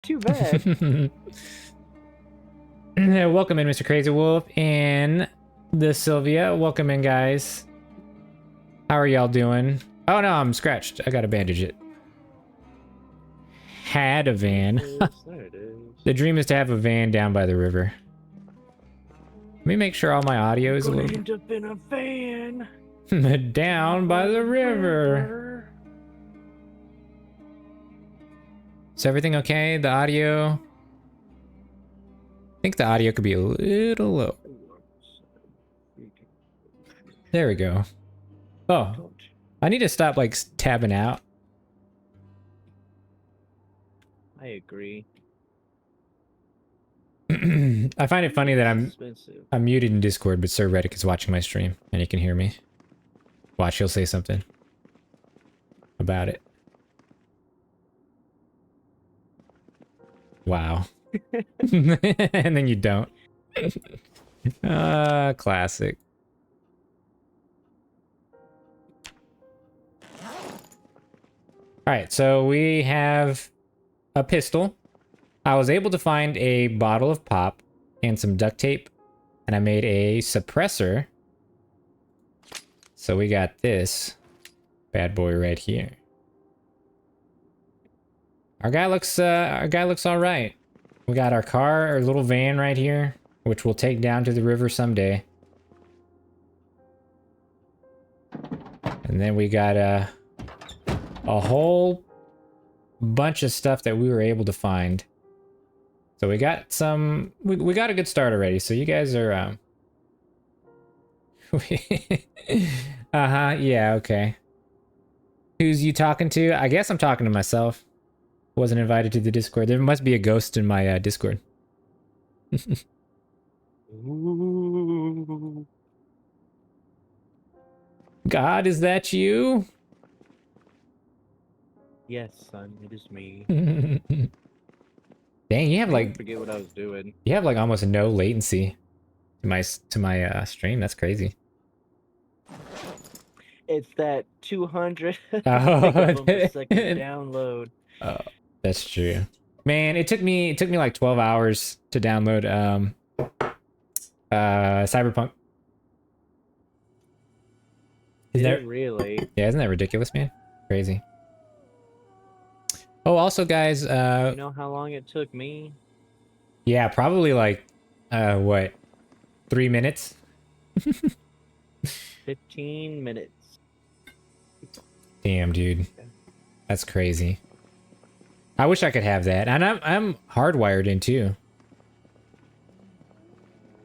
too bad. Welcome in, Mr. Crazy Wolf and the Sylvia. Welcome in, guys. How are y'all doing? Oh no, I'm scratched. I gotta bandage it. Had a van. There it is. The dream is to have a van down by the river. Let me make sure all my audio is a Gonna little end up in a van down by the river. Is everything okay? The audio? I think the audio could be a little low. There we go. Oh, I need to stop like tabbing out. I agree. I find it funny that I'm Expensive. muted in Discord, but Sir Reddick is watching my stream and he can hear me. Watch, he'll say something about it. Wow. And then you don't. Classic. Alright, so we have a pistol. I was able to find a bottle of pop and some duct tape, and I made a suppressor. So we got this bad boy right here. Our guy looks all right. We got our car, our little van right here, which we'll take down to the river someday. And then we got a whole bunch of stuff that we were able to find. So we got some, we got a good start already. So you guys are, yeah, okay. Who's you talking to? I guess I'm talking to myself. Wasn't invited to the Discord. There must be a ghost in my Discord. Ooh. God, is that you? Yes, son, it is me. Dang, you have I like forget what I was doing. you have like almost no latency to my stream. That's crazy. It's that 200 Oh, megabyte per second download. oh, that's true. Man, it took me like 12 hours to download Cyberpunk. Did Isn't it that really? yeah, isn't that ridiculous, man? Crazy. Oh, also guys, You know how long it took me? yeah, probably like what? 3 minutes? 15 minutes. Damn, dude. That's crazy. I wish I could have that. And I'm hardwired in too.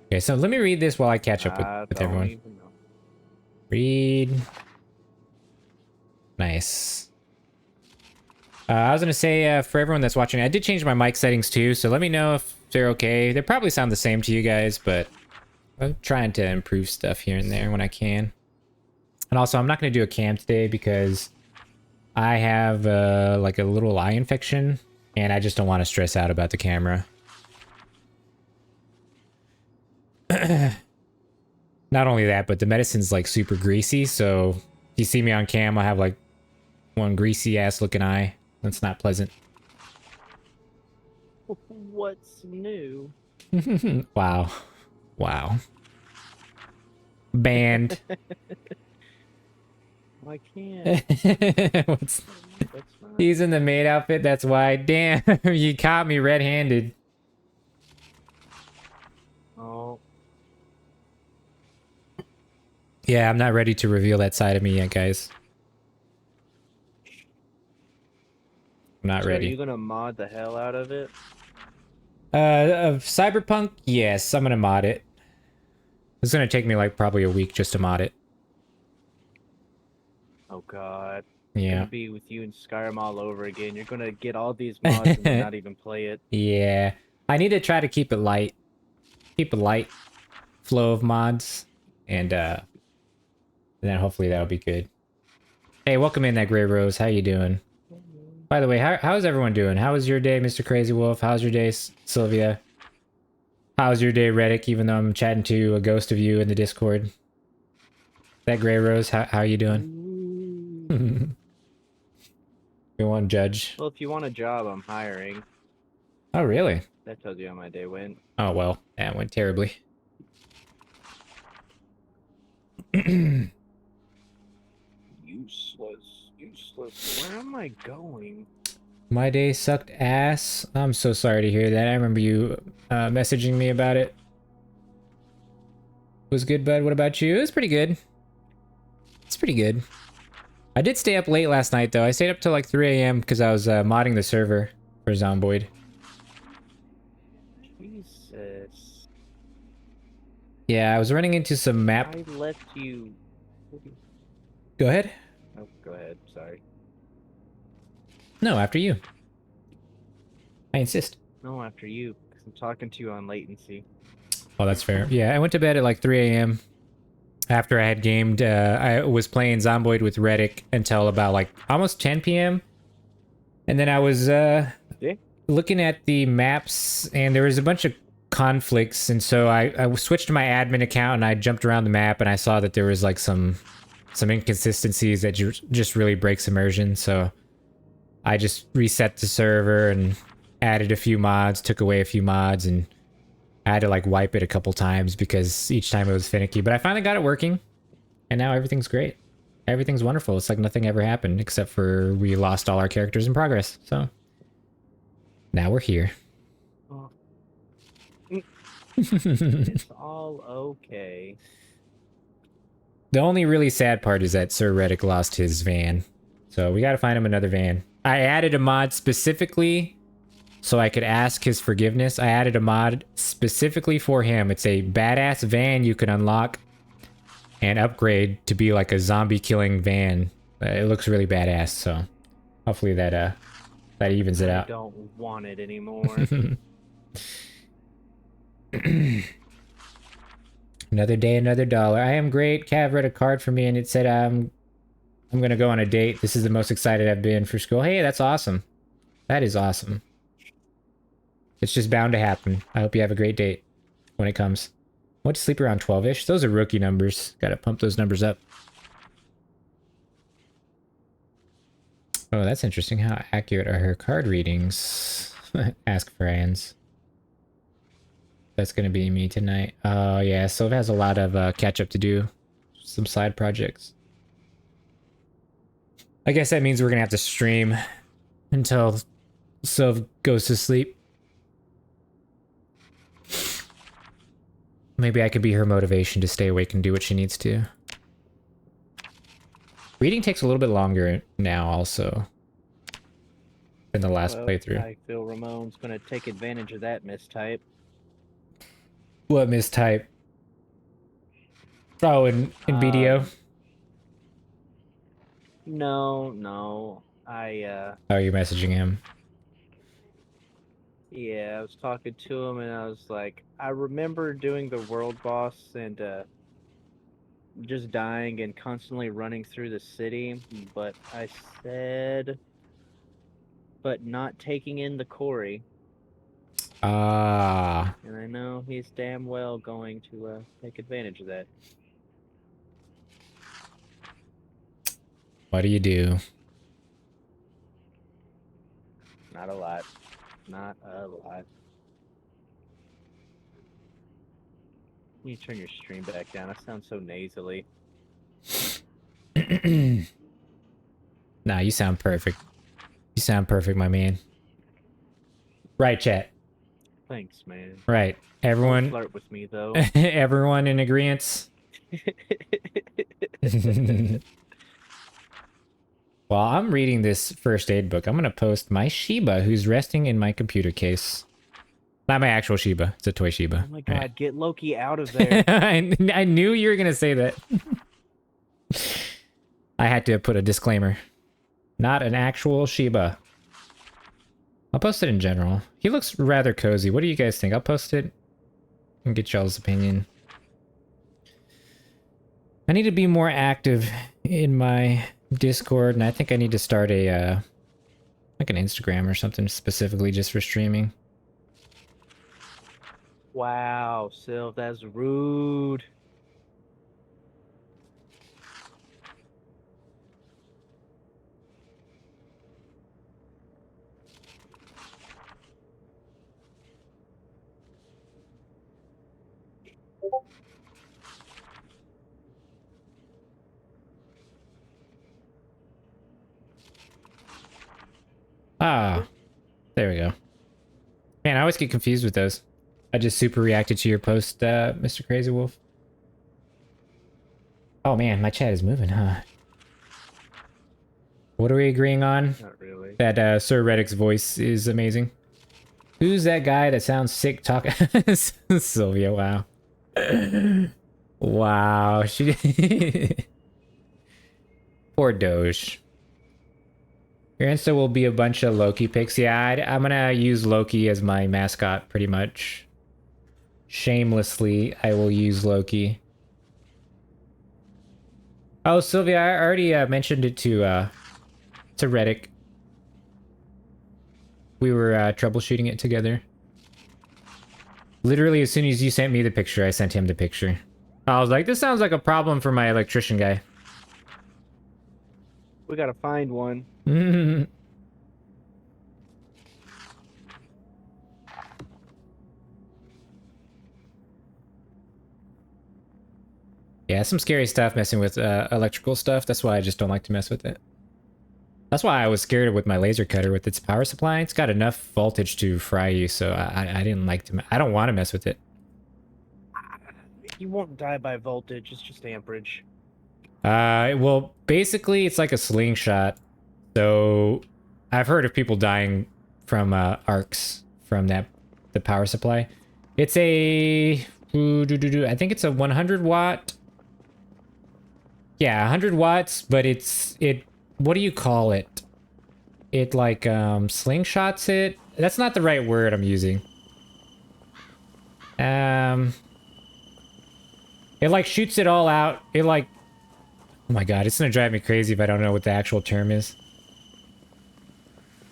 Okay, so let me read this while I catch up with Don't everyone. even know. Read. Nice. I was gonna say, for everyone that's watching, I did change my mic settings too, so let me know if they're okay. They probably sound the same to you guys, but I'm trying to improve stuff here and there when I can. And also, I'm not gonna do a cam today because I have like a little eye infection, and I just don't want to stress out about the camera. Not only that, but the medicine's like super greasy, so if you see me on cam, I have like one greasy ass looking eye. That's not pleasant. What's new? Wow. Wow. Banned. I can't. What's... That's not. He's in the maid outfit, that's why. Damn, you caught me red-handed. Oh. Yeah, I'm not ready to reveal that side of me yet, guys. I'm not So ready. Are you gonna mod the hell out of it? Of Cyberpunk? Yes, I'm gonna mod it. It's gonna take me like probably a week just to mod it. Oh god. Yeah. Gonna be with you in Skyrim all over again. You're gonna get all these mods and then not even play it. Yeah. I need to try to keep it light. Keep a light flow of mods. And then hopefully that'll be good. Hey, welcome in that Gray Rose. How you doing? By the way, how's everyone doing? How was your day, Mr. Crazy Wolf? How's your day, Sylvia? How's your day, Reddick, even though I'm chatting to a ghost of you in the Discord? That Gray Rose, how are you doing? You want to judge? Well, if you want a job, I'm hiring. Oh, really? That tells you how my day went. Oh, well. That went terribly. Useless. Useless. Where am I going? My day sucked ass. I'm so sorry to hear that. I remember you messaging me about it. Was good, bud. What about you? It was pretty good. It's pretty good. I did stay up late last night, though. I stayed up till like 3 a.m. because I was modding the server for Zomboid. Jesus. Yeah, I was running into some map. I left you. Go ahead. Oh, go ahead. Sorry. No, after you. I insist. No, after you. Because I'm talking to you on latency. Oh, that's fair. Yeah, I went to bed at like 3 a.m. after I had gamed. I was playing Zomboid with Reddick until about like almost 10 p.m. And then I was Yeah. looking at the maps, and there was a bunch of conflicts, and so I switched to my admin account and I jumped around the map, and I saw that there was like some inconsistencies that just really breaks immersion. So I just reset the server and added a few mods, took away a few mods, and I had to like wipe it a couple times because each time it was finicky. But I finally got it working, and now everything's great. Everything's wonderful. It's like nothing ever happened except for we lost all our characters in progress. So now we're here. Oh. It's all okay. The only really sad part is that Sir Reddick lost his van. So we gotta find him another van. I added a mod specifically so I could ask his forgiveness. I added a mod specifically for him. It's a badass van you can unlock and upgrade to be like a zombie killing van. It looks really badass, so hopefully that evens it I out. don't want it anymore. Another day, another dollar. I am great. Cav read a card for me and it said I'm gonna go on a date. This is the most excited I've been for school. Hey, that's awesome. That is awesome. It's just bound to happen. I hope you have a great date when it comes. I went to sleep around 12-ish. Those are rookie numbers. Gotta pump those numbers up. Oh, that's interesting. How accurate are her card readings? Ask Franz. That's gonna be me tonight. Oh, yeah. Sylv has a lot of catch up to do. Some side projects. I guess that means we're gonna have to stream until Sylv goes to sleep. Maybe I could be her motivation to stay awake and do what she needs to. Reading takes a little bit longer now, also, than the last Well, playthrough. I feel Ramon's gonna take advantage of that mistype. What mistype? Oh, in BDO? No. Oh, you're messaging him. Yeah, I was talking to him and I was like, I remember doing the world boss and just dying and constantly running through the city, but I said, but not taking in the quarry. Ah. And I know he's damn well going to take advantage of that. What do you do? Not a lot. Not a lot. You turn your stream back down. I sound so nasally. Nah, you sound perfect. You sound perfect, my man. Right, chat. Thanks, man. Right. Don't Everyone, flirt with me though. everyone in agreement. While I'm reading this first aid book, I'm gonna post my Shiba, who's resting in my computer case. Not my actual Shiba. It's a toy Shiba. Oh my god, get Loki out of there. I knew you were gonna say that. I had to put a disclaimer. Not an actual Shiba. I'll post it in general. He looks rather cozy. What do you guys think? I'll post it and get y'all's opinion. I need to be more active in my Discord, and I think I need to start a like an Instagram or something specifically just for streaming. Wow, Sylv, that's rude. Ah, there we go. Man, I always get confused with those. I just super reacted to your post, Mr. Crazy Wolf. Oh man, my chat is moving, huh? What are we agreeing on? Not really. That Sir Reddick's voice is amazing. Who's that guy that sounds sick talking? Sylvia, wow. Wow, she... Poor Doge. Your Insta will be a bunch of Loki pics. Yeah, I'm gonna use Loki as my mascot, pretty much. Shamelessly, I will use Loki. Oh, Sylvia, I already mentioned it to Reddick. We were troubleshooting it together. Literally, as soon as you sent me the picture, I sent him the picture. I was like, this sounds like a problem for my electrician guy. We gotta find one. Yeah, some scary stuff messing with electrical stuff. That's why I just don't like to mess with it. That's why I was scared with my laser cutter with its power supply. It's got enough voltage to fry you, so I didn't like to... I don't want to mess with it. You won't die by voltage. It's just amperage. Well, basically, it's like a slingshot. So I've heard of people dying from arcs from the power supply. It's a... I think it's a 100 watt... Yeah, 100 watts, but it... What do you call it? It like slingshots it? That's not the right word I'm using. It like shoots it all out. It like... Oh my god, it's gonna drive me crazy if I don't know what the actual term is.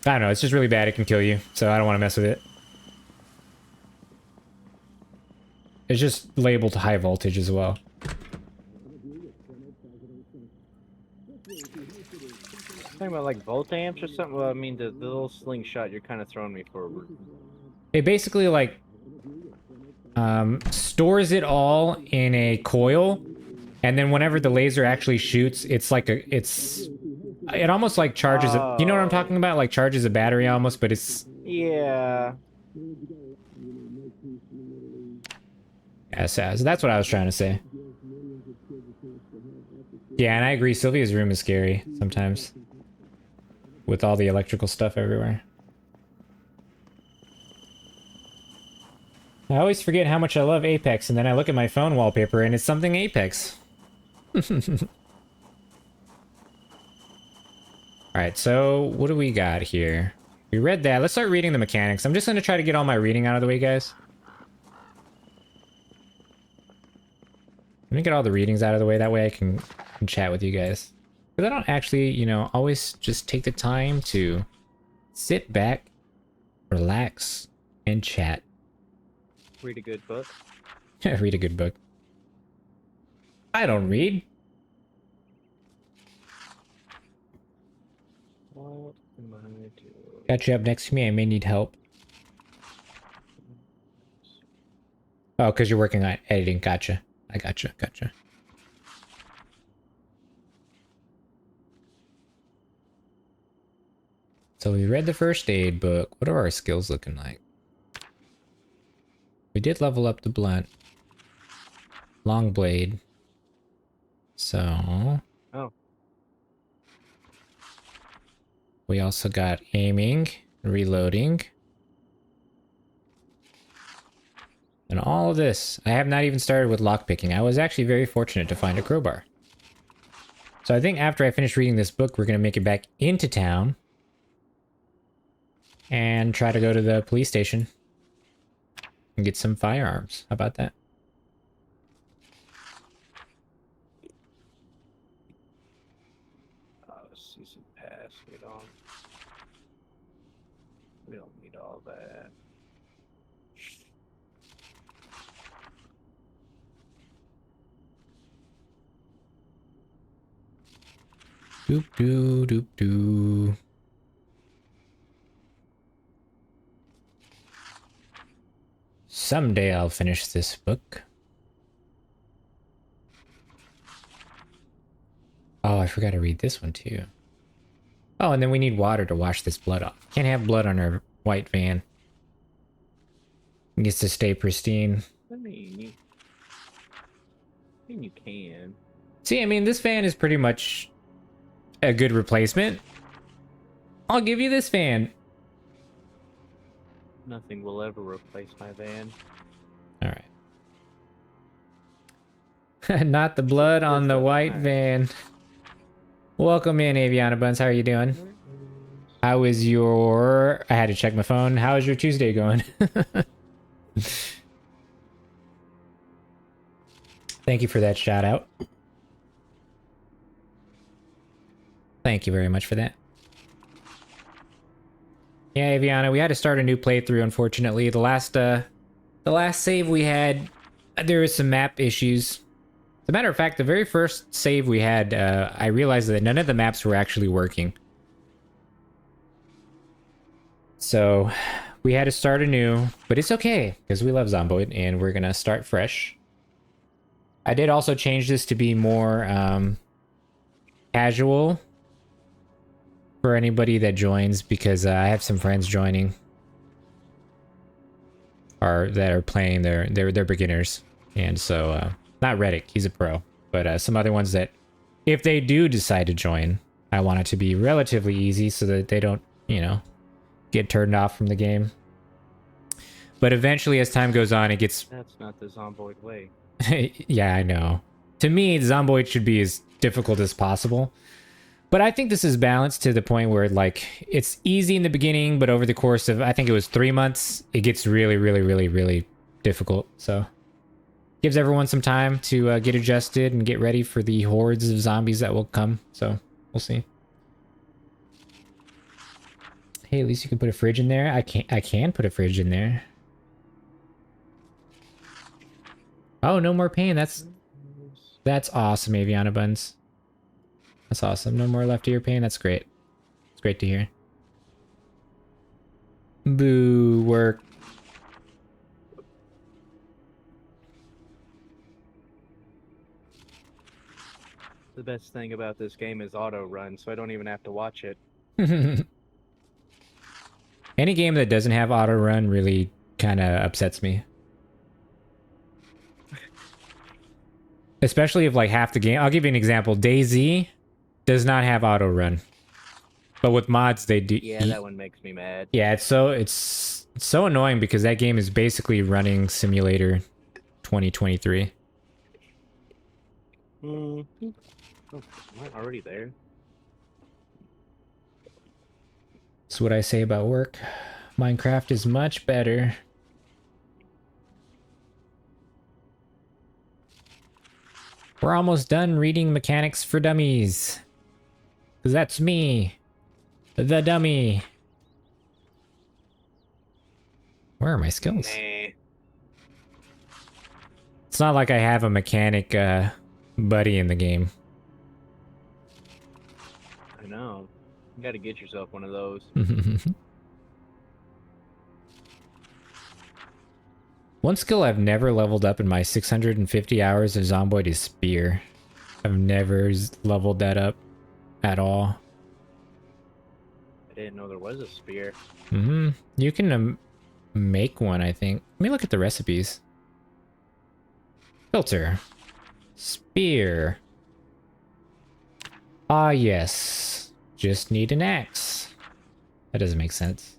I don't know, it's just really bad. It can kill you, so I don't want to mess with it. It's just labeled high voltage as well. Talking about like volt amps or something? Well, I mean, the little slingshot you're kind of throwing me forward. It basically like stores it all in a coil, and then whenever the laser actually shoots, it's like it almost like charges a, you know what I'm talking about? Like charges a battery almost, but it's... Yeah. Yeah, so that's what I was trying to say. Yeah, and I agree, Sylvia's room is scary sometimes. With all the electrical stuff everywhere. I always forget how much I love Apex, and then I look at my phone wallpaper and it's something Apex. Alright, so what do we got here? We read that. Let's start reading the mechanics. I'm just going to try to get all my reading out of the way, guys. Let me get all the readings out of the way. That way I can chat with you guys. Because I don't actually, you know, always just take the time to sit back, relax, and chat. Read a good book. Read a good book. I don't read. What am I doing? Got you up next to me. I may need help. Oh, because you're working on editing. Gotcha. I gotcha. Gotcha. So we read the first aid book. What are our skills looking like? We did level up the blunt. Long blade. So... Oh. We also got aiming, reloading. And all of this. I have not even started with lockpicking. I was actually very fortunate to find a crowbar. So I think after I finish reading this book, we're going to make it back into town. And try to go to the police station. And get some firearms. How about that? Season pass. We don't need all that. Doop doo doop doo. Someday I'll finish this book. I forgot to read this one too. Oh, and then we need water to wash this blood off. Can't have blood on our white van. It needs to stay pristine. I mean, you can. See, I mean, this van is pretty much a good replacement. I'll give you this van. Nothing will ever replace my van. All right. Not the blood on the white van. Welcome in, Aviana Buns. How are you doing? How is your... I had to check my phone. How is your Tuesday going? Thank you for that shout out. Thank you very much for that. Yeah, Aviana, we had to start a new playthrough, unfortunately. The last save we had, there was some map issues. As a matter of fact, the very first save we had, I realized that none of the maps were actually working. So, we had to start anew, but it's okay, because we love Zomboid, and we're gonna start fresh. I did also change this to be more, casual for anybody that joins, because I have some friends joining that are playing, they're beginners, and so not Reddick, he's a pro, but some other ones that if they do decide to join, I want it to be relatively easy so that they don't, you know, get turned off from the game. But eventually, as time goes on, it gets... That's not the Zomboid way. Yeah, I know. To me, Zomboid should be as difficult as possible. But I think this is balanced to the point where, like, it's easy in the beginning, but over the course of, I think it was 3 months, it gets really, really, really, really difficult. So, gives everyone some time to get adjusted and get ready for the hordes of zombies that will come. So, we'll see. Hey, at least you can put a fridge in there. I can put a fridge in there. Oh, no more pain. That's awesome, Aviana Buns. That's awesome. No more left ear pain. That's great. It's great to hear. Boo, work. The best thing about this game is auto run, so I don't even have to watch it. Any game that doesn't have auto run really kind of upsets me. Especially if like half the game. I'll give you an example. DayZ does not have auto run, but with mods they do. Yeah, that one makes me mad. Yeah, it's so annoying because that game is basically running Simulator 2023. Oh, am I already there? That's what I say about work. Minecraft is much better. We're almost done reading Mechanics for Dummies. Because that's me. The dummy. Where are my skills? Nah. It's not like I have a mechanic buddy in the game. I know. You gotta get yourself one of those. One skill I've never leveled up in my 650 hours of Zomboid is Spear. I've never leveled that up at all. I didn't know there was a spear. You can make one, I think. Let me look at the recipes. Filter. Spear. Ah, yes. Just need an axe. That doesn't make sense.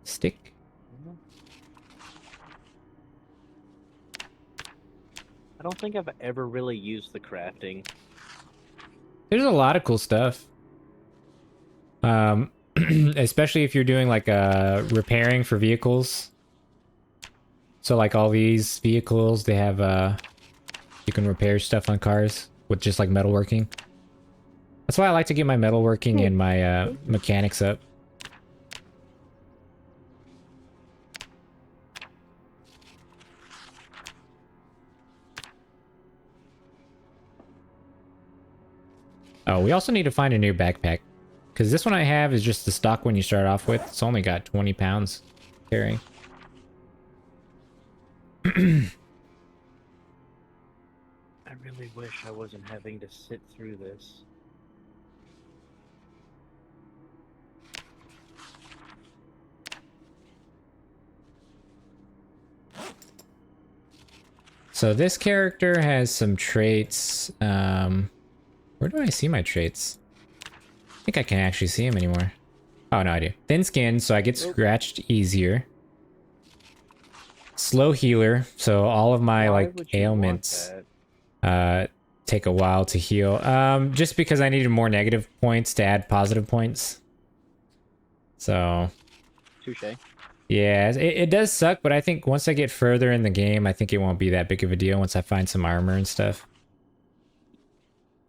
Stick. I don't think I've ever really used the crafting. There's a lot of cool stuff. Especially if you're doing like repairing for vehicles. So like all these vehicles, they have you can repair stuff on cars with just like metalworking. That's why I like to get my metalworking and my mechanics up. Oh, we also need to find a new backpack. Because this one I have is just the stock one you start off with. It's only got 20 pounds carrying. I really wish I wasn't having to sit through this. So this character has some traits. Where do I see my traits? I think I can't actually see him anymore. Oh, no, I do. Thin skin, so I get scratched easier. Slow healer, so all of my Why like would you want ailments that? take a while to heal. Just because I needed more negative points to add positive points. So Touche. yeah, it does suck, but I think once I get further in the game, I think it won't be that big of a deal once I find some armor and stuff.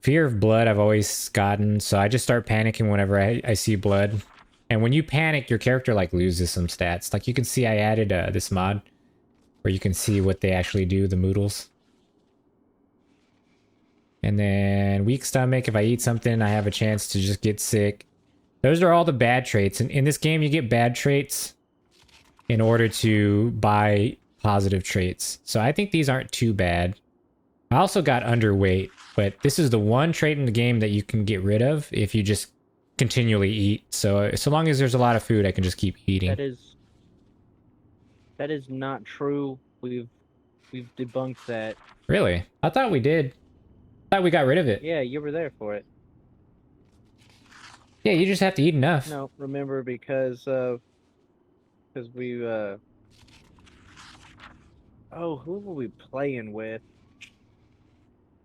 Fear of blood I've always gotten, so I just start panicking whenever I see blood. And when you panic, your character like loses some stats. Like you can see I added this mod where you can see what they actually do, the moodles. And then weak stomach, if I eat something, I have a chance to just get sick. Those are all the bad traits. And in this game, you get bad traits in order to buy positive traits. So I think these aren't too bad. I also got underweight, but this is the one trait in the game that you can get rid of if you just continually eat. So long as there's a lot of food, I can just keep eating. That is not true. We've debunked that. Really? I thought we did. I thought we got rid of it. Yeah, you were there for it. Yeah, you just have to eat enough. No, remember because we oh, who were we playing with?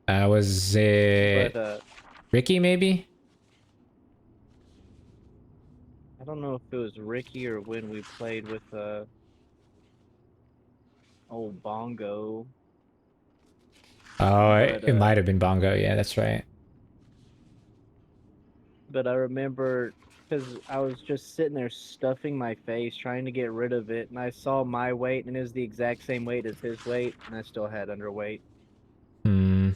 Was it But Ricky maybe? I don't know if it was Ricky or when we played with old Bongo. Oh, But, it might have been Bongo. Yeah, that's right. But I remember because I was just sitting there stuffing my face trying to get rid of it, and I saw my weight and it was the exact same weight as his weight, and I still had underweight. Hmm.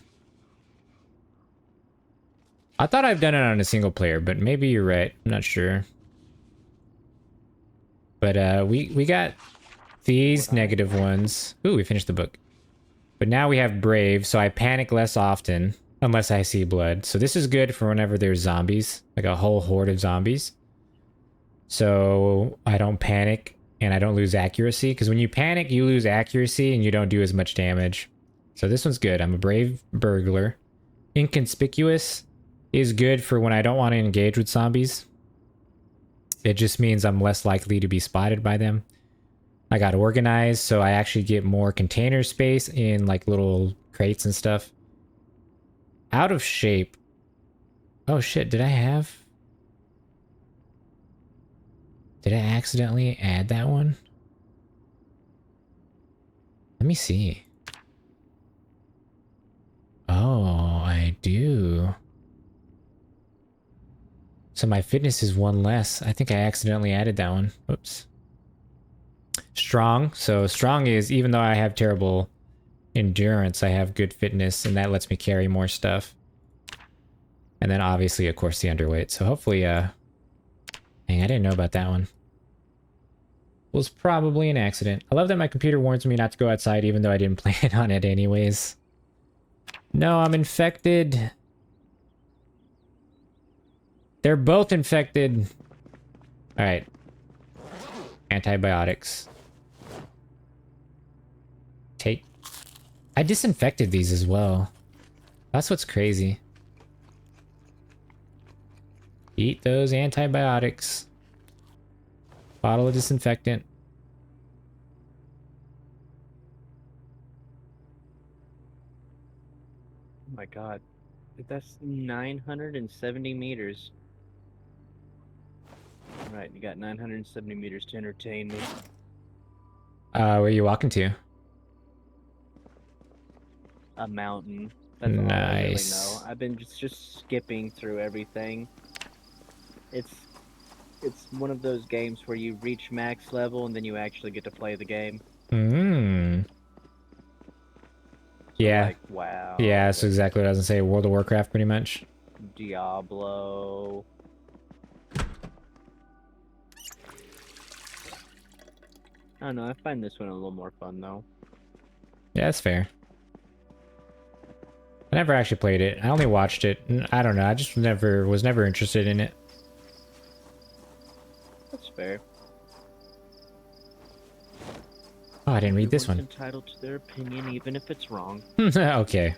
I thought I've done it on a single player, but maybe you're right. I'm not sure. But we got these negative ones. Ooh, we finished the book. But now we have Brave, so I panic less often, unless I see blood. So this is good for whenever there's zombies, like a whole horde of zombies. So I don't panic, and I don't lose accuracy, because when you panic, you lose accuracy, and you don't do as much damage. So this one's good. I'm a Brave Burglar. Inconspicuous is good for when I don't want to engage with zombies. It just means I'm less likely to be spotted by them. I got Organized, so I actually get more container space in like little crates and stuff. Out of Shape. Oh shit, did I accidentally add that one? Let me see. Oh, I do. So my fitness is one less. I think I accidentally added that one. Whoops. Strong. So strong is, even though I have terrible endurance, I have good fitness, and that lets me carry more stuff. And then obviously, of course, the underweight. So hopefully, dang, I didn't know about that one. Was probably an accident. I love that my computer warns me not to go outside even though I didn't plan on it anyways. No, I'm infected. They're both infected. Alright. Antibiotics. Take... I disinfected these as well. That's what's crazy. Eat those antibiotics. Bottle of disinfectant. Oh my god. That's 970 meters. Alright, you got 970 meters to entertain me. Where are you walking to? A mountain. That's all I really Nice. know. I've been just skipping through everything. It's one of those games where you reach max level and then you actually get to play the game. Hmm. So Yeah. like, wow. Yeah, that's exactly what I was gonna say. World of Warcraft, pretty much. Diablo. I don't know, I find this one a little more fun though. Yeah, that's fair. Never actually played it. I only watched it. I don't know. I just was never interested in it. That's fair. Oh, I didn't read this one. Everyone's entitled to their opinion, even if it's wrong. Okay.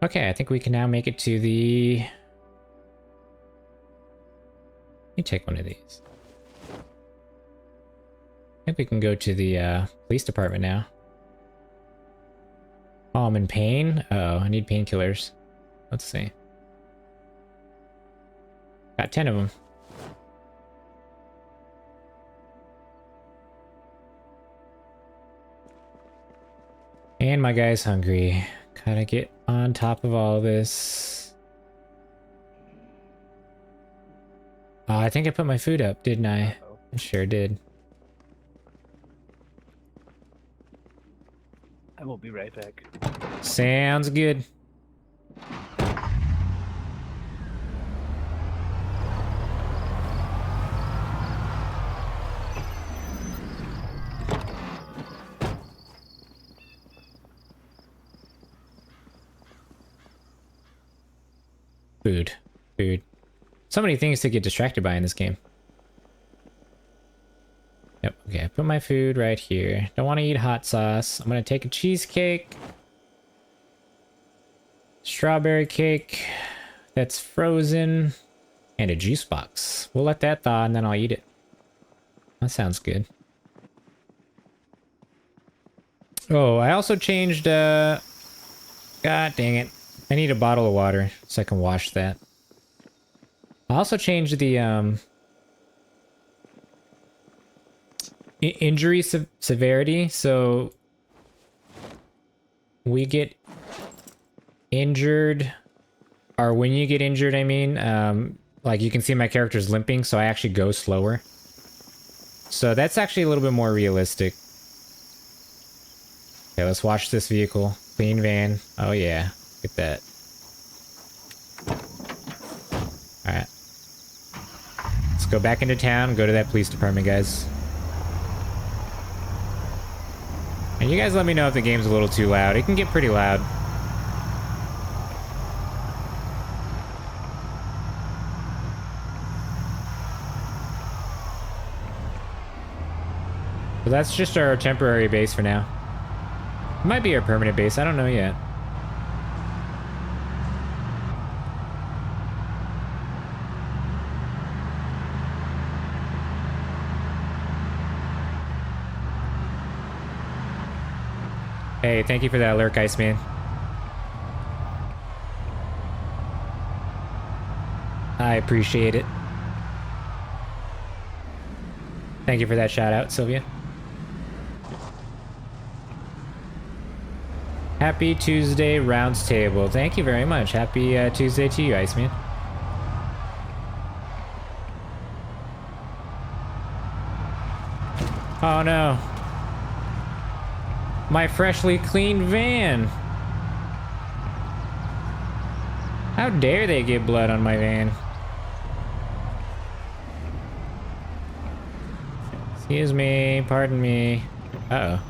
Okay, I think we can now make it to the... Let me take one of these. I think we can go to the police department now. Oh, I'm in pain? Oh, I need painkillers. Let's see. Got 10 of them. And my guy's hungry. Gotta get on top of all this. Oh, I think I put my food up, didn't I? Uh-oh. I sure did. I will be right back. Sounds good. Food. Food. So many things to get distracted by in this game. Yep, okay, I put my food right here. Don't want to eat hot sauce. I'm gonna take a cheesecake. Strawberry cake that's frozen. And a juice box. We'll let that thaw and then I'll eat it. That sounds good. Oh, I also changed, God dang it. I need a bottle of water so I can wash that. I also changed the, injury severity, so we get injured, or when you get injured, I mean, like you can see my character's limping, so I actually go slower. So that's actually a little bit more realistic. Okay, let's watch this vehicle. Clean van. Oh yeah, look at that. Alright. Let's go back into town, go to that police department, guys. And you guys let me know if the game's a little too loud. It can get pretty loud. So that's just our temporary base for now. It might be our permanent base, I don't know yet. Hey, thank you for that alert, Iceman. I appreciate it. Thank you for that shout out, Sylvia. Happy Tuesday, Rounds Table. Thank you very much. Happy Tuesday to you, Iceman. Oh no. My freshly cleaned van. How dare they get blood on my van? Excuse me, pardon me. Uh-oh.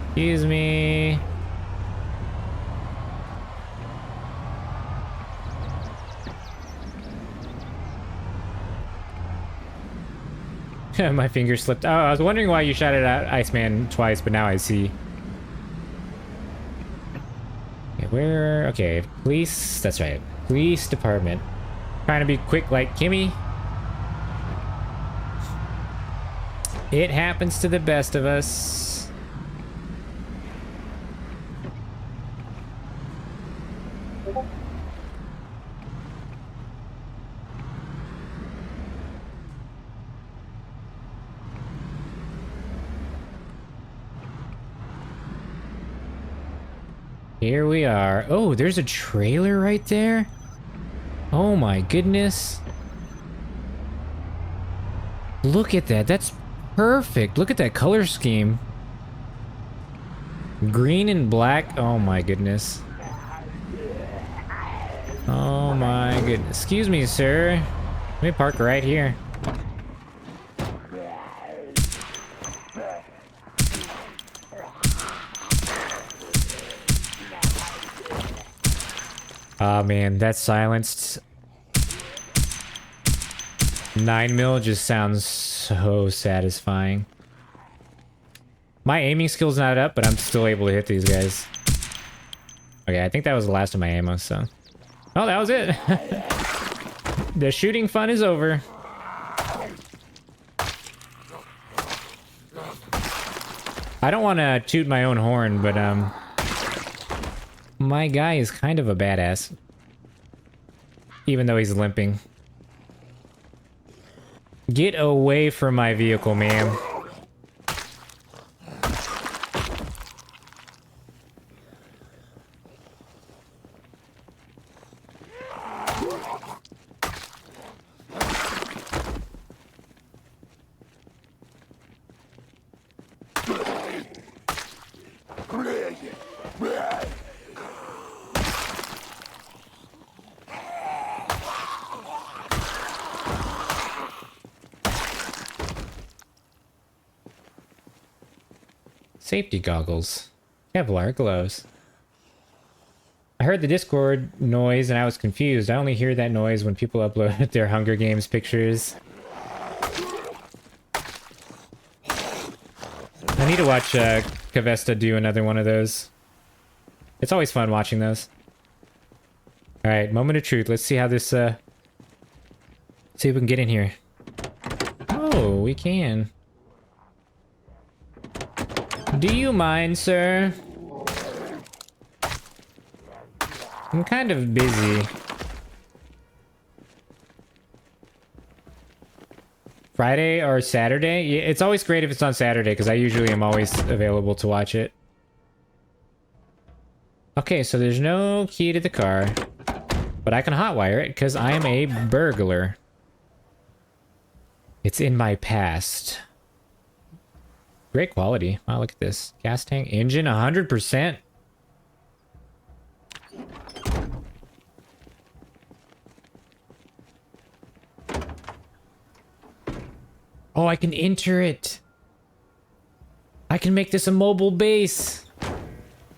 Excuse me. My finger slipped. Oh, I was wondering why you shot it at Iceman twice, but now I see. Okay, where? Okay, police. That's right. Police department. Trying to be quick like Kimmy. It happens to the best of us. Here we are. Oh, there's a trailer right there. Oh my goodness. Look at that. That's perfect. Look at that color scheme. Green and black. Oh my goodness. Oh my goodness. Excuse me, sir. Let me park right here. Oh man, that silenced 9mm just sounds so satisfying. My aiming skill's not up, but I'm still able to hit these guys. Okay, I think that was the last of my ammo, so... Oh, that was it! The shooting fun is over. I don't want to toot my own horn, but, my guy is kind of a badass. Even though he's limping. Get away from my vehicle, ma'am. Safety goggles. Kevlar gloves. I heard the Discord noise and I was confused. I only hear that noise when people upload their Hunger Games pictures. I need to watch Kavesta do another one of those. It's always fun watching those. Alright, moment of truth. Let's see how this, see if we can get in here. Oh, we can. Do you mind, sir? I'm kind of busy. Friday or Saturday? Yeah, it's always great if it's on Saturday, because I usually am always available to watch it. Okay, so there's no key to the car. But I can hotwire it, because I am a burglar. It's in my past. Great quality. Wow, look at this. Gas tank, engine, 100%. Oh, I can enter it. I can make this a mobile base.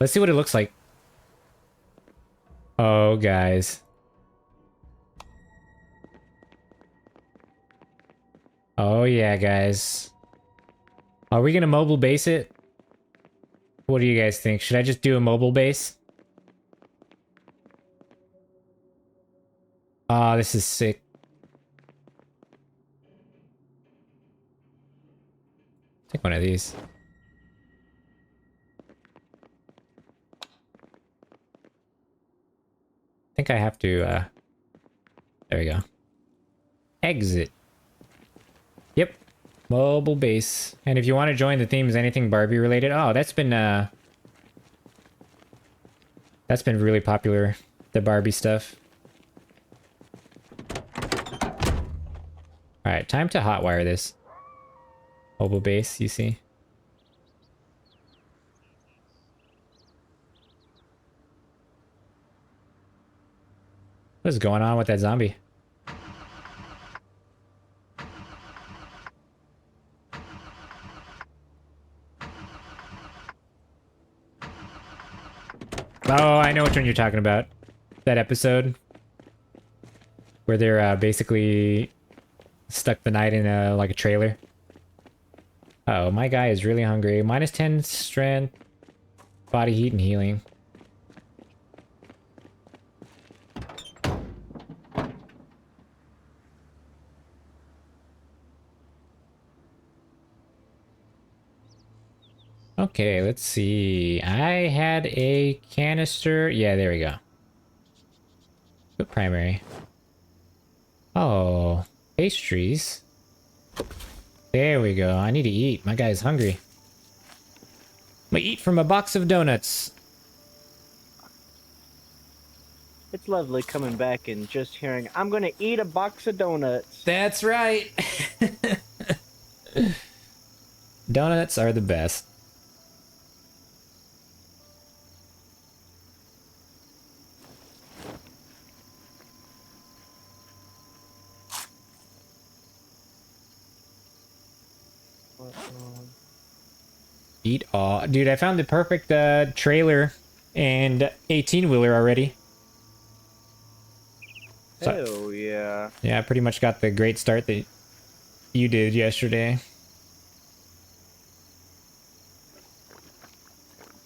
Let's see what it looks like. Oh, guys. Oh, yeah, guys. Are we gonna mobile base it? What do you guys think? Should I just do a mobile base? Ah, this is sick. Take one of these. I think I have to, there we go. Exit. Yep. Mobile base. And if you want to join the themes, anything Barbie related. Oh, that's been really popular. The Barbie stuff. Alright, time to hotwire this. Mobile base, you see? What is going on with that zombie? Oh, I know which one you're talking about. That episode where they're basically stuck the night in like a trailer. Uh oh, my guy is really hungry. Minus 10 strength, body heat, and healing. Okay, let's see. I had a canister. Yeah, there we go. Good primary. Oh, pastries. There we go. I need to eat. My guy's hungry. I'm gonna eat from a box of donuts. It's lovely coming back and just hearing, I'm gonna eat a box of donuts. That's right. Donuts are the best. Eat all. Dude, I found the perfect trailer and 18-wheeler already. So, Hell yeah. yeah, I pretty much got the great start that you did yesterday.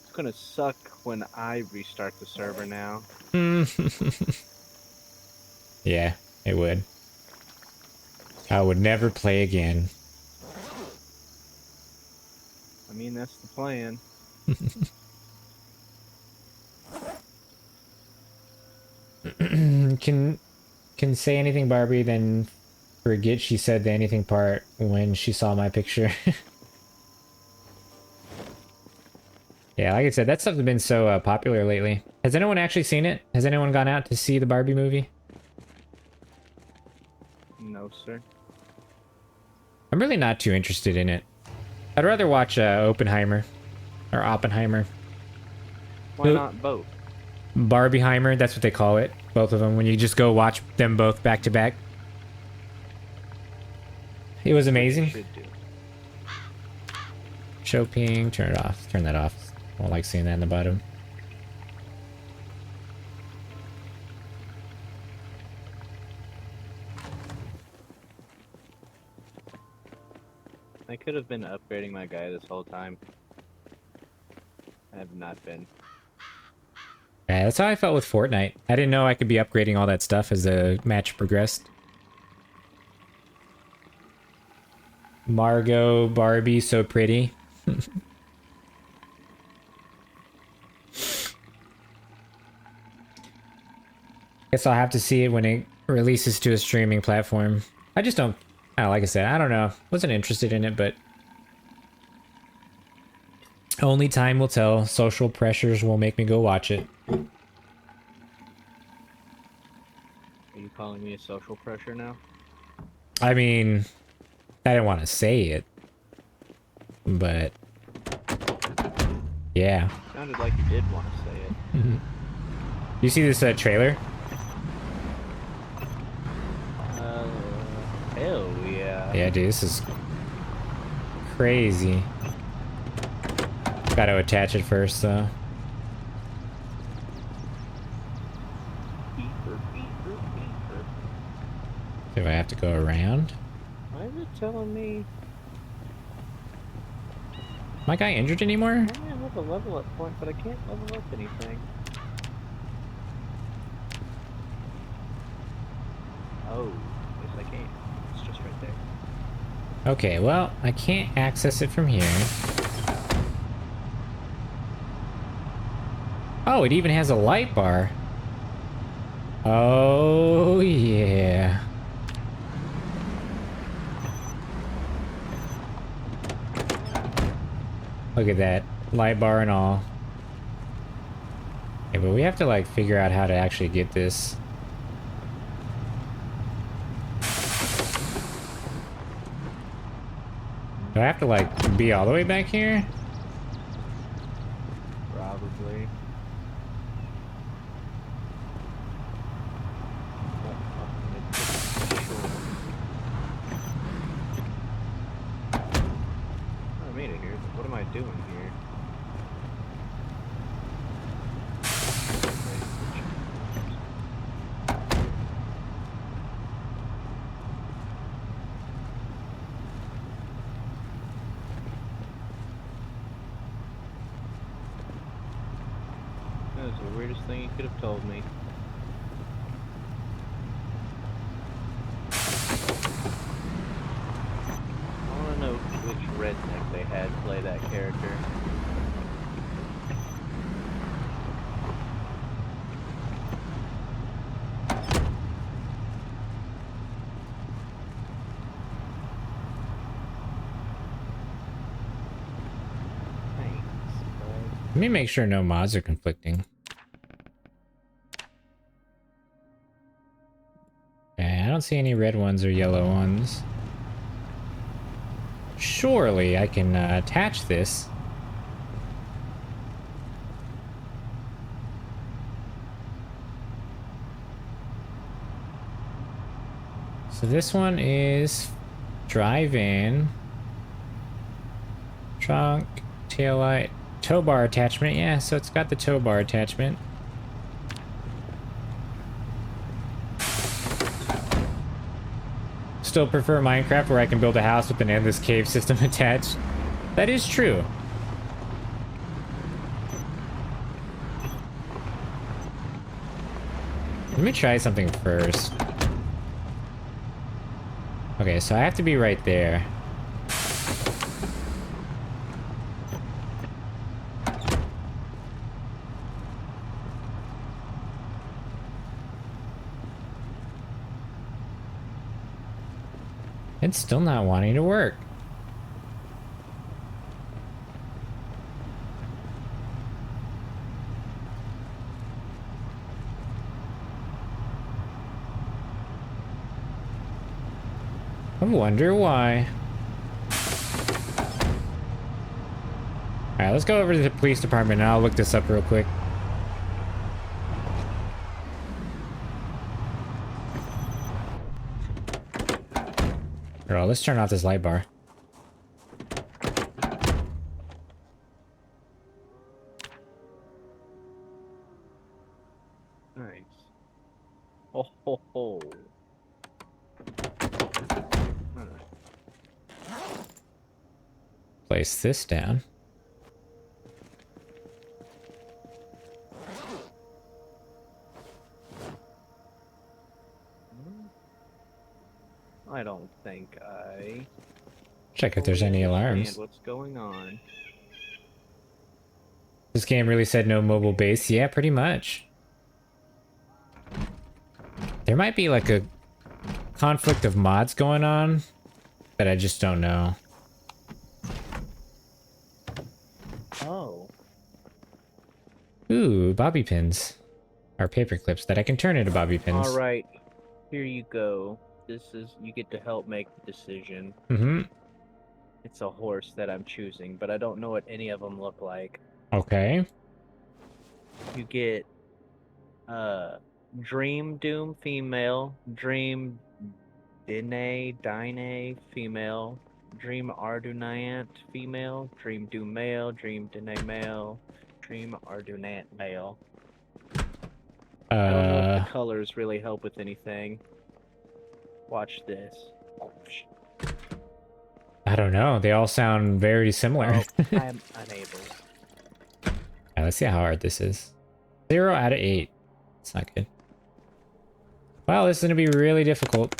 It's gonna suck when I restart the server now. Yeah, it would. I would never play again. I mean, that's the plan. Can say anything Barbie, then forget she said the anything part when she saw my picture. Yeah, like I said, that stuff's been so popular lately. Has anyone actually seen it? Has anyone gone out to see the Barbie movie? No, sir. I'm really not too interested in it. I'd rather watch Oppenheimer. Or Oppenheimer. Why not both? Barbieheimer, that's what they call it. Both of them, when you just go watch them both back to back. It was amazing. Should do. Show ping, turn it off. Turn that off. I don't like seeing that in the bottom. I could have been upgrading my guy this whole time. I have not been. Yeah, that's how I felt with Fortnite. I didn't know I could be upgrading all that stuff as the match progressed. Margot, Barbie, so pretty. Guess I'll have to see it when it releases to a streaming platform. I just don't... like I said, I don't know. Wasn't interested in it, but... Only time will tell. Social pressures will make me go watch it. Are you calling me a social pressure now? I mean... I didn't want to say it. But... Yeah. Sounded like you did want to say it. You see this trailer? Hell yeah. Yeah, dude, this is crazy. Gotta attach it first, though. Do I have to go around? Why is it telling me My guy injured anymore? I have a level up point, but I can't level up anything? Oh, yes I can. It's just right there. Okay, well, I can't access it from here. Oh, it even has a light bar. Oh, yeah. Look at that. Light bar and all. Okay, but we have to, like, figure out how to actually get this. Do I have to, like, be all the way back here? Probably. I made it here, but what am I doing here? That was the weirdest thing you could have told me. I want to know which redneck they had play that character. Thanks, bud. Let me make sure no mods are conflicting. Okay, I don't see any red ones or yellow ones. Surely I can attach this. So this one is drive in. Trunk, tail light, tow bar attachment. Yeah, so it's got the tow bar attachment. Still prefer Minecraft where I can build a house with an endless cave system attached. That is true. Let me try something first. Okay, so I have to be right there. It's still not wanting to work. I wonder why. Alright, let's go over to the police department and I'll look this up real quick. Girl, let's turn off this light bar. Nice. Oh ho ho. Place this down. I don't think I Check if there's any understand alarms. what's going on. This game really said no mobile base. Yeah, pretty much. There might be like a conflict of mods going on, but I just don't know. Oh. Ooh, bobby pins. Or paper clips that I can turn into bobby pins. All right. Here you go. This is, you get to help make the decision. Mm-hmm. It's a horse that I'm choosing, but I don't know what any of them look like. Okay. You get Dream Doom female, Dream Dine female, Dream Ardunant female, Dream Doom male, Dream Dine male, Dream Ardunant male. I don't know if the colors really help with anything. Watch this. I don't know. They all sound very similar. Oh, I'm unable. Yeah, let's see how hard this is. 0 out of 8. It's not good. Well, this is going to be really difficult.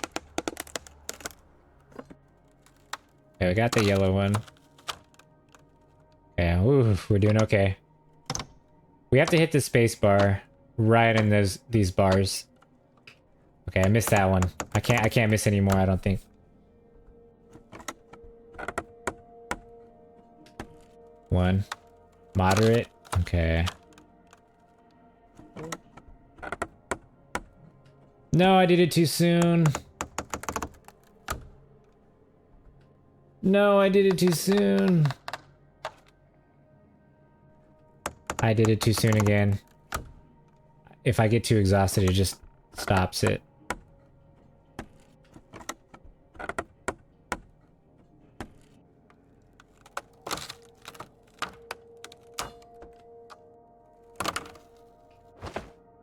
Okay, we got the yellow one. Okay, ooh, we're doing okay. We have to hit the space bar right in these bars. Okay, I missed that one. I can't miss anymore, I don't think. One. Moderate. Okay. No, I did it too soon. No, I did it too soon. I did it too soon again. If I get too exhausted, it just stops it.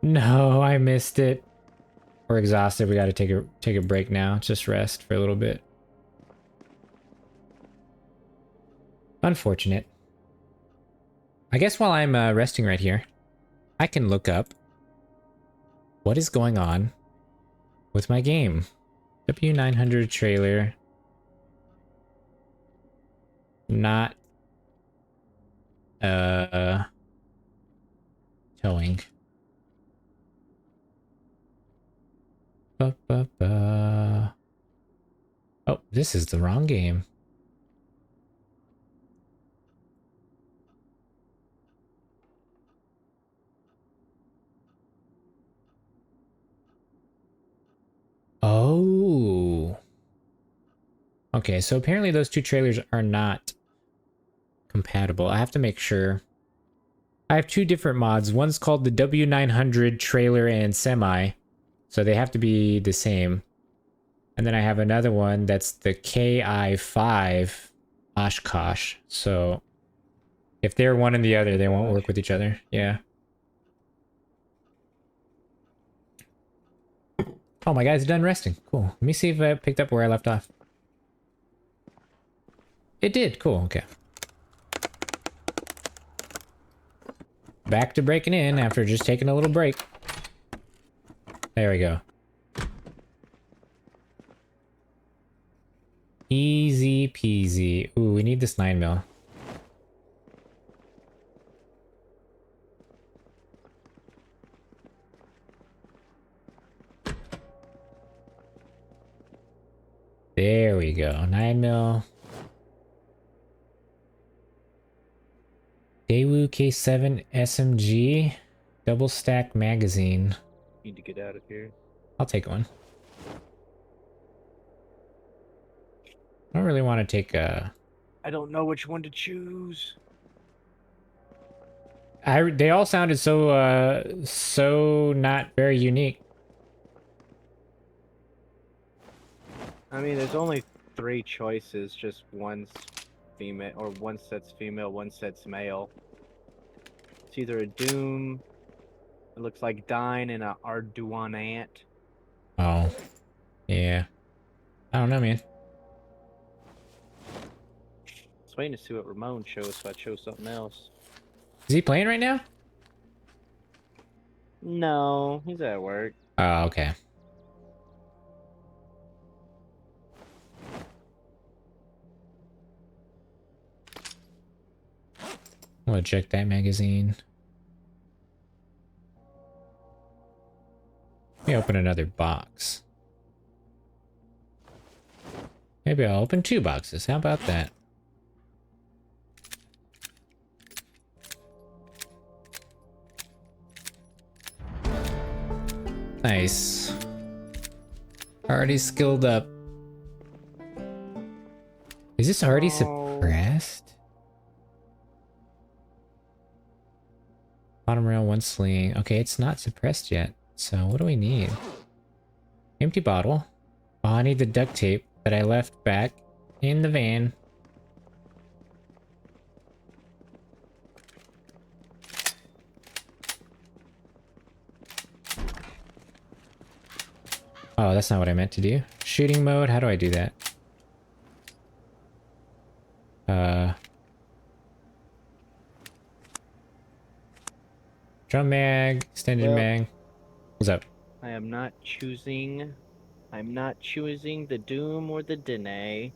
No, I missed it. We're exhausted. We got to take a break now. Just rest for a little bit. Unfortunate. I guess while I'm resting right here, I can look up what is going on with my game. W900 trailer. Not towing. Ba. Oh, this is the wrong game. Oh. Okay, so apparently those two trailers are not compatible. I have to make sure. I have two different mods. One's called the W900 trailer and semi. So they have to be the same. And then I have another one that's the KI5 Oshkosh. So if they're one and the other, they won't work with each other. Yeah. Oh, my guy's done resting. Cool. Let me see if I picked up where I left off. It did. Cool. Okay. Back to breaking in after just taking a little break. There we go. Easy peasy. Ooh, we need this 9mm. There we go. 9mm. Daewoo K7 SMG. Double stack magazine. Need to get out of here. I'll take one. I don't really want to take a... I don't know which one to choose. They all sounded so not very unique. I mean, there's only 3 choices. Just one's female, or one set's female, one set's male. It's either a Doom. It looks like Dine and a Arduinant. Oh. Yeah. I don't know, man. I was waiting to see what Ramon chose, so I chose something else. Is he playing right now? No, he's at work. Oh, okay. I'm gonna check that magazine. Let me open another box. Maybe I'll open 2 boxes. How about that? Nice. Already skilled up. Is this already suppressed? Bottom rail, 1 sling. Okay, it's not suppressed yet. So what do we need? Empty bottle. Oh, I need the duct tape that I left back in the van. Oh, that's not what I meant to do. Shooting mode, how do I do that? Drum mag, extended mag. What's up? I'm not choosing the Doom or the Dene.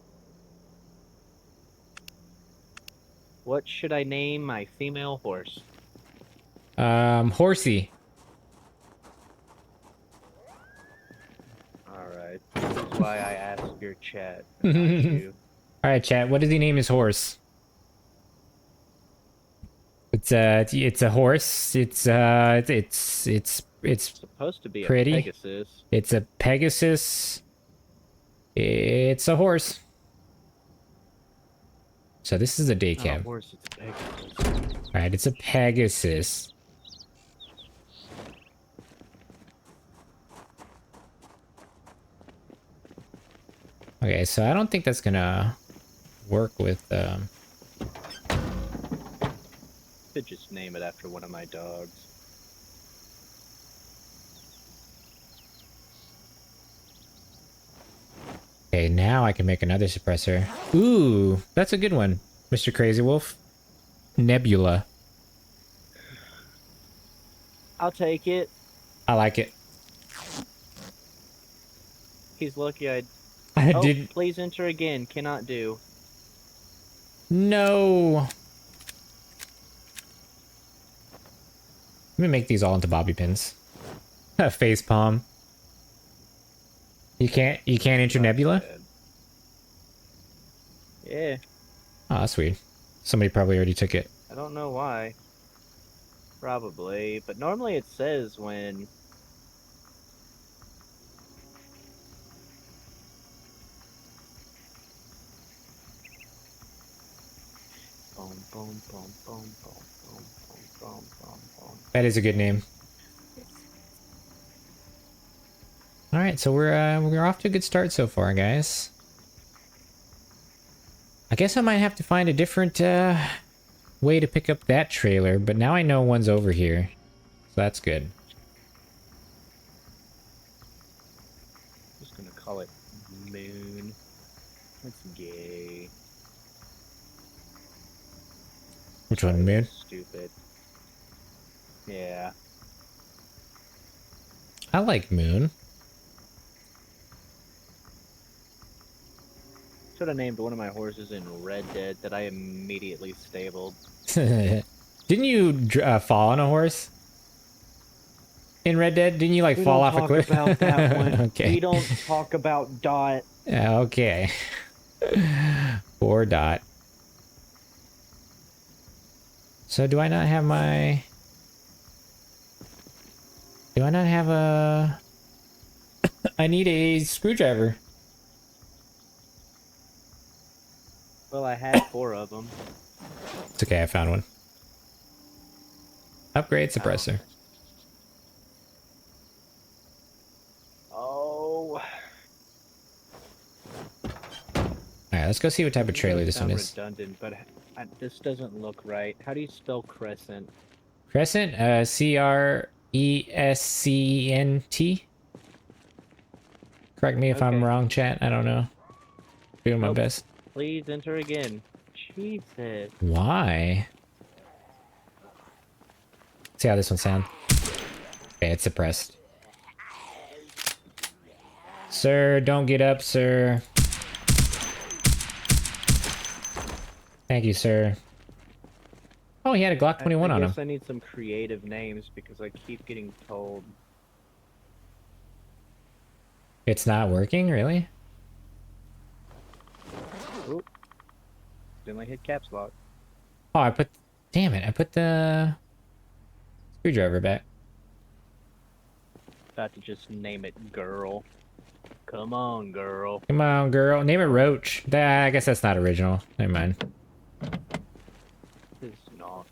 What should I name my female horse? Horsey. Alright. That's why I asked your chat. Not you. Alright, chat, what does he name his horse? It's a horse. It's Supposed to be pretty. a Pegasus. It's a Pegasus. It's a horse. So this is a day Not a cab. horse, it's a Pegasus. Alright, it's a Pegasus. Okay, so I don't think that's gonna work with Could just name it after one of my dogs. Okay, now I can make another suppressor. Ooh, that's a good one, Mr. Crazy Wolf. Nebula. I'll take it. I like it. He's lucky I... I Oh, didn't... please enter again. Cannot do. No. Let me make these all into bobby pins. Face palm. You can't enter Nebula? Yeah. Oh, that's weird. Somebody probably already took it. I don't know why. Probably. But normally it says when... Boom, boom, boom, boom, boom, boom, boom, boom, boom, boom. That is a good name. All right, so we're off to a good start so far, guys. I guess I might have to find a different way to pick up that trailer, but now I know one's over here. So that's good. Just gonna call it Moon. That's gay. Which one, Sorry, Moon? that's stupid. Yeah. I like Moon. Should have named one of my horses in Red Dead that I immediately stabled. Didn't you fall on a horse? In Red Dead? Didn't you like We fall don't off a talk cliff? about that one. Okay. We don't talk about Dot. Yeah, okay. Poor Dot. So do I not have my... Do I not have a... I need a screwdriver. Well, I had 4 of them. It's okay, I found one. Upgrade suppressor. Oh. Alright, let's go see what type of trailer this one Sound is. redundant, but this doesn't look right. How do you spell crescent? Crescent? C-R-E-S-C-E-N-T? Correct me if I'm Okay. wrong, chat. I don't know. Doing my Nope. best. Please enter again. Jesus. Why? See how this one sounds. Okay, it's suppressed. Sir, don't get up, sir. Thank you, sir. Oh, he had a Glock 21 I on him. guess I need some creative names because I keep getting told. It's not working, really? Oop. Didn't hit caps lock. Oh, I put... Damn it, I put the... screwdriver back. About to just name it Girl. Come on, girl. Come on, girl. Name it Roach. I guess that's not original. Never mind. Tis not.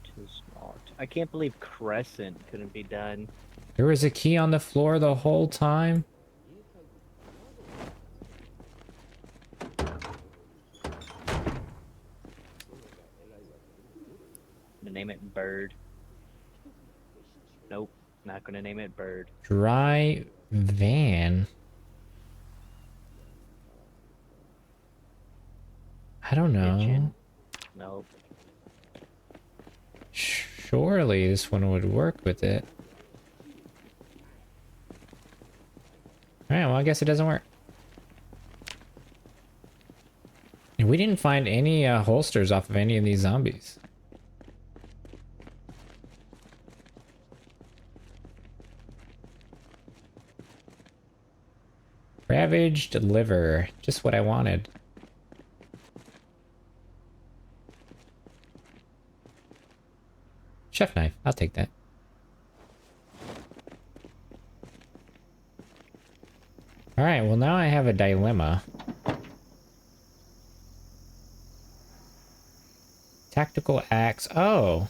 Tis not. I can't believe Crescent couldn't be done. There was a key on the floor the whole time? I'm gonna name it Bird. Nope, not gonna name it Bird. Dry van. I don't know. Kitchen. Nope. Surely this one would work with it. Alright, well I guess it doesn't work. And we didn't find any holsters off of any of these zombies. Ravaged liver. Just what I wanted. Chef knife. I'll take that. Alright, well now I have a dilemma. Tactical axe. Oh.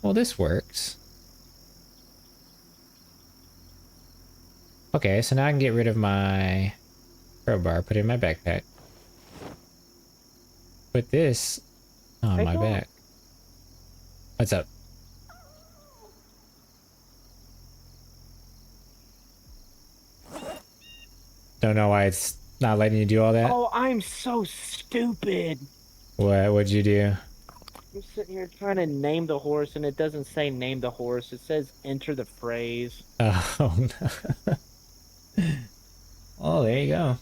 Well, this works. Okay, so now I can get rid of my crowbar, put it in my backpack. Put this on my back. What's up? Don't know why it's not letting you do all that. Oh, I'm so stupid. What'd you do? I'm sitting here trying to name the horse, and it doesn't say name the horse. It says enter the phrase. Oh, no. Oh, there you go.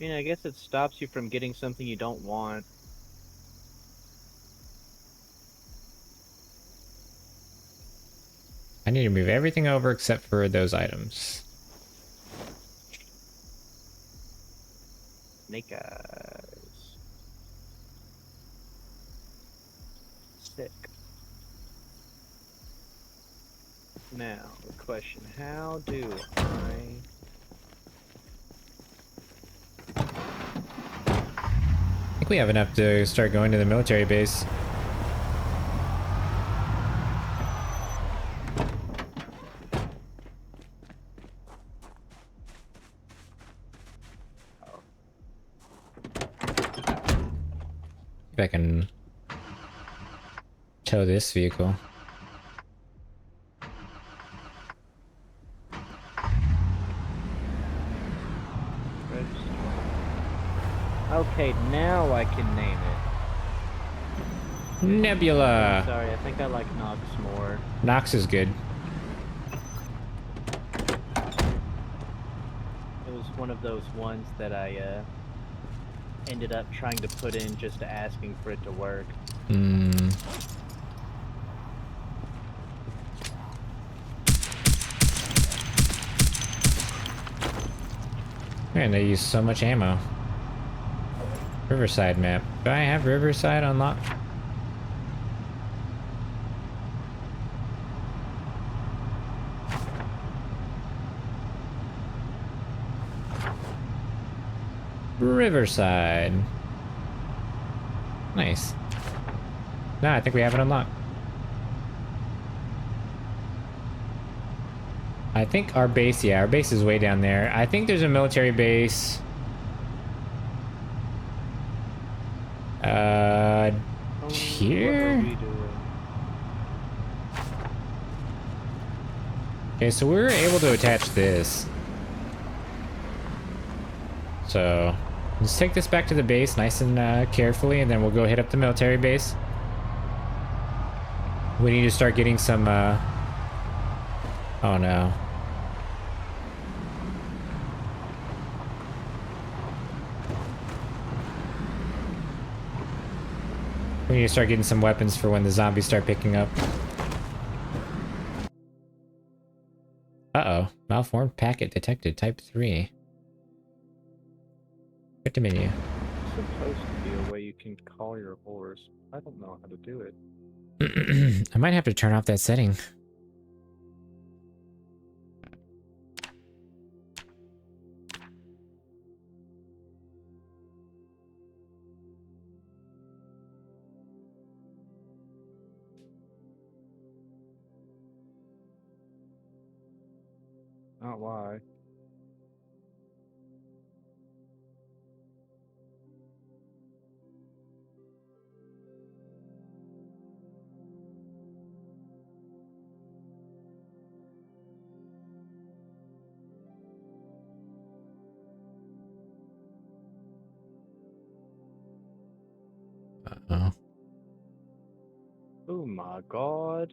You know, I guess it stops you from getting something you don't want. I need to move everything over except for those items. Snake eyes. Sick. Now, the question, how do I... I think we have enough to start going to the military base. if I can tow this vehicle. Okay, now I can name it. Nebula. Sorry, I think I like Nox more. Nox is good. It was one of those ones that I ended up trying to put in just asking for it to work. Hmm. Man, they use so much ammo. Riverside map. Do I have Riverside unlocked? Riverside. Nice. No, I think we have it unlocked. I think our base, yeah, our base is way down there. I think there's a military base. Here? What are we doing? Okay, so we were able to attach this. So let's take this back to the base nice and carefully, and then we'll go hit up the military base. We need to start getting some, oh no. We need to start getting some weapons for when the zombies start picking up. Uh-oh. Malformed packet detected. Type 3. Get to menu. It's supposed to be a way you can call your horse. I don't know how to do it. I might have to turn off that setting. Not why. Uh-oh. Oh my god.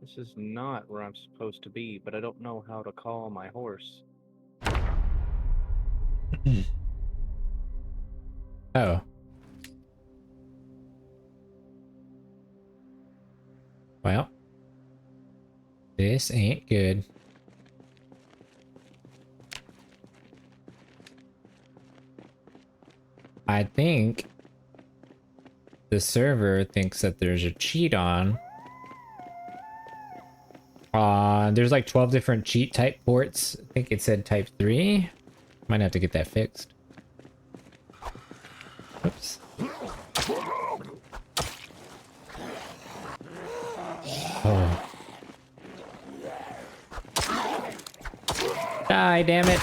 This is not where I'm supposed to be, but I don't know how to call my horse. Oh. Well. This ain't good. I think the server thinks that there's a cheat on. There's like 12 different cheat type ports. I think it said type 3. Might have to get that fixed. Oops. Oh. Die, damn it.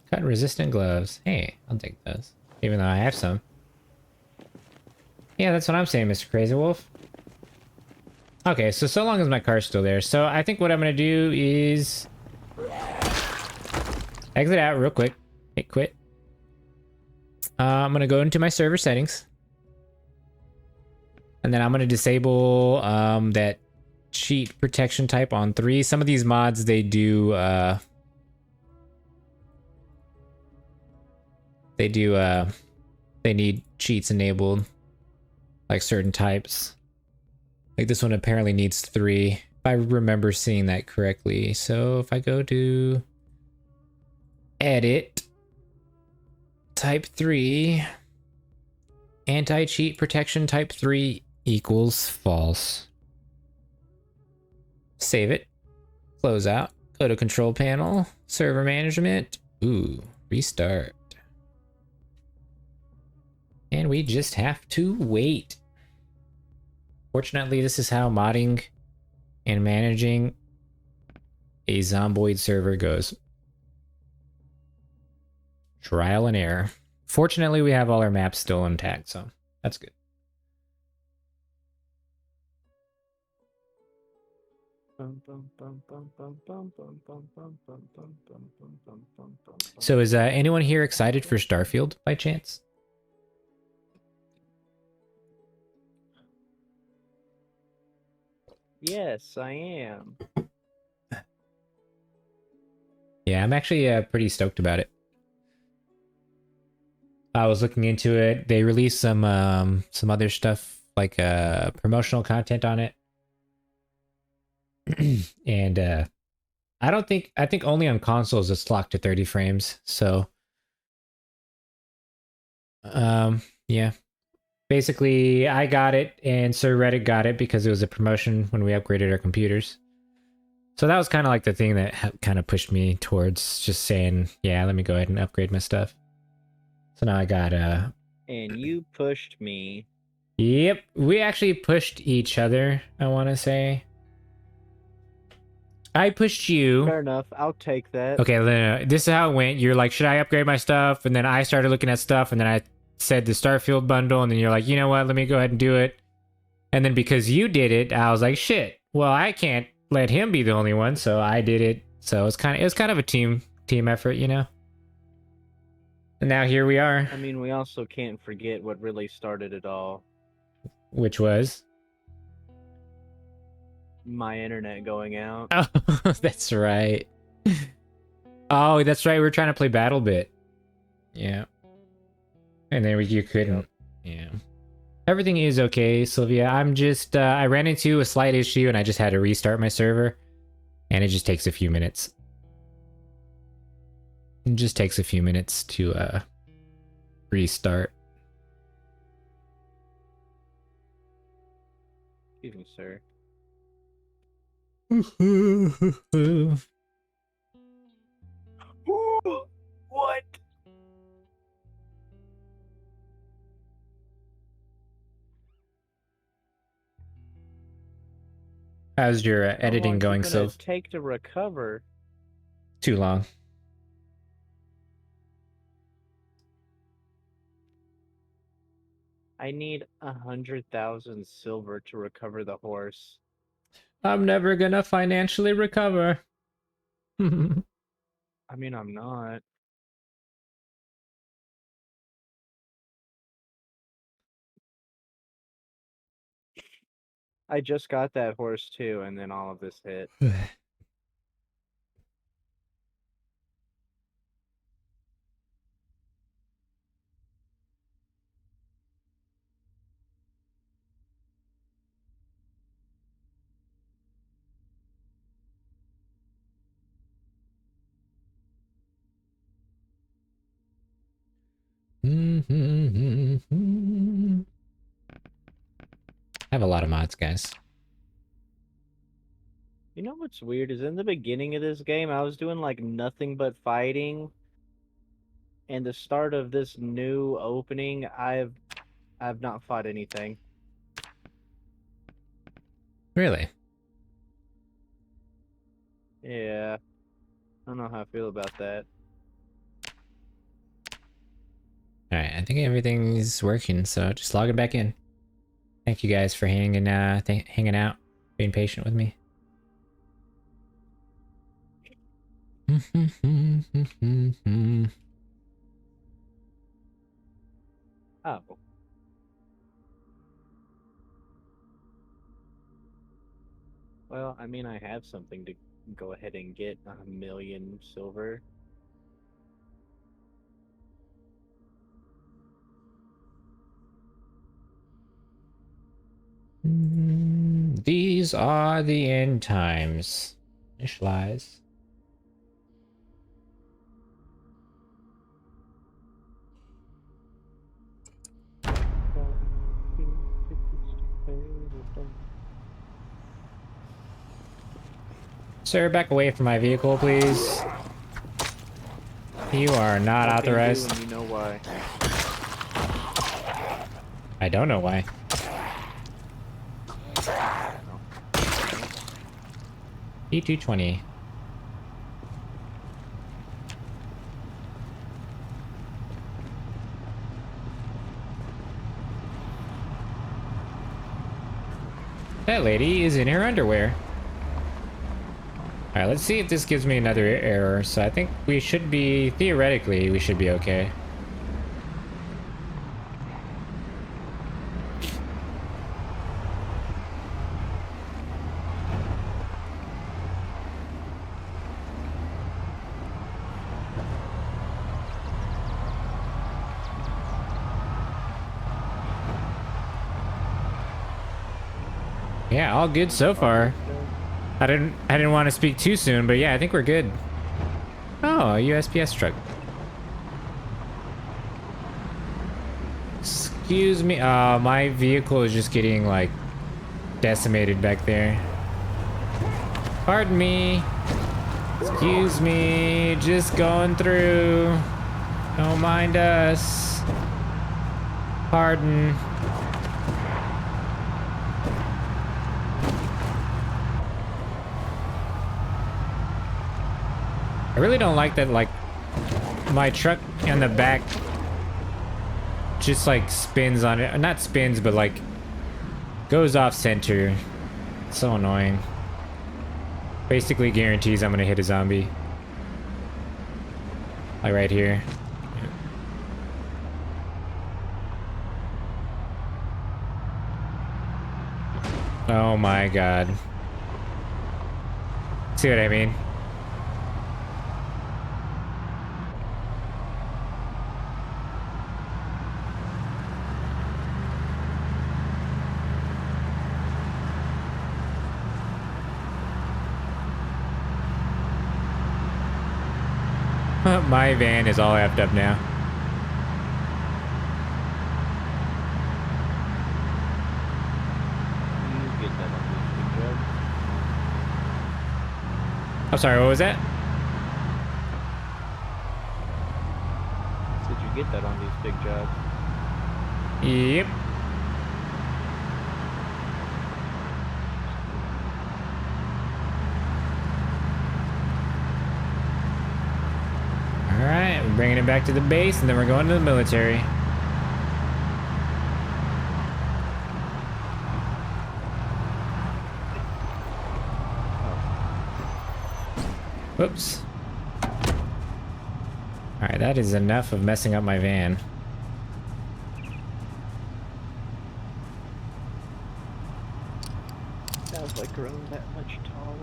Cut resistant gloves. Hey, I'll take those. Even though I have some. Yeah, that's what I'm saying, Mr. Crazy Wolf. Okay, so long as my car's still there. So I think what I'm going to do is exit out real quick. Hit quit. I'm going to go into my server settings. And then I'm going to disable that cheat protection type on 3. Some of these mods, they do... they need cheats enabled, like certain types. Like this one apparently needs 3, if I remember seeing that correctly. So if I go to edit, type 3, anti-cheat protection type 3 equals false. Save it, close out, go to control panel, server management, Ooh, restart. And we just have to wait. Fortunately, this is how modding and managing a Zomboid server goes. Trial and error. Fortunately, we have all our maps still intact, so that's good. So is anyone here excited for Starfield by chance? Yes, I am. Yeah, I'm actually pretty stoked about it. I was looking into it. They released some other stuff like promotional content on it. And I think only on consoles it's locked to 30 frames. So yeah. Basically, I got it and Sir Reddit got it because it was a promotion when we upgraded our computers. So that was kind of like the thing that kind of pushed me towards just saying, yeah, let me go ahead and upgrade my stuff. So now I got And you pushed me. Yep, we actually pushed each other, I want to say. I pushed you. Fair enough. I'll take that. Okay, no, this is how it went. You're like, should I upgrade my stuff? And then I started looking at stuff, and then I said the Starfield bundle, and then you're like, you know what? Let me go ahead and do it. And then because you did it, I was like, shit. Well, I can't let him be the only one, so I did it. So it was kind of a team effort, you know. And now here we are. I mean, we also can't forget what really started it all. Which was my internet going out. Oh, that's right. Oh, that's right. We were trying to play BattleBit. Yeah. And then you couldn't. Yep. Yeah. Everything is okay, Sylvia. I'm just, I ran into a slight issue and I just had to restart my server. And it just takes a few minutes. It just takes a few minutes to, restart. Excuse me, sir. What? How's your editing going, Sylv? Take to recover. Too long. I need 100,000 silver to recover the horse. I'm never gonna financially recover. I mean, I'm not. I just got that horse too, and then all of this hit. I have a lot of mods, guys. You know what's weird is in the beginning of this game, I was doing like nothing but fighting. And the start of this new opening, I've not fought anything. Really? Yeah. I don't know how I feel about that. Alright, I think everything's working, so just log it back in. Thank you guys for hanging out, being patient with me. Oh. Well, I mean, I have something to go ahead and get 1,000,000 silver. These are the end times. Initialize. Sir, back away from my vehicle, please. You are not Okay, authorized. and you know why. I don't know why. P220. That lady is in her underwear. Alright, let's see if this gives me another error. So I think we should be, theoretically, we should be okay. Yeah, all good so far. I didn't want to speak too soon, but yeah, I think we're good. Oh, a USPS truck. Excuse me. My vehicle is just getting like decimated back there. Pardon me. Excuse me. Just going through. Don't mind us. Pardon. I really don't like that, like, my truck in the back just, like, spins on it. Not spins, but, like, goes off center. It's so annoying. Basically guarantees I'm gonna hit a zombie. Like, right here. Oh my god. See what I mean? My van is all effed up now. You get that on these big jobs. I'm sorry, what was that? Did you get that on these big jobs? Yep. Alright, we're bringing it back to the base and then we're going to the military. Whoops. Alright, that is enough of messing up my van. Sounds like grown that much taller.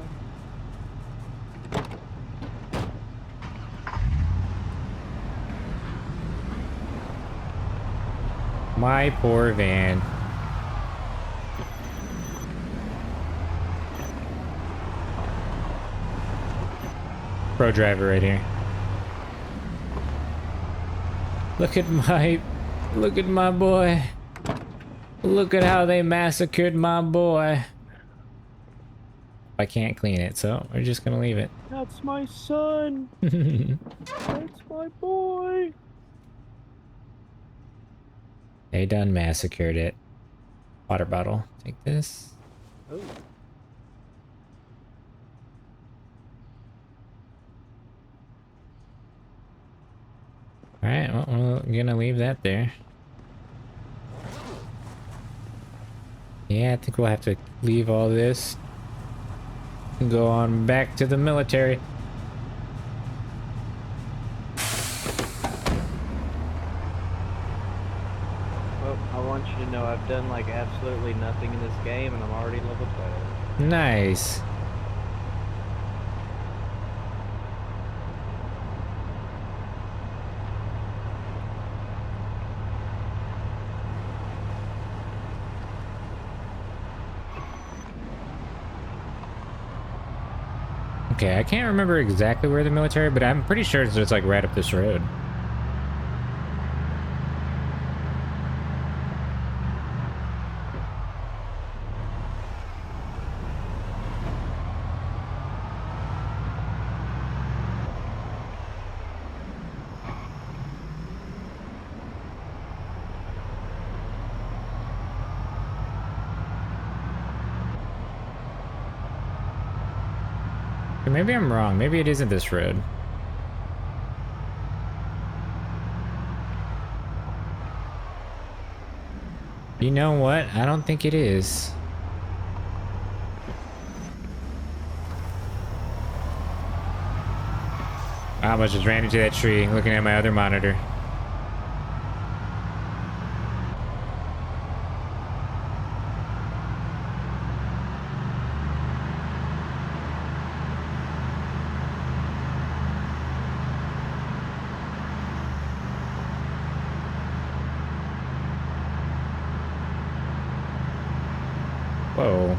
My poor van. Pro driver right here. Look at my boy. Look at how they massacred my boy. I can't clean it, so we're just gonna leave it. That's my son. That's my boy. They done massacred it. Water bottle. Take this. Oh. Alright, well, we're gonna leave that there. Yeah, I think we'll have to leave all this and go on back to the military. Well, I want you to know I've done like absolutely nothing in this game and I'm already level 12. Nice. Okay, I can't remember exactly where the military, but I'm pretty sure it's just like right up this road. Or maybe I'm wrong. Maybe it isn't this road. You know what? I don't think it is. I almost just ran into that tree looking at my other monitor. Whoa.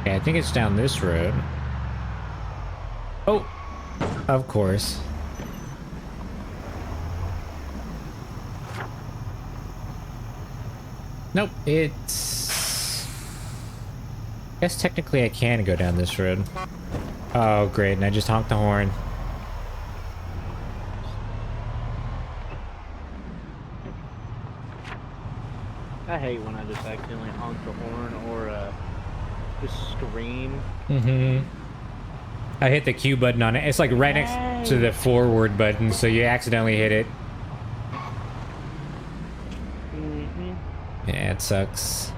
Okay, I think it's down this road. Oh, of course. Nope, it's... I guess technically I can go down this road. Oh, great, and I just honked the horn. I hate when I just accidentally honk the horn or just scream. Mm-hmm. I hit the Q button on it. It's like right next to the forward button, so you accidentally hit it. Mm-hmm. Yeah, it sucks.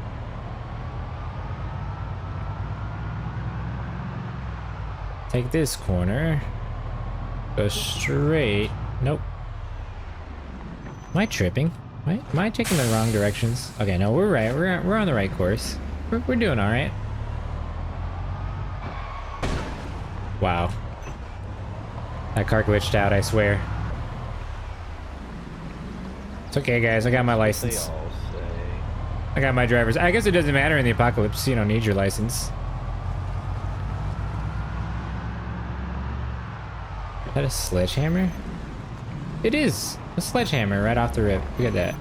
Take this corner. Go straight. Nope. Am I tripping? Am I taking the wrong directions? Okay, no, we're right. We're on the right course. We're doing all right. Wow. That car glitched out, I swear. It's okay, guys. I got my license. They all say. I got my driver's. I guess it doesn't matter in the apocalypse. You don't need your license. Is that a sledgehammer? It is. A sledgehammer right off the rip. Look at that.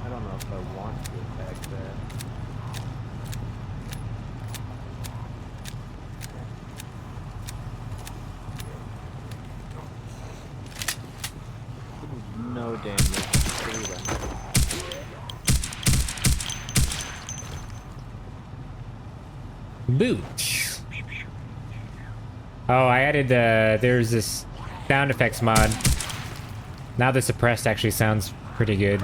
I don't know if I want to attack that. No damage. Boot. Oh, I added there's this sound effects mod. Now the suppressed actually sounds pretty good.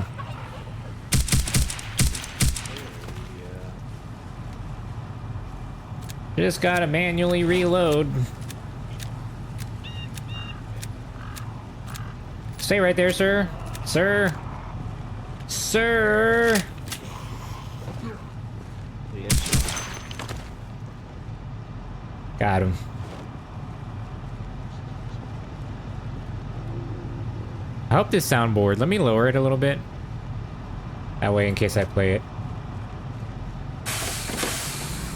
Just gotta manually reload. Stay right there, sir. Sir. Sir. Got him. I hope this soundboard, let me lower it a little bit. That way in case I play it.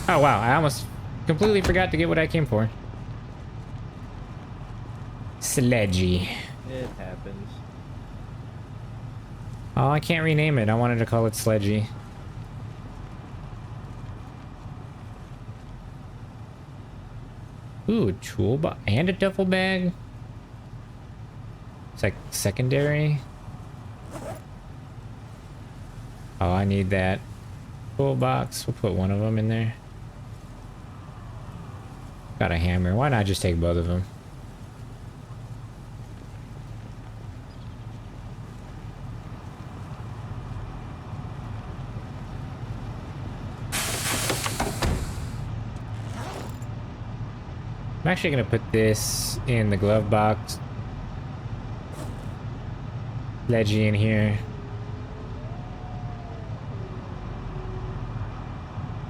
Oh wow, I almost completely forgot to get what I came for. Sledgy. It happens. Oh, I can't rename it. I wanted to call it Sledgy. Ooh, a toolbox and a duffel bag. It's like secondary. Oh, I need that toolbox. We'll put one of them in there. Got a hammer. Why not just take both of them? I'm actually gonna put this in the glove box. Ledgy in here.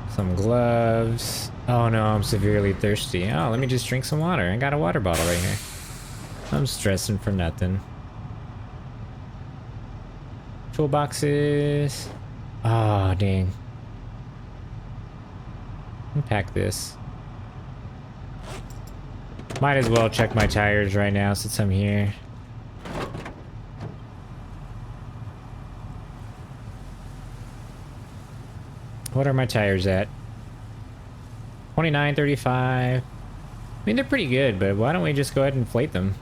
Some gloves. Oh no, I'm severely thirsty. Oh, let me just drink some water. I got a water bottle right here. I'm stressing for nothing. Toolboxes. Oh, dang. Unpack this. Might as well check my tires right now since I'm here. What are my tires at? 29, 35. I mean, they're pretty good, but why don't we just go ahead and inflate them?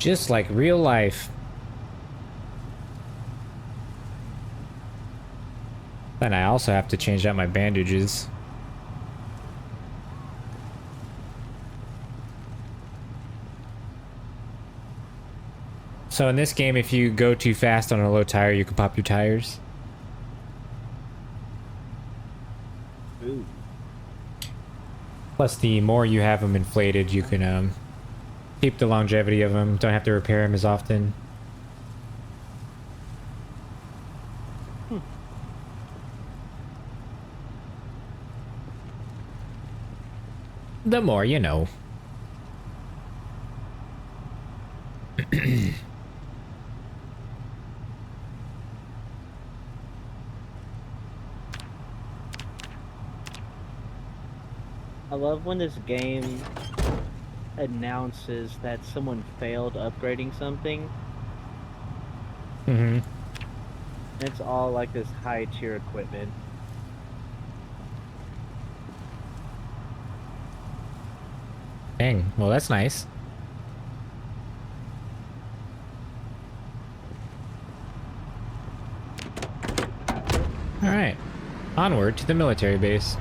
Just like real life. Then I also have to change out my bandages. So in this game, if you go too fast on a low tire, you can pop your tires. Ooh. Plus, the more you have them inflated, you can keep the longevity of them. Don't have to repair them as often. The more you know. I love when this game announces that someone failed upgrading something. Mm-hmm. It's all like this high tier equipment. Dang. Well, that's nice. All right. Onward to the military base.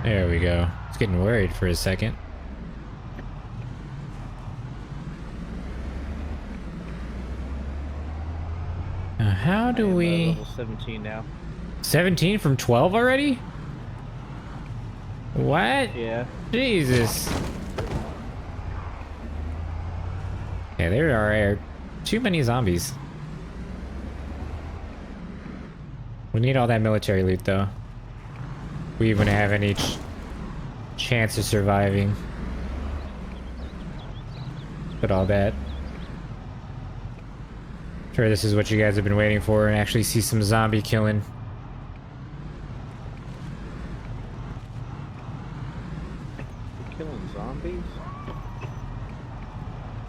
There we go. I was getting worried for a second. Now, how do we... level 17 now. 17 from 12 already? What? Yeah. Jesus. Yeah, there are too many zombies. We need all that military loot, though. We even have any chance of surviving. But all that. Sure, this is what you guys have been waiting for, and actually see some zombie killing. You're killing zombies?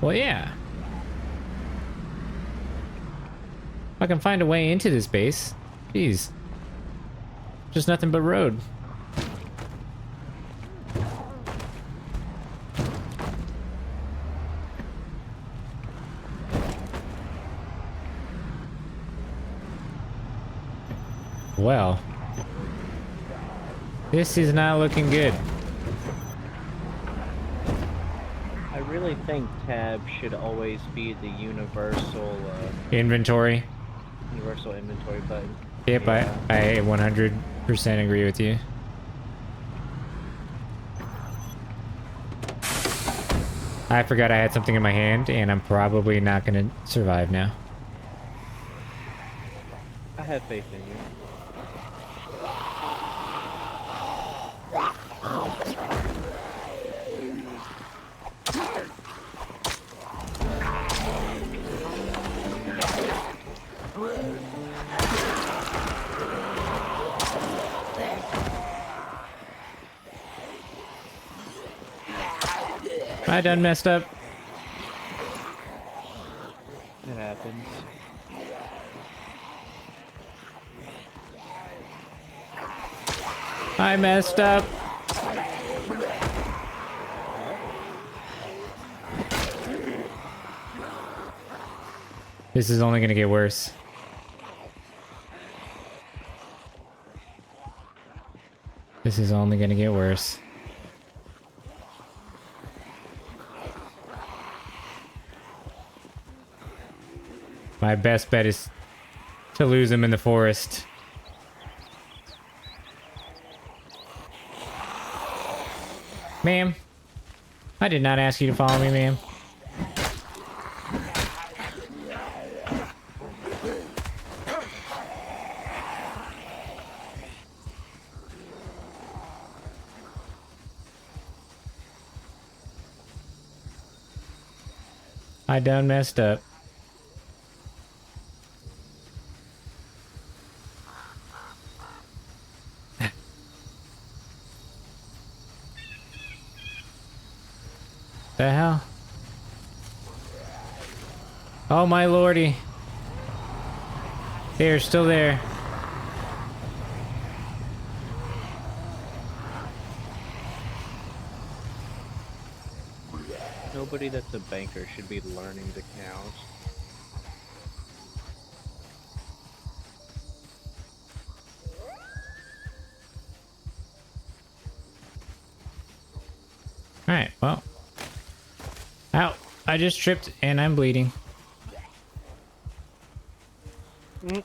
Well, yeah. If I can find a way into this base. Jeez. Just nothing but road. Well, this is not looking good. I really think tab should always be the universal Inventory. universal inventory button. Yep, Yeah. I 100% agree with you. I forgot I had something in my hand, and I'm probably not gonna survive now. I have faith in you. I done messed up. It happens. I messed up. This is only gonna get worse. This is only gonna get worse. My best bet is to lose him in the forest. Ma'am, I did not ask you to follow me, ma'am. I done messed up. The hell? Oh my lordy. They're still there. Nobody that's a banker should be learning to count. Alright, well. Ow. I just tripped and I'm bleeding. Mm.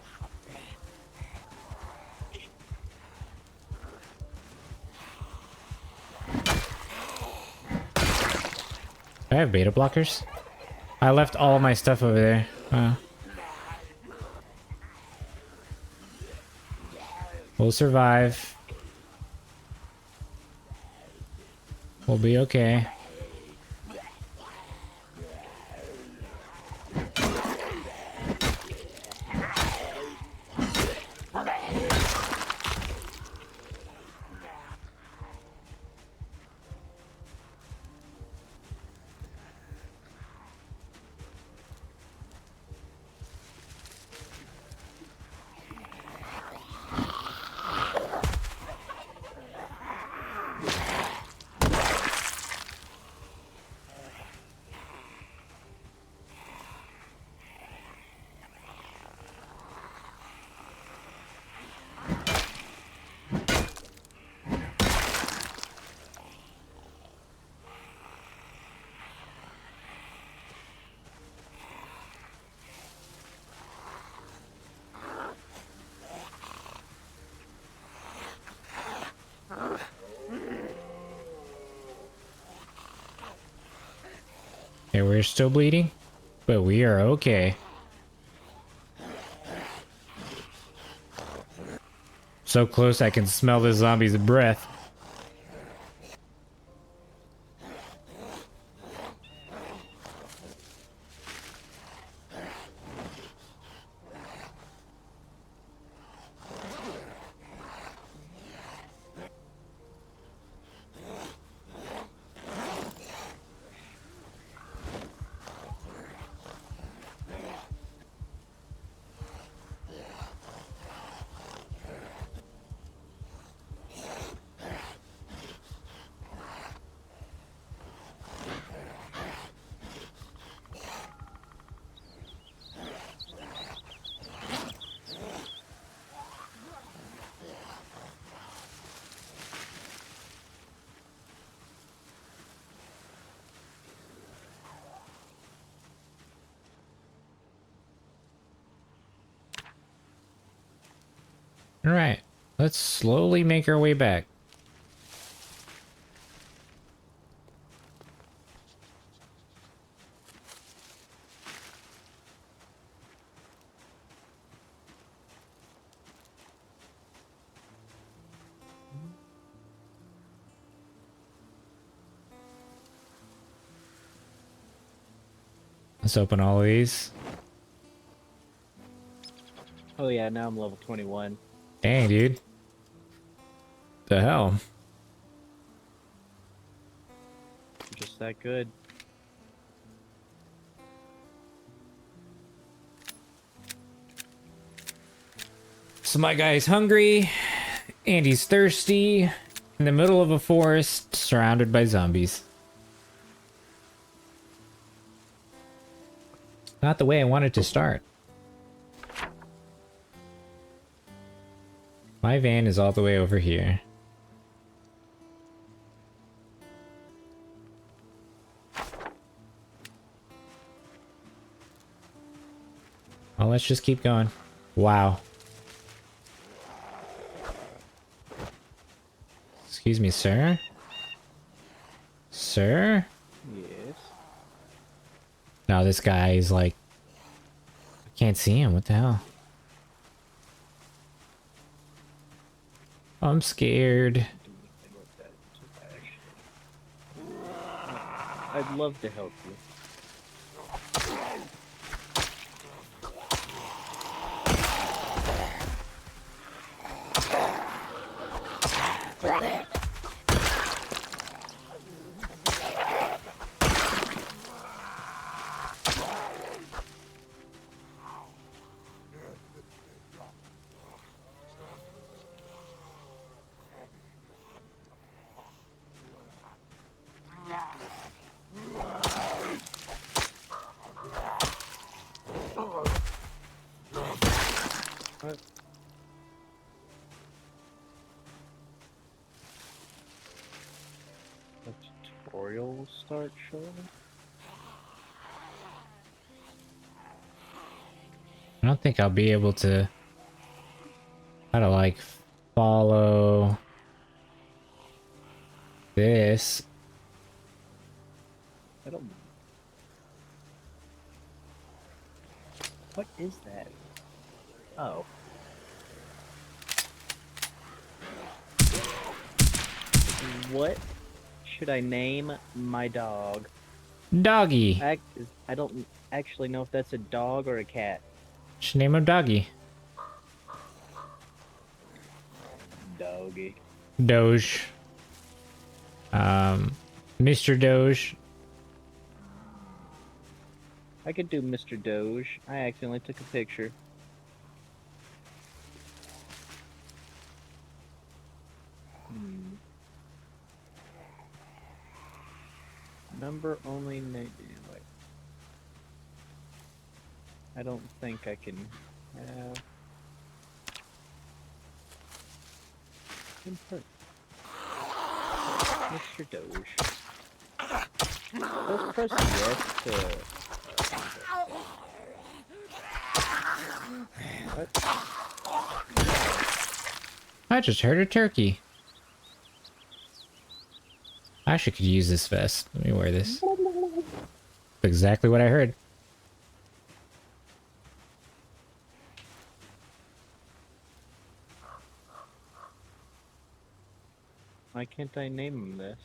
I have beta blockers. I left all my stuff over there. We'll survive. We'll be okay. Okay, we're still bleeding, but we are okay. So close I can smell the zombie's breath. All right, let's slowly make our way back. Let's open all of these. Oh yeah, now I'm level 21. Dang, dude. The hell? Just that good. So my guy's hungry, and he's thirsty, in the middle of a forest, surrounded by zombies. Not the way I wanted to start. My van is all the way over here. Well, let's just keep going. Wow. Excuse me, sir? Sir? Yes. No, this guy is like... I can't see him. What the hell? I'm scared. I'd love to help you. What? The tutorial will start showing? I don't think I'll be able to... How to, like, follow... this. I don't... What is that? Oh. What should I name my dog? Doggy. I don't actually know if that's a dog or a cat. Should name him Doggy. Doggy. Doge. Mr. Doge. I could do Mr. Doge. I accidentally took a picture. Number only name. Wait. I don't think I can have input. Mr. Doge. Let's press yes to. What? I just heard a turkey. I actually could use this vest. Let me wear this. Exactly what I heard. Why can't I name him this?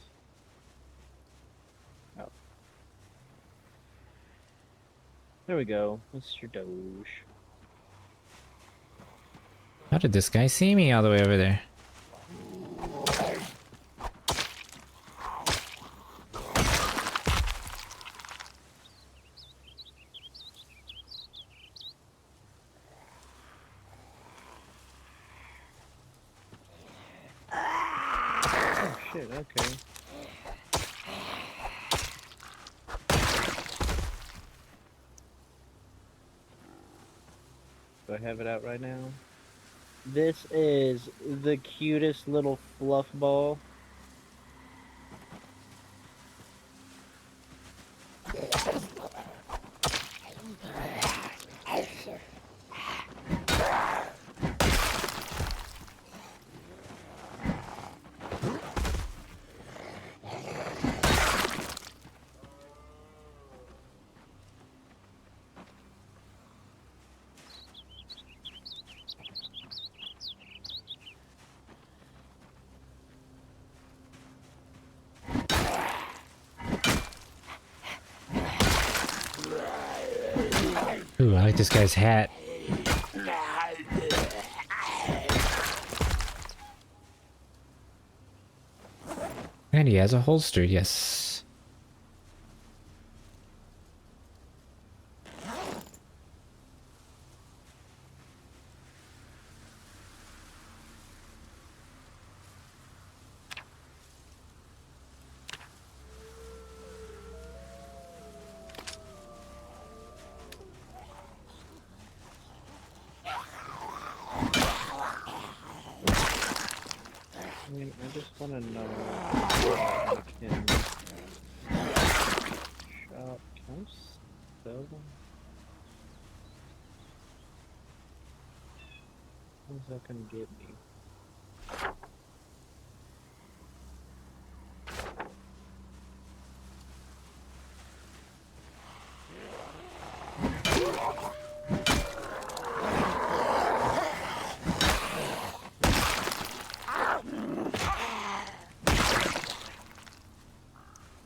Oh. There we go. Mr. Doge. How did this guy see me all the way over there? Oh shit, okay. Do I have it out right now? This is the cutest little fluff ball. Ooh, I like this guy's hat. And he has a holster, yes. I mean, I just want to know if I can shop. Can I sell them? What's that gonna get me?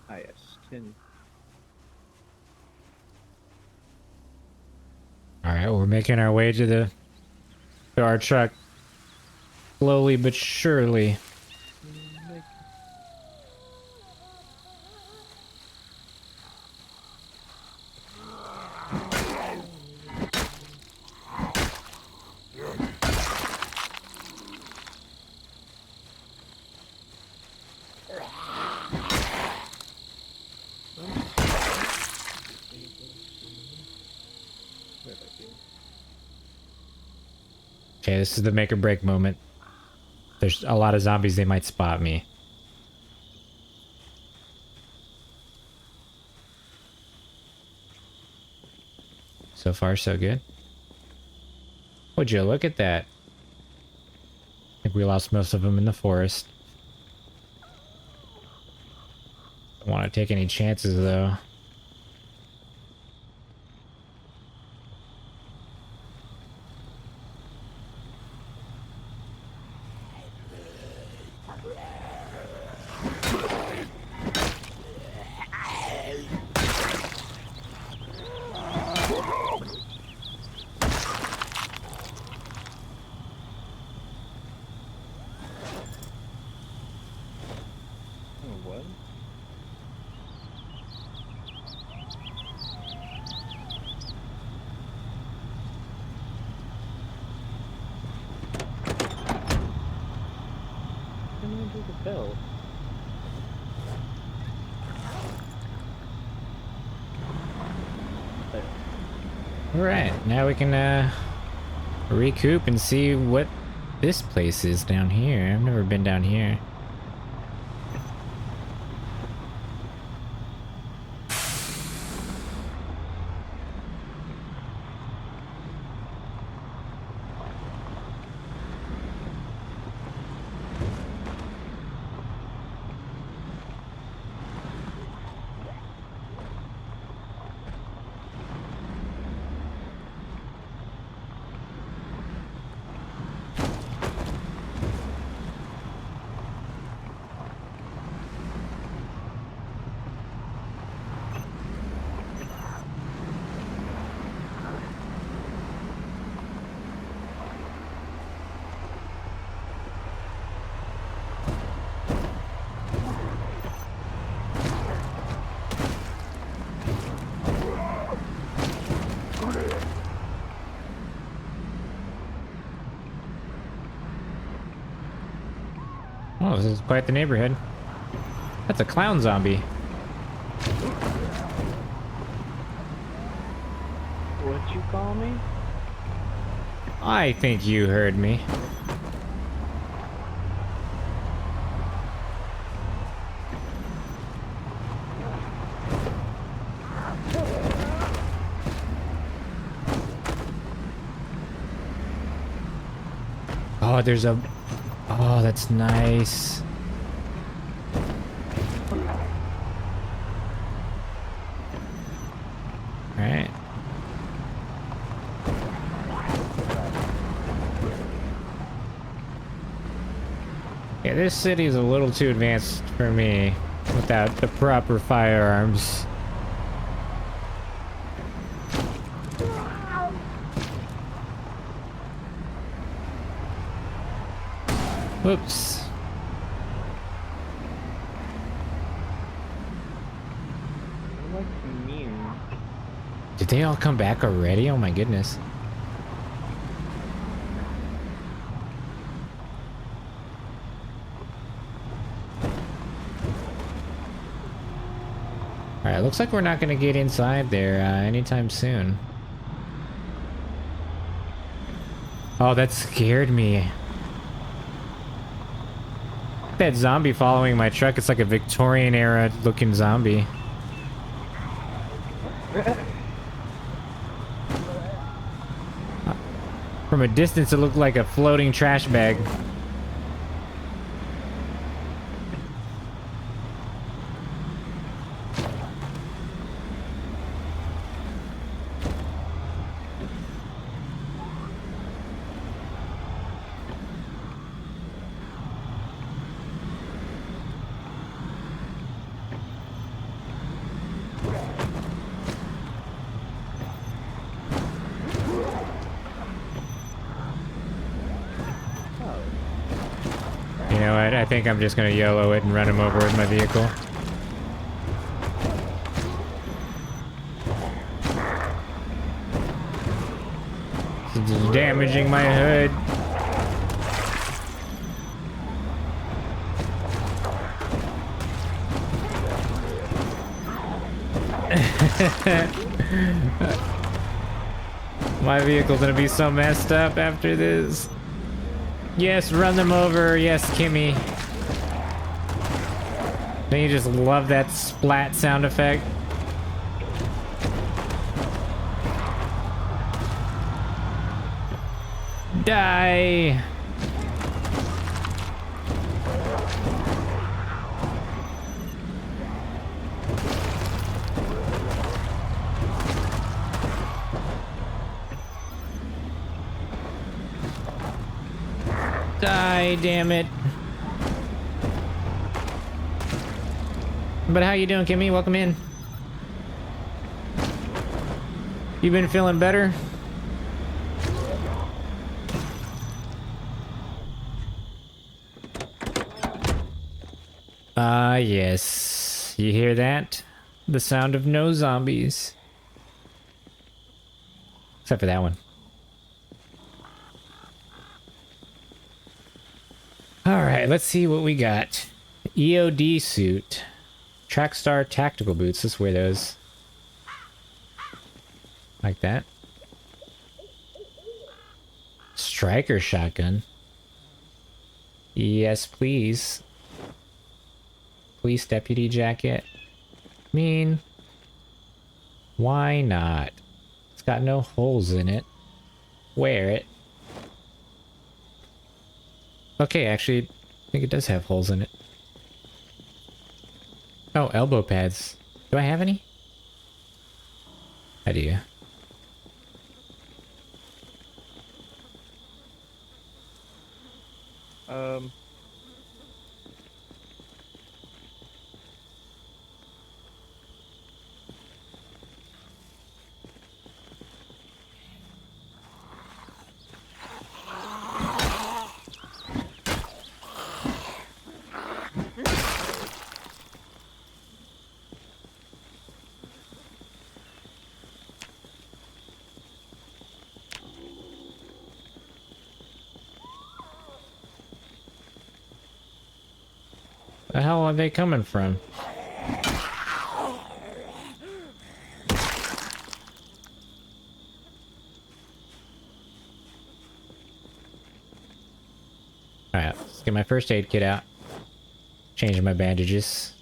Ah, yes, 10. All right, we're making our way to our truck, slowly but surely. Like, what did I do? Okay, this is the make or break moment. There's a lot of zombies, they might spot me. So far, so good. Would you look at that? I think we lost most of them in the forest. Don't want to take any chances, though. Oh, what? Can I do the bell? There. Alright, now we can recoup and see what this place is down here. I've never been down here. Oh, this is quite the neighborhood. That's a clown zombie. What'd you call me? I think you heard me. Oh, there's a... Oh, that's nice. Alright. Yeah, this city is a little too advanced for me without the proper firearms. Whoops. What do you mean? Did they all come back already? Oh my goodness. Alright, looks like we're not gonna get inside there anytime soon. Oh, that scared me. That zombie following my truck. It's like a Victorian era looking zombie. From a distance, it looked like a floating trash bag. You know what? I think I'm just gonna YOLO it and run him over with my vehicle. It's damaging my hood. My vehicle's gonna be so messed up after this. Yes, run them over. Yes, Kimmy. Don't you just love that splat sound effect? Die! Die, damn it. But how you doing, Kimmy? Welcome in. You been feeling better? Ah, yes. You hear that? The sound of no zombies. Except for that one. Alright, let's see what we got. EOD suit. Trackstar tactical boots. Let's wear those. Like that. Striker shotgun. Yes, please. Police deputy jacket. I mean, why not? It's got no holes in it. Wear it. Okay, actually, I think it does have holes in it. Oh, elbow pads. Do I have any? I do. The hell are they coming from? Alright, let's get my first aid kit out. Change my bandages.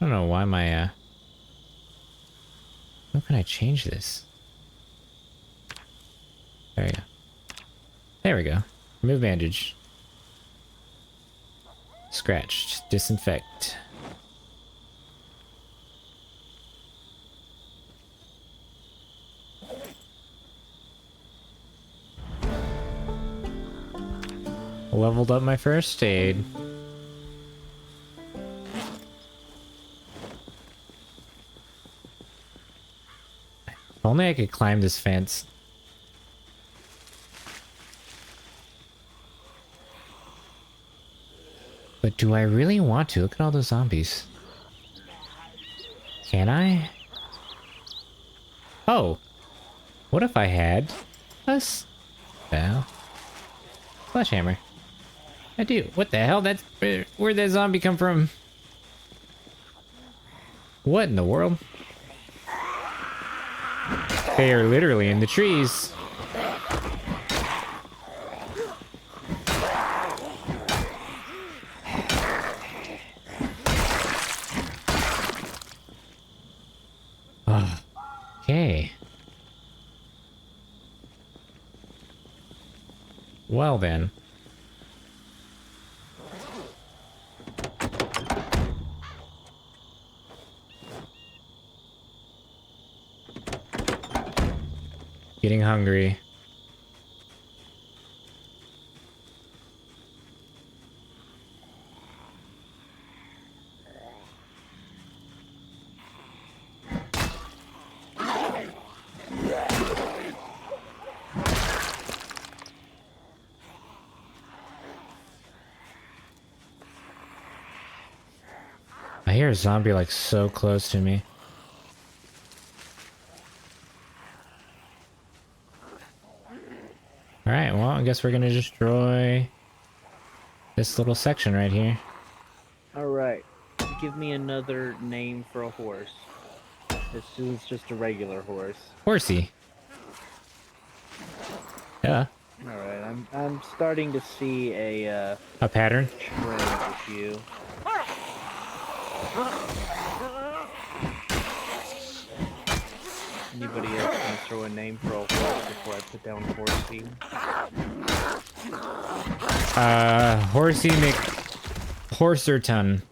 I don't know why my, how can I change this? There we go. There we go. Remove bandage. Scratched. Disinfect. Leveled up my first aid. If only I could climb this fence. But do I really want to? Look at all those zombies. Can I? Oh. What if I had us? Well, sledgehammer. I do. What the hell? That's where'd that zombie come from? What in the world? They are literally in the trees. Okay. Well then. Getting hungry. I hear a zombie like so close to me. Alright, well, I guess we're gonna destroy this little section right here. Alright. Give me another name for a horse. This is just a regular horse. Horsey. Yeah. Alright, I'm starting to see a A pattern. trend with you. Anybody else gonna throw a name for a horse before I put down Horsey? Horsey Horserton.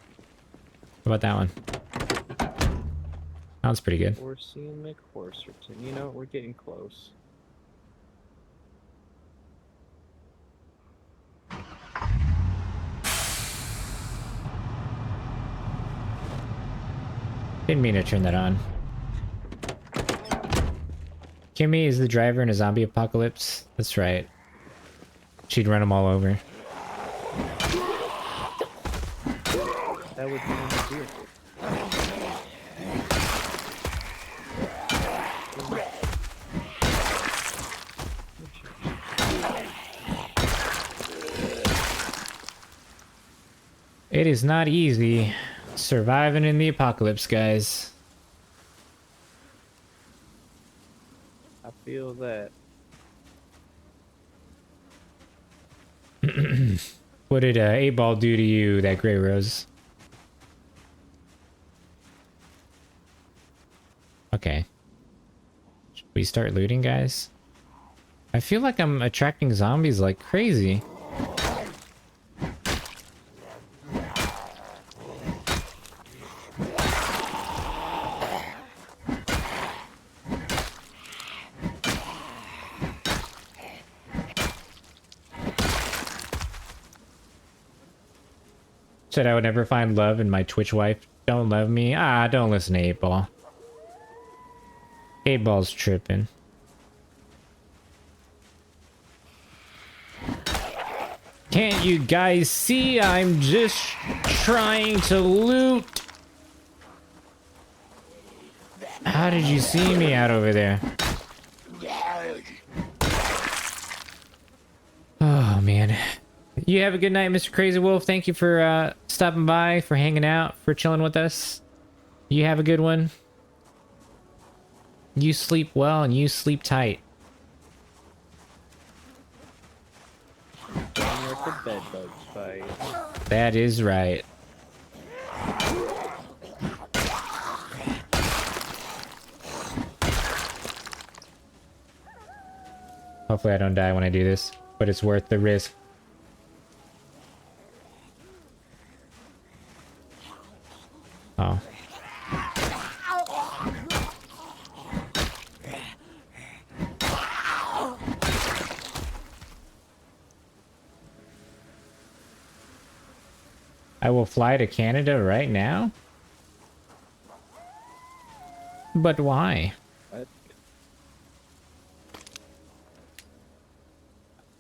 How about that one? Sounds pretty good. Horsey and McHorserton. You know, we're getting close. Didn't mean to turn that on. Kimmy is the driver in a zombie apocalypse. That's right. She'd run them all over. That would be in the vehicle. It is not easy surviving in the apocalypse, guys. I feel that. What did 8-Ball do to you, that Grey Rose? Okay. Should we start looting, guys? I feel like I'm attracting zombies like crazy. Said I would never find love in my Twitch wife. Don't love me. Ah, don't listen to 8-Ball. 8-Ball's tripping. Can't you guys see? I'm just trying to loot. How did you see me out over there? Oh, man. You have a good night, Mr. Crazy Wolf. Thank you for stopping by, for hanging out, for chilling with us. You have a good one. You sleep well and you sleep tight. Don't let the bed bugs bite. That is right. Hopefully I don't die when I do this, but it's worth the risk. Oh. I will fly to Canada right now? But why?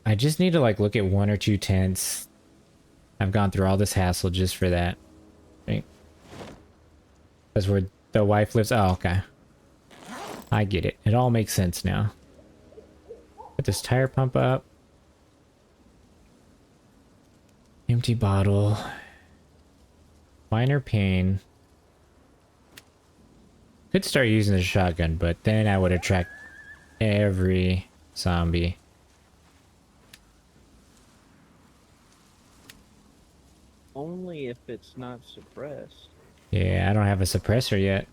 I just need to like look at 1 or 2 tents. I've gone through all this hassle just for that. Right? That's where the wife lives. Oh, okay. I get it. It all makes sense now. Put this tire pump up. Empty bottle. Minor pain. Could start using the shotgun, but then I would attract every zombie. Only if it's not suppressed. Yeah, I don't have a suppressor yet.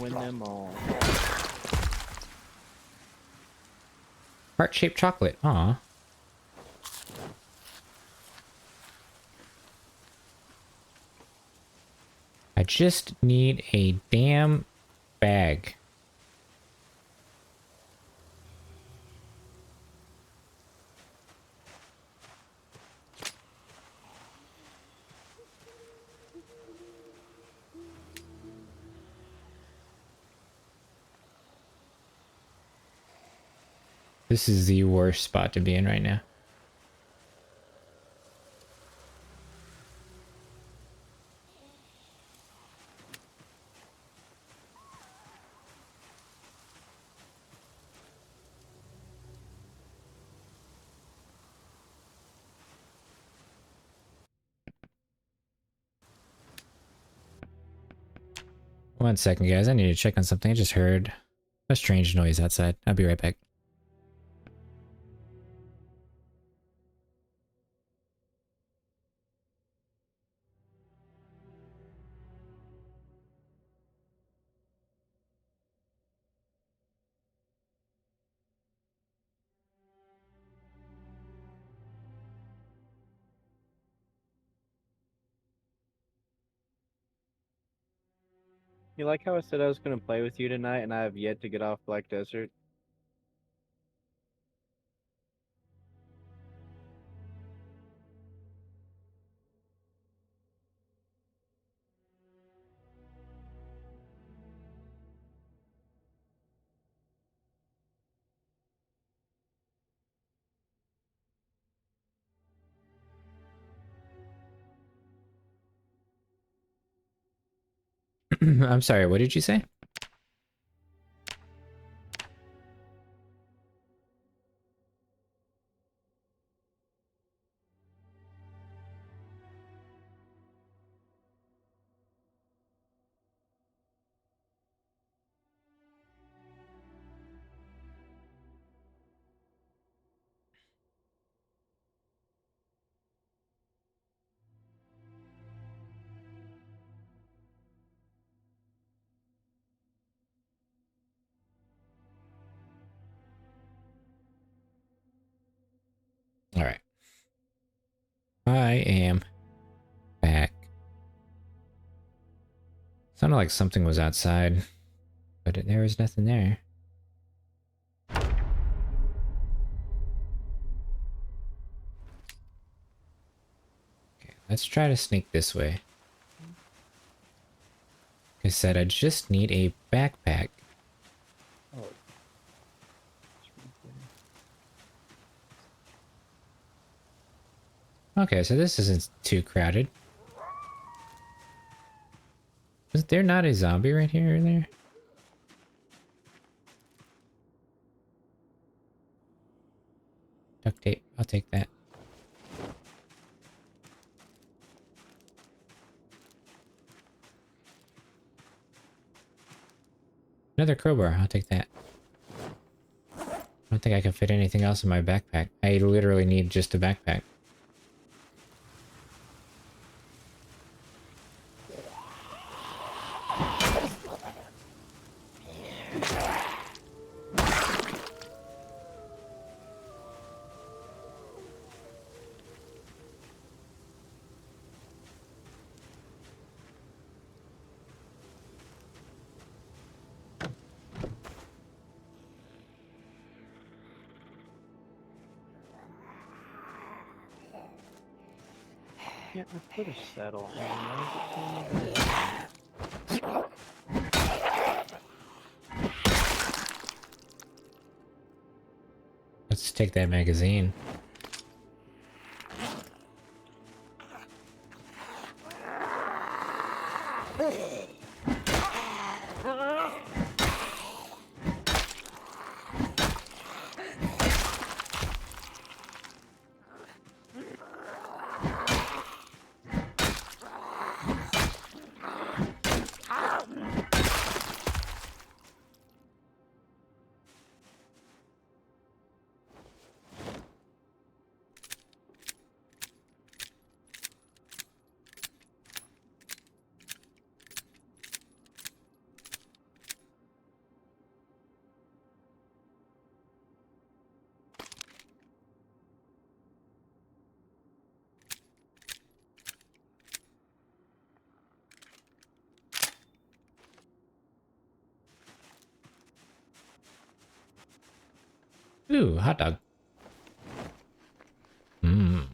win them all. Heart-shaped chocolate. Aw. I just need a damn bag. This is the worst spot to be in right now. One second, guys. I need to check on something. I just heard a strange noise outside. I'll be right back. You like how I said I was going to play with you tonight and I have yet to get off Black Desert? I'm sorry, what did you say? All right. I am back. Sounded like something was outside, but there was nothing there. Okay, let's try to sneak this way. Like I said, I just need a backpack. Oh. Okay, so this isn't too crowded. Is there not a zombie right here or there? Duct tape, I'll take that. Another crowbar, I'll take that. I don't think I can fit anything else in my backpack. I literally need just a backpack. Yeah, I put a saddle on. Why is it telling me Let's take that magazine. Ooh, hot dog. Mmm.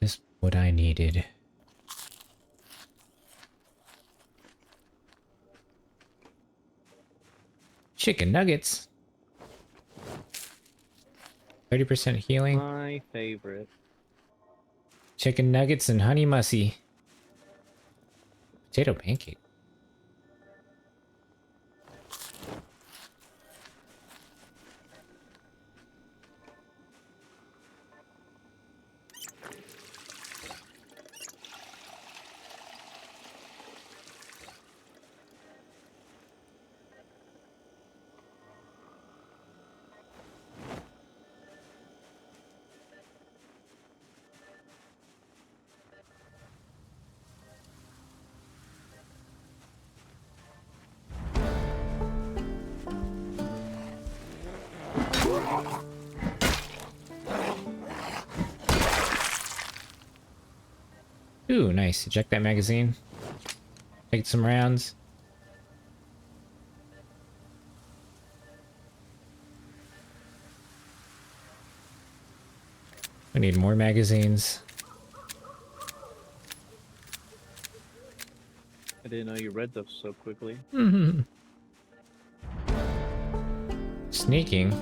Just what I needed. Chicken nuggets. 30% healing. My favorite. Chicken nuggets and honey mussy. Potato pancake. Ooh, nice. Eject that magazine. Take some rounds. I need more magazines. I didn't know you read those so quickly. Sneaking.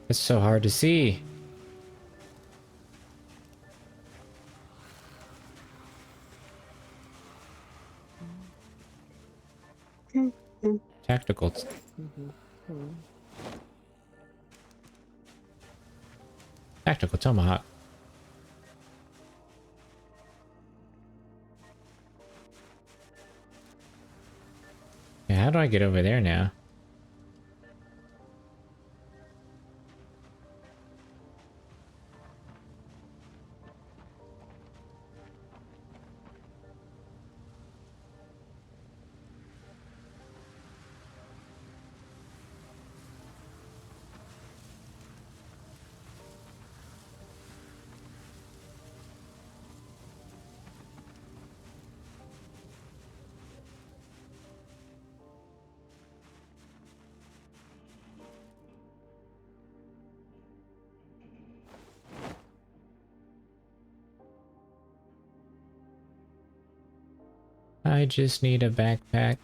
It's so hard to see. Tactical. Tactical tomahawk. Yeah, how do I get over there now? I just need a backpack.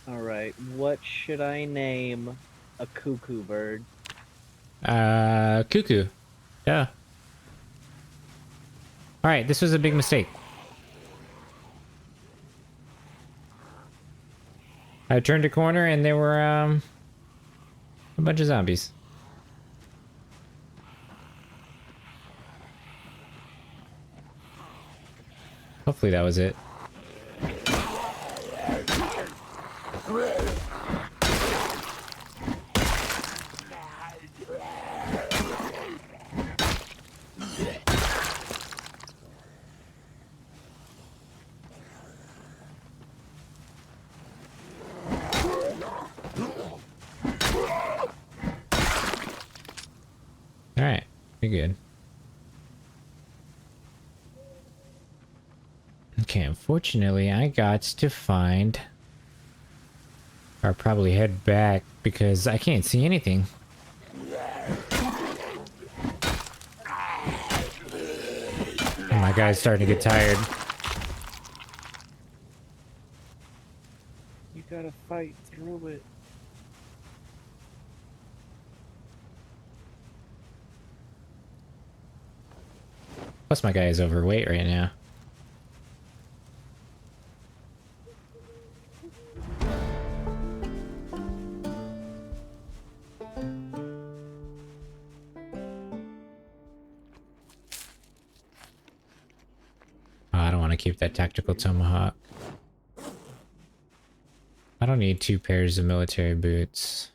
Alright, what should I name a cuckoo bird? Cuckoo. Yeah. Alright, this was a big mistake. I turned a corner and there were, a bunch of zombies. Hopefully that was it. Alright, you're good. Okay, unfortunately, I got to find... or probably head back because I can't see anything. And my guy's starting to get tired. You gotta fight through it. Plus my guy is overweight right now. Oh, I don't want to keep that tactical tomahawk. I don't need 2 pairs of military boots.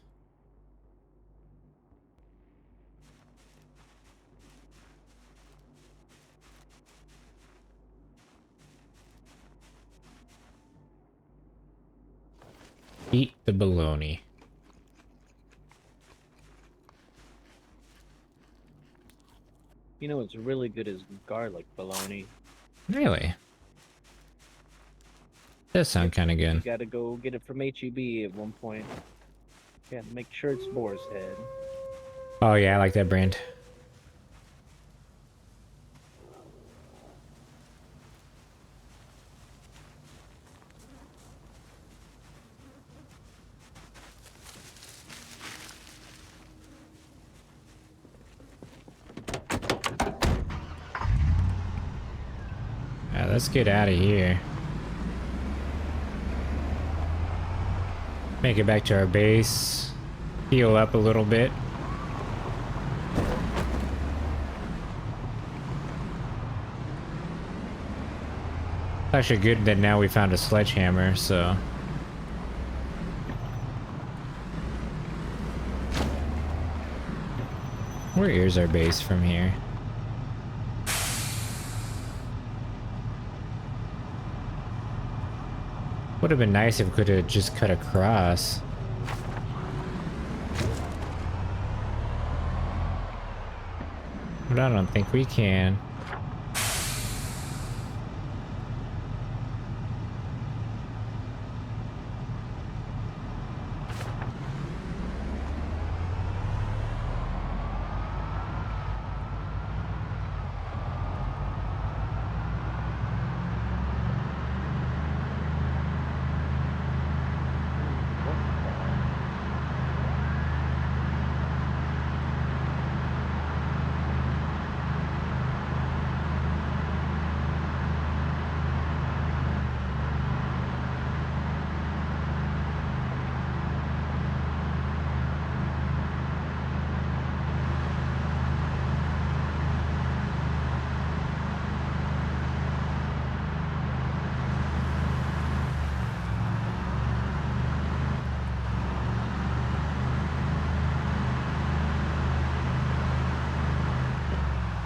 Eat the bologna. You know what's really good is garlic bologna. Really? Does sound kind of You good. gotta go get it from HEB at one point. Yeah, make sure it's Boar's Head. Oh yeah, I like that brand. Let's get out of here. Make it back to our base. Heal up a little bit. Actually good that now we found a sledgehammer, so... Where is our base from here? Would have been nice if we could have just cut across. But I don't think we can.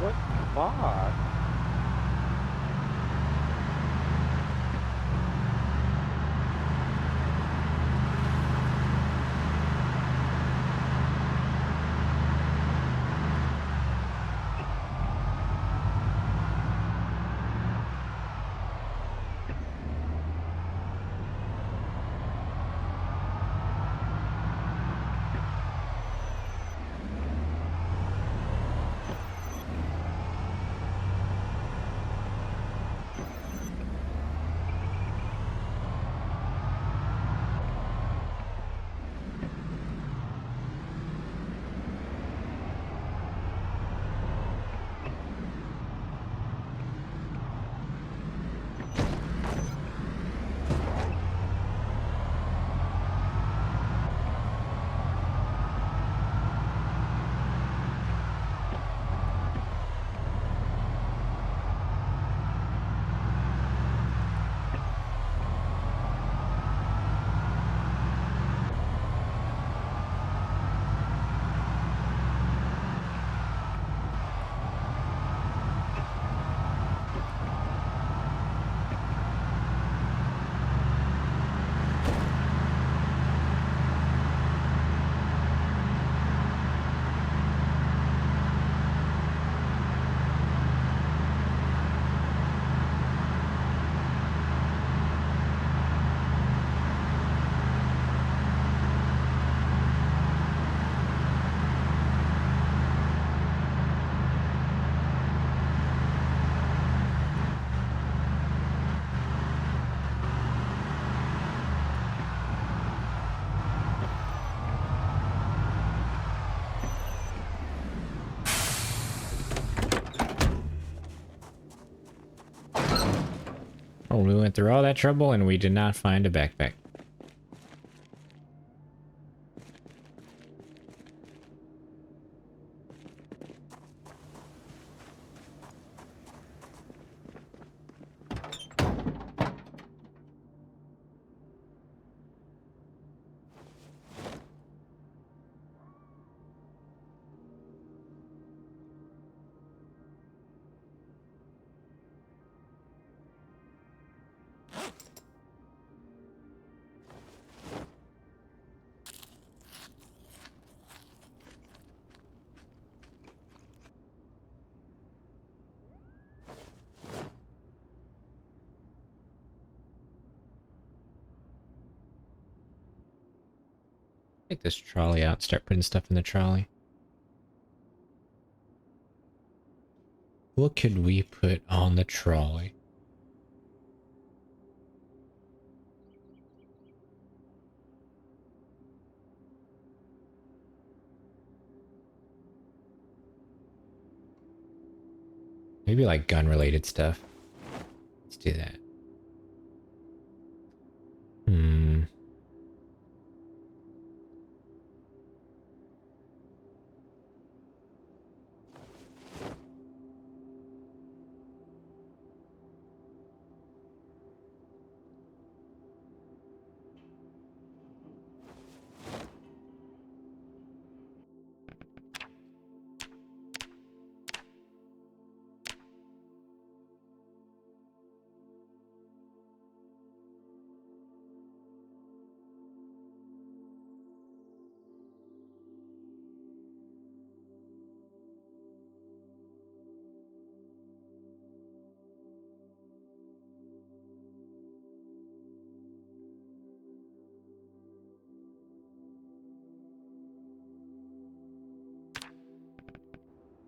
What the fuck? Oh, we went through all that trouble and we did not find a backpack. Take this trolley out, start putting stuff in the trolley. What could we put on the trolley? Maybe like gun related stuff. Let's do that. Hmm.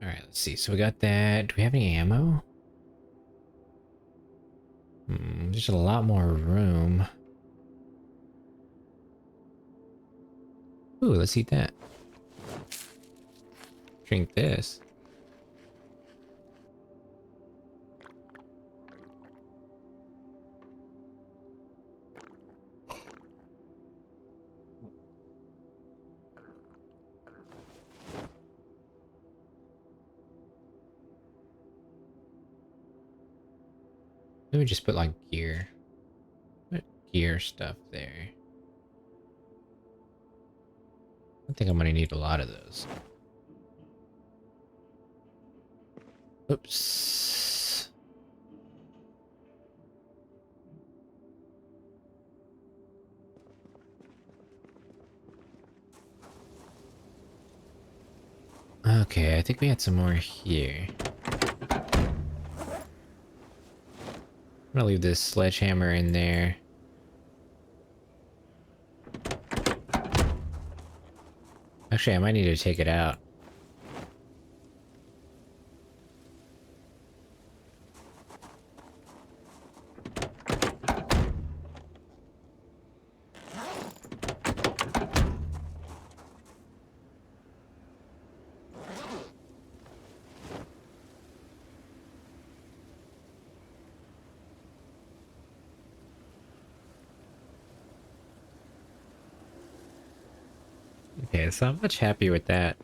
All right, let's see. So we got that. Do we have any ammo? There's a lot more room. Ooh, let's eat that. Drink this. Let me just put like gear. Put gear stuff there. I think I'm gonna need a lot of those. Oops. Okay, I think we had some more here. I'm gonna leave this sledgehammer in there. Actually, I might need to take it out. Okay, so I'm much happier with that.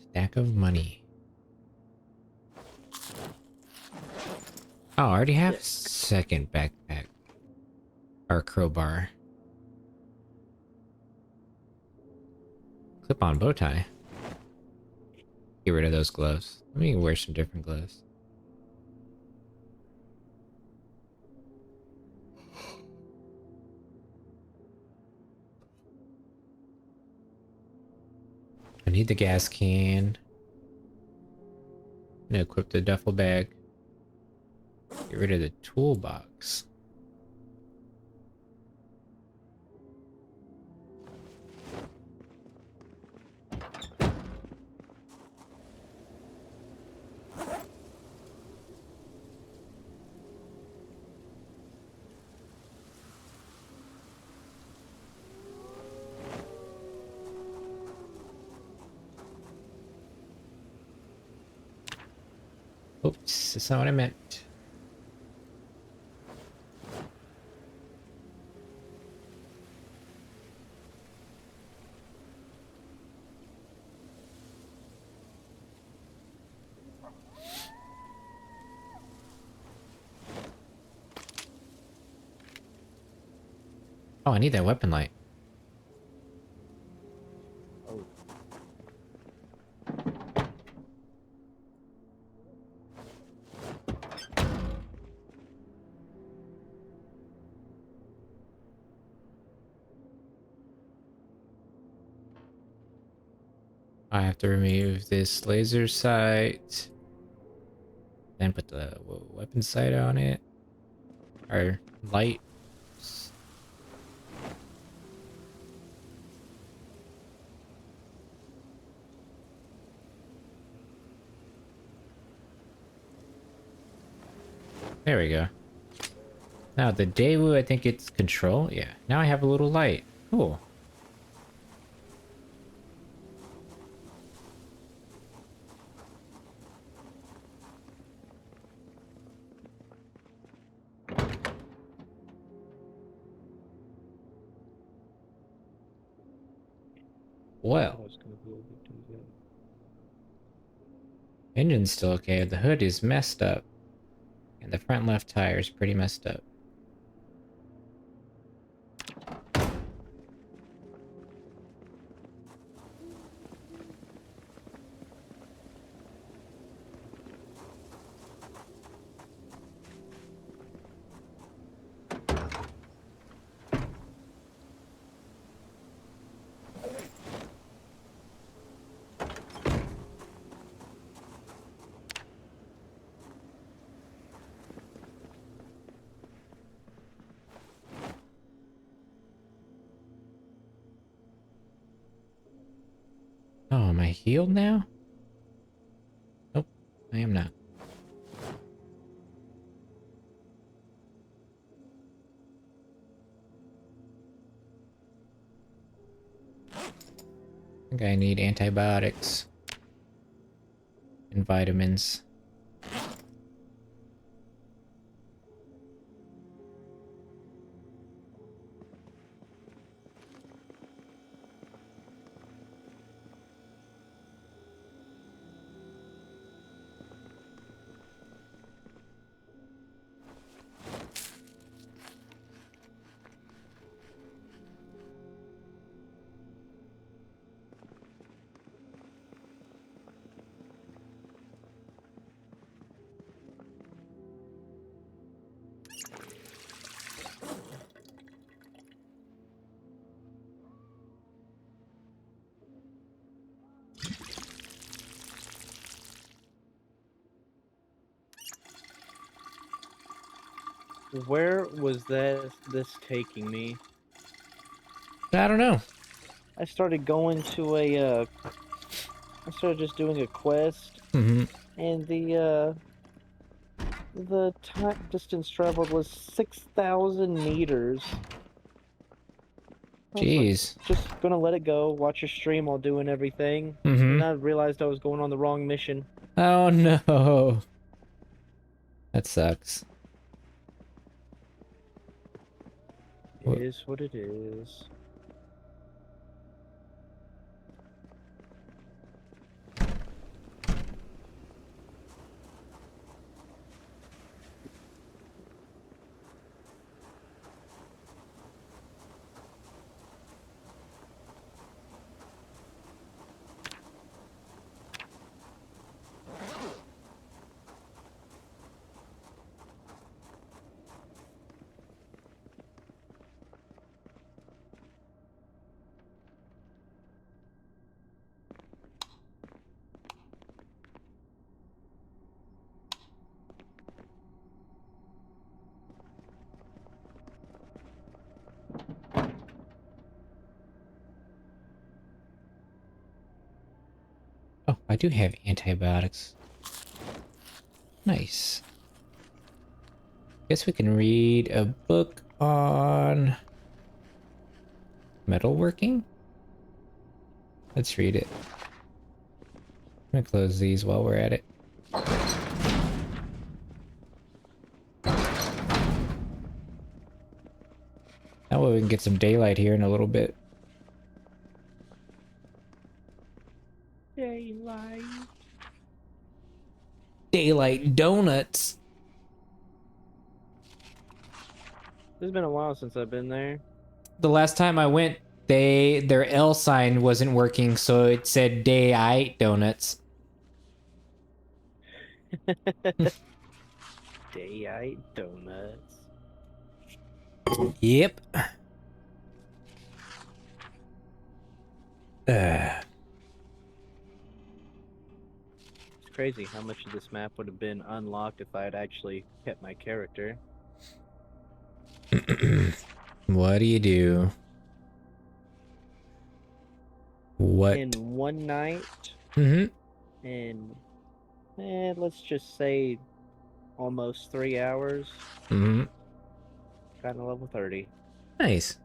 Stack of money. Oh, I already have second backpack. Or crowbar. Clip-on bow tie. Get rid of those gloves. Let me wear some different gloves. I need the gas can. I'm gonna equip the duffel bag. Get rid of the toolbox. Oops, that's not what I meant. Oh, I need that weapon light. Oh, I have to remove this laser sight. Then put the weapon sight on it. Or light. There we go. Now the Daewoo, I think it's control. Yeah. Now I have a little light. Cool. I Well, was gonna be able to do that. engine's still okay. The hood is messed up. And the front left tire is pretty messed up. Oh, am I healed now? Nope, I am not. I think I need antibiotics and vitamins. Where was this taking me? I don't know. I started going to I started just doing a quest, Mm-hmm. and the time distance traveled was 6,000 meters. I was like, Jeez. just gonna let it go, watch your stream while doing everything. Mm-hmm. Then I realized I was going on the wrong mission. Oh no. That sucks. It is what it is. Oh, I do have antibiotics. Nice. Guess we can read a book on metalworking? Let's read it. I'm gonna close these while we're at it. That way we can get some daylight here in a little bit. Daylight. Daylight donuts. It's been a while since I've been there. The last time I went, their L sign wasn't working, so it said day-ite donuts. Daylight donuts. Yep. Uh. crazy how much of this map would have been unlocked if I had actually kept my character. What do you do? What? In one night, Mm-hmm. in let's just say almost 3 hours, Mm-hmm. got to level 30. Nice.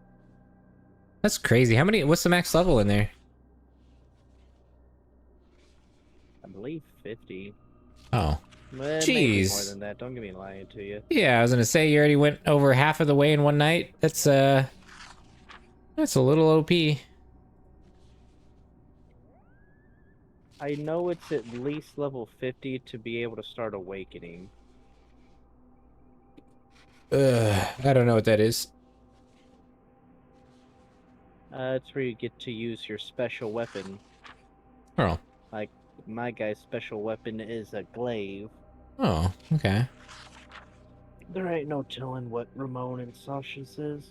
That's crazy. How many? What's the max level in there? I believe 50. Oh, Well, maybe more jeez. than that. Don't get me lying to you. Yeah, I was gonna say you already went over half of the way in one night. That's a little OP. I know it's at least level 50 to be able to start awakening. I don't know what that is. It's where you get to use your special weapon. Oh. Like, my guy's special weapon is a glaive. Oh, okay. There ain't no telling what Ramon and Sasha's is.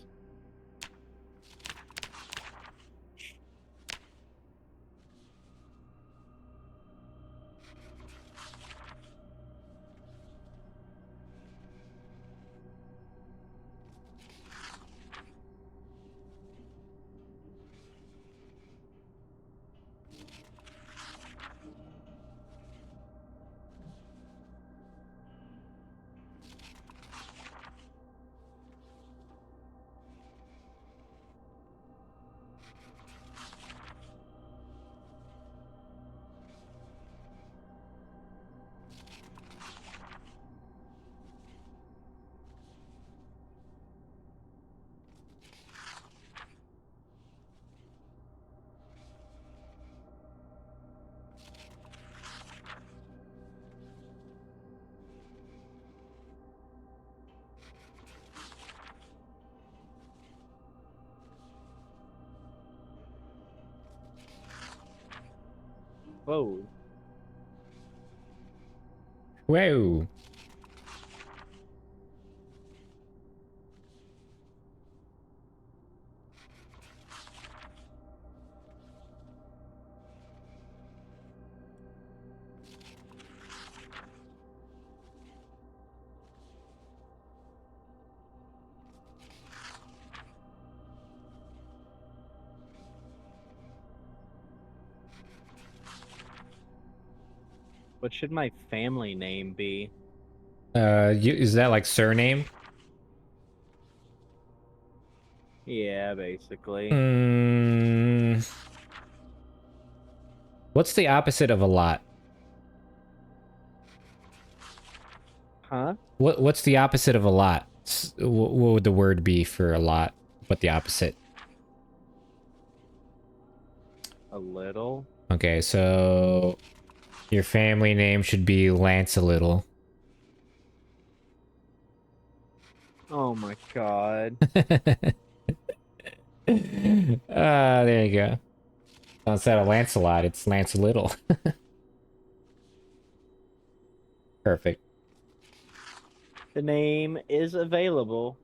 Whoa. Whoa. What should my family name be? Is that like surname? Yeah, basically. Hmm. What's the opposite of a lot? Huh? What's the opposite of a lot? What would the word be for a lot? What the opposite? A little? Okay, so your family name should be Lance a little. Oh my god. There you go. So instead of Lancelot, it's Lance a little. Perfect. The name is available.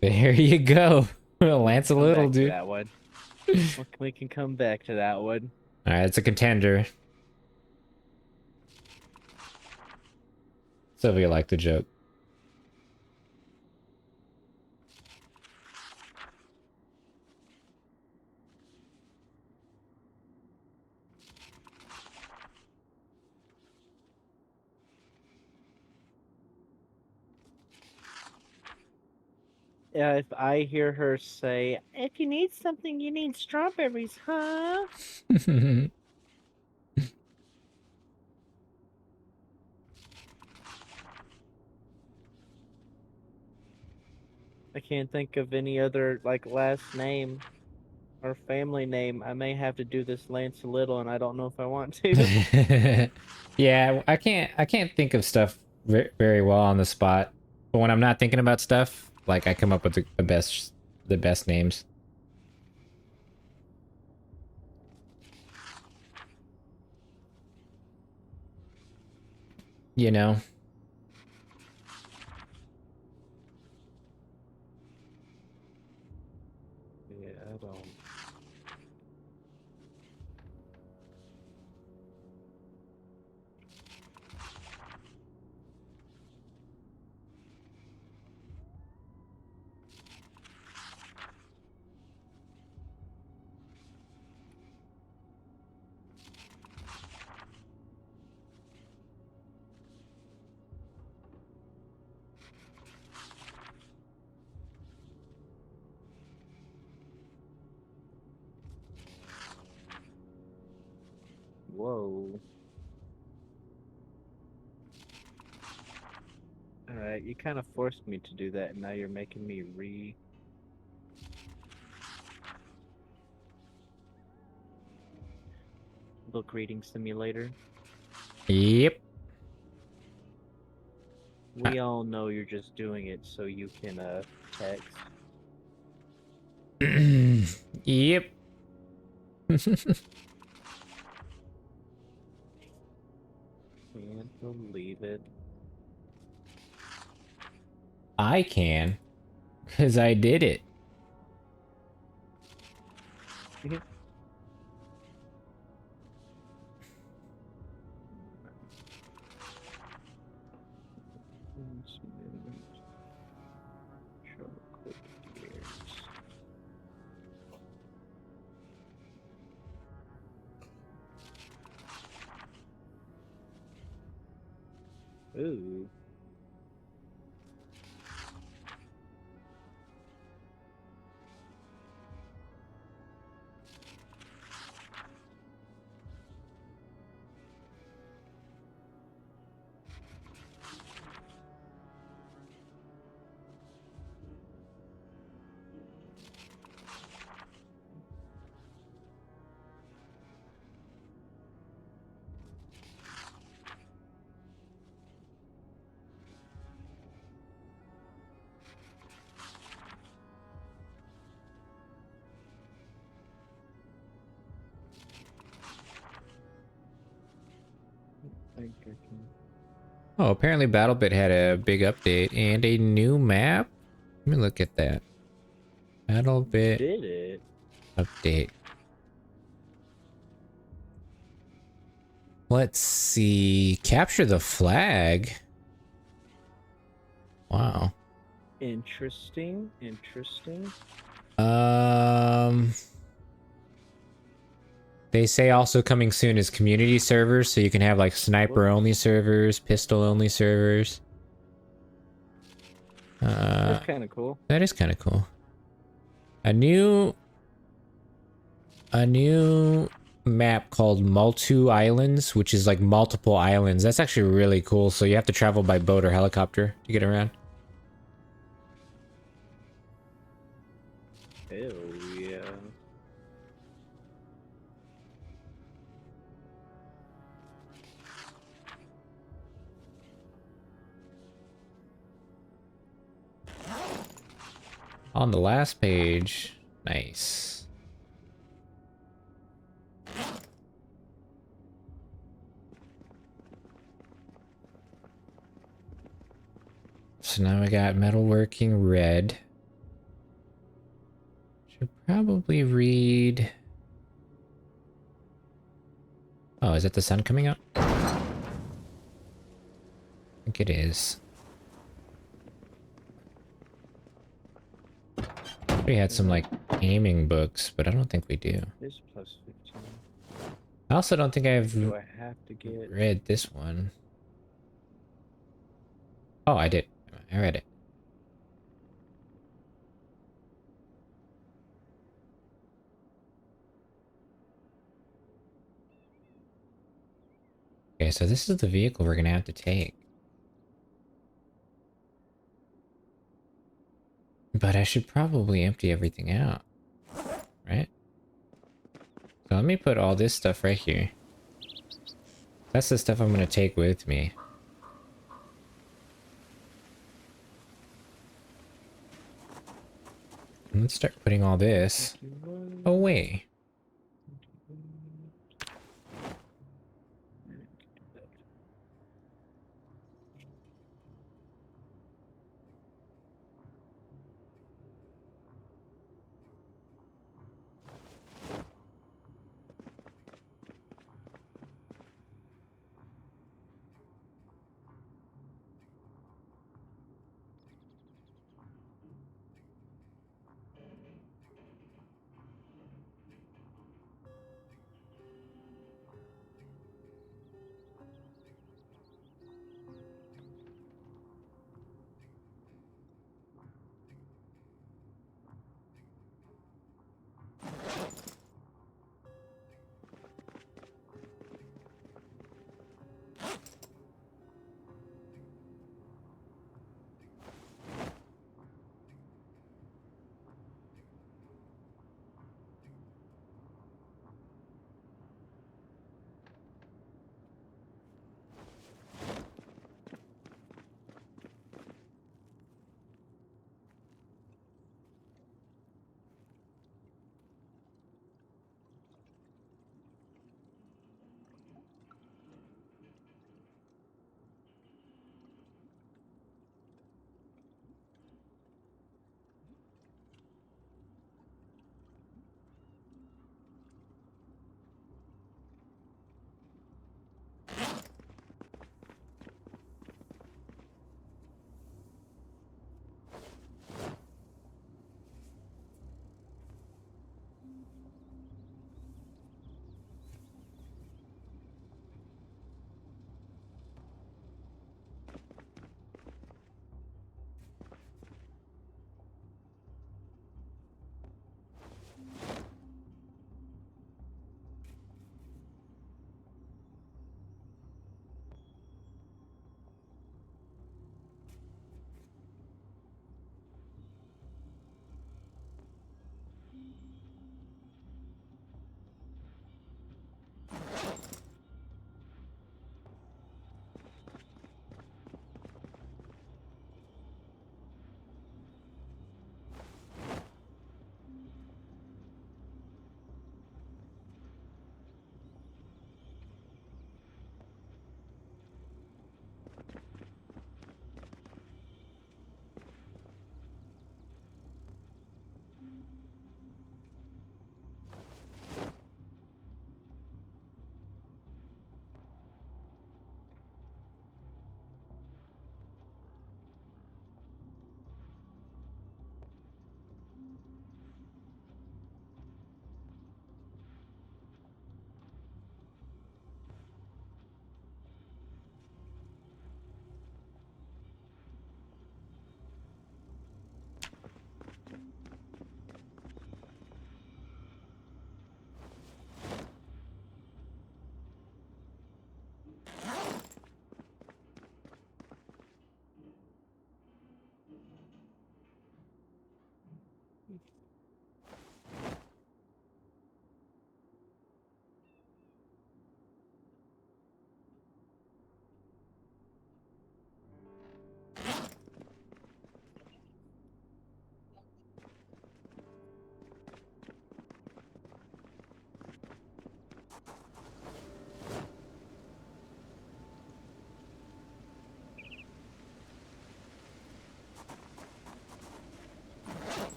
There you go. Lance a Come little, back to dude. that one. We can come back to that one. Alright, it's a contender. Sylvia liked the joke. Yeah, if I hear her say, if you need something, you need strawberries, huh? I can't think of any other, like, last name or family name. I may have to do this Lance a little, and I don't know if I want to. Yeah, I can't think of stuff very well on the spot. But when I'm not thinking about stuff, like I come up with the best names. You know. Yeah, I don't. Whoa. Alright, you kind of forced me to do that, and now you're making me book reading simulator. Yep. We all know you're just doing it so you can text. Yep. Can't believe it. I can, because I did it. Ooh. I think I can. Oh, apparently BattleBit had a big update and a new map. Let me look at that. BattleBit Did it? update. Let's see. Capture the flag. Wow. Interesting. Interesting. They say also coming soon is community servers, so you can have like sniper only servers, pistol only servers. That's kind of cool. That is kind of cool. A new map called Multu Islands, which is like multiple islands. That's actually really cool. So you have to travel by boat or helicopter to get around. Hell yeah. On the last page. Nice. So now we got metalworking red. Should probably read... Oh, is that the sun coming up? I think it is. We had some like aiming books, but I don't think we do. This plus 15. I also don't think I've Do I have to get... read this one. Oh, I did. I read it. Okay, so this is the vehicle we're gonna have to take. But I should probably empty everything out. Right? So let me put all this stuff right here. That's the stuff I'm gonna take with me. And let's start putting all this away.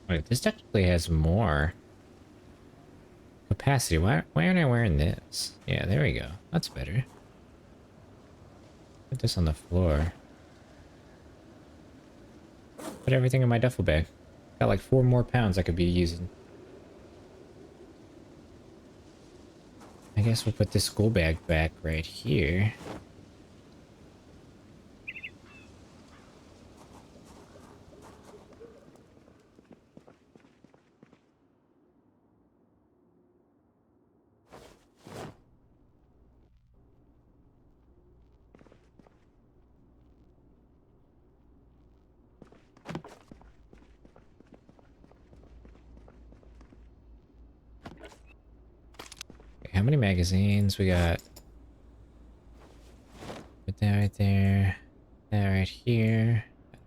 Wait, this technically has more capacity. Why aren't I wearing this? Yeah, there we go. That's better. Put this on the floor. Put everything in my duffel bag. Got like 4 more pounds I could be using. I guess we'll put this school bag back right here. Okay, how many magazines we got? Put that right there. That right here.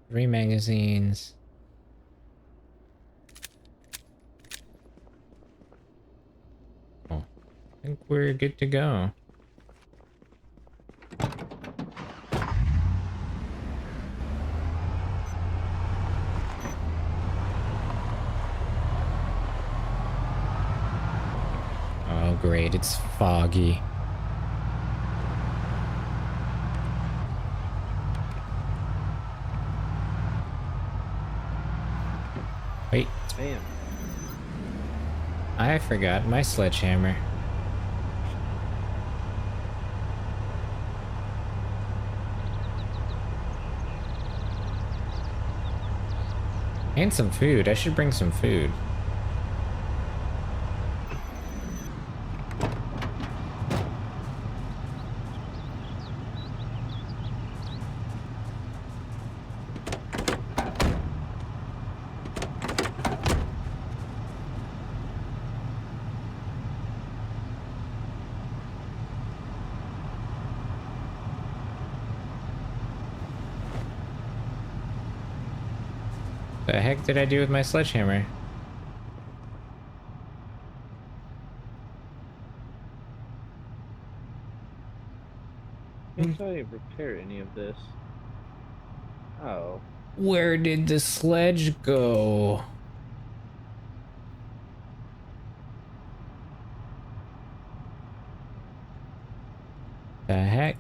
3 magazines. Oh, I think we're good to go. Oh, great. It's foggy. Wait, Bam. I forgot my sledgehammer. And some food. I should bring some food. The heck did I do with my sledgehammer? Can't I repair any of this? Oh. Where did the sledge go? The heck?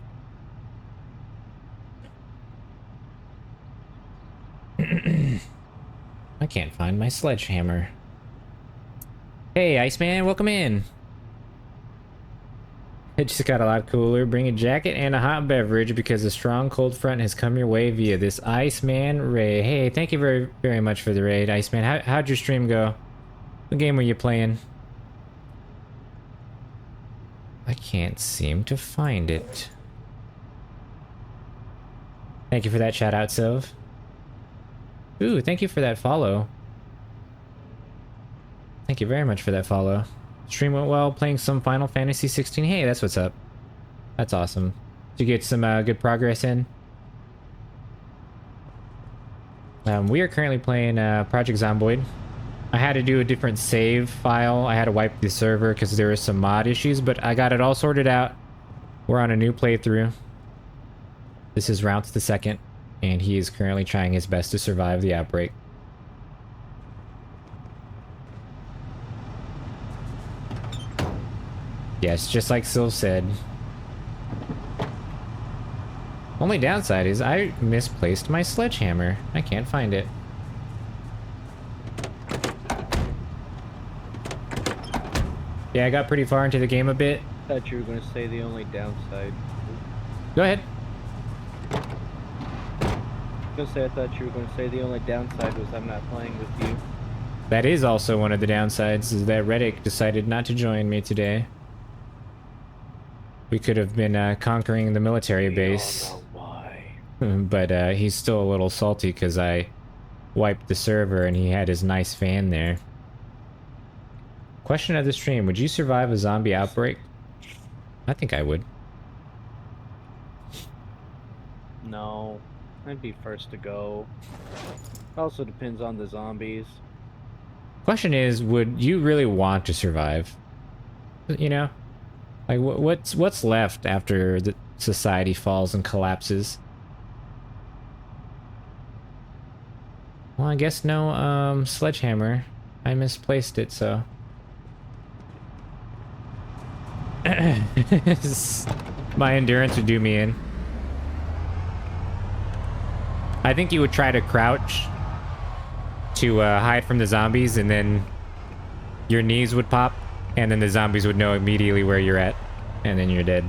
I can't find my sledgehammer. Hey, Iceman, welcome in. It just got a lot cooler. Bring a jacket and a hot beverage because a strong cold front has come your way via this Iceman raid. Hey, thank you very, very much for the raid, Iceman. How'd your stream go? What game were you playing? I can't seem to find it. Thank you for that shout out, Sylv. Ooh, thank you for that follow. Thank you very much for that follow. Stream went well, playing some Final Fantasy 16. Hey, that's what's up. That's awesome. Did you get some good progress in? We are currently playing Project Zomboid. I had to do a different save file. I had to wipe the server because there were some mod issues, but I got it all sorted out. We're on a new playthrough. This is Rounce the Second, and he is currently trying his best to survive the outbreak. Yes, just like Sylv said. Only downside is I misplaced my sledgehammer. I can't find it. Yeah, I got pretty far into the game a bit. Thought you were going to say the only downside. Go ahead. I thought you were going to say the only downside was I'm not playing with you. That is also one of the downsides, is that Reddick decided not to join me today. We could have been conquering the military base. I don't know why. But he's still a little salty because I wiped the server and he had his nice fan there. Question of the stream, would you survive a zombie outbreak? I think I would. No, I'd be first to go. Also depends on the zombies. Question is, would you really want to survive? You know? Like, what's left after the society falls and collapses? Well, I guess no, sledgehammer. I misplaced it, so. My endurance would do me in. I think you would try to crouch to hide from the zombies, and then your knees would pop, and then the zombies would know immediately where you're at, and then you're dead.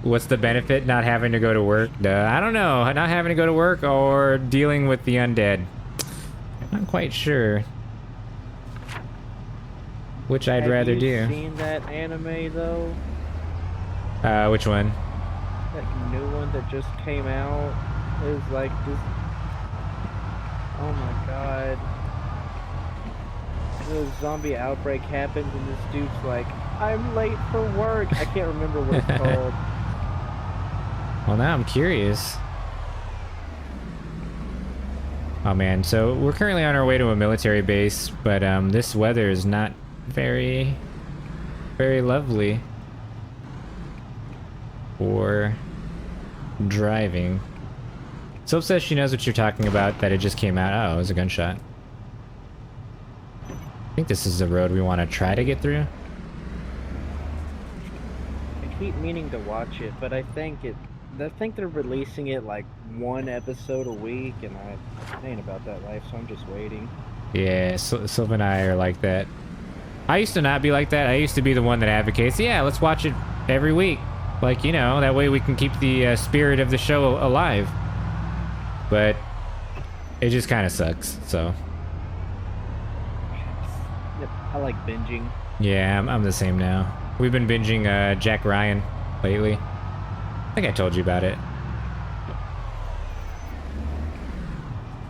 What's the benefit? Not having to go to work? I don't know. Not having to go to work or dealing with the undead. I'm not quite sure which I'd rather do. Have you seen that anime though? Which one? That new one that just came out is like this. Oh my god. The zombie outbreak happens and this dude's like, I'm late for work. I can't remember what it's called. Well, now I'm curious. Oh man, so we're currently on our way to a military base, but this weather is not very lovely for driving. Soap says she knows what you're talking about, that it just came out. Oh, it was a gunshot. I think this is the road we want to try to get through. I keep meaning to watch it, but I think they're releasing it like one episode a week, and I ain't about that life, so I'm just waiting. Yeah, Sylvan and I are like that. I used to not be like that. I used to be the one that advocates, yeah, let's watch it every week. Like, you know, that way we can keep the spirit of the show alive. But it just kind of sucks, so. Yep, I like binging. Yeah, I'm the same now. We've been binging Jack Ryan lately. I think I told you about it.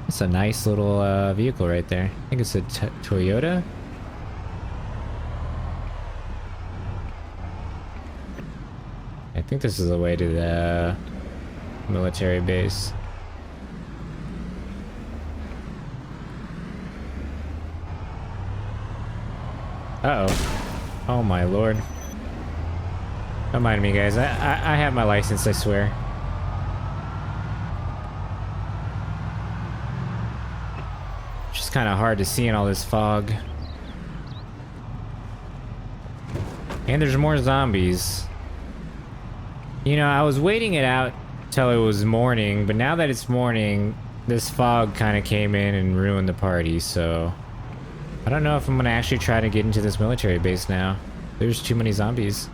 It's a nice little vehicle right there. I think it's a Toyota. I think this is the way to the military base. Uh-oh. Oh my lord. Don't mind me, guys. I have my license, I swear. It's just kind of hard to see in all this fog. And there's more zombies. You know, I was waiting it out till it was morning, but now that it's morning, this fog kind of came in and ruined the party, so... I don't know if I'm gonna actually try to get into this military base now. There's too many zombies.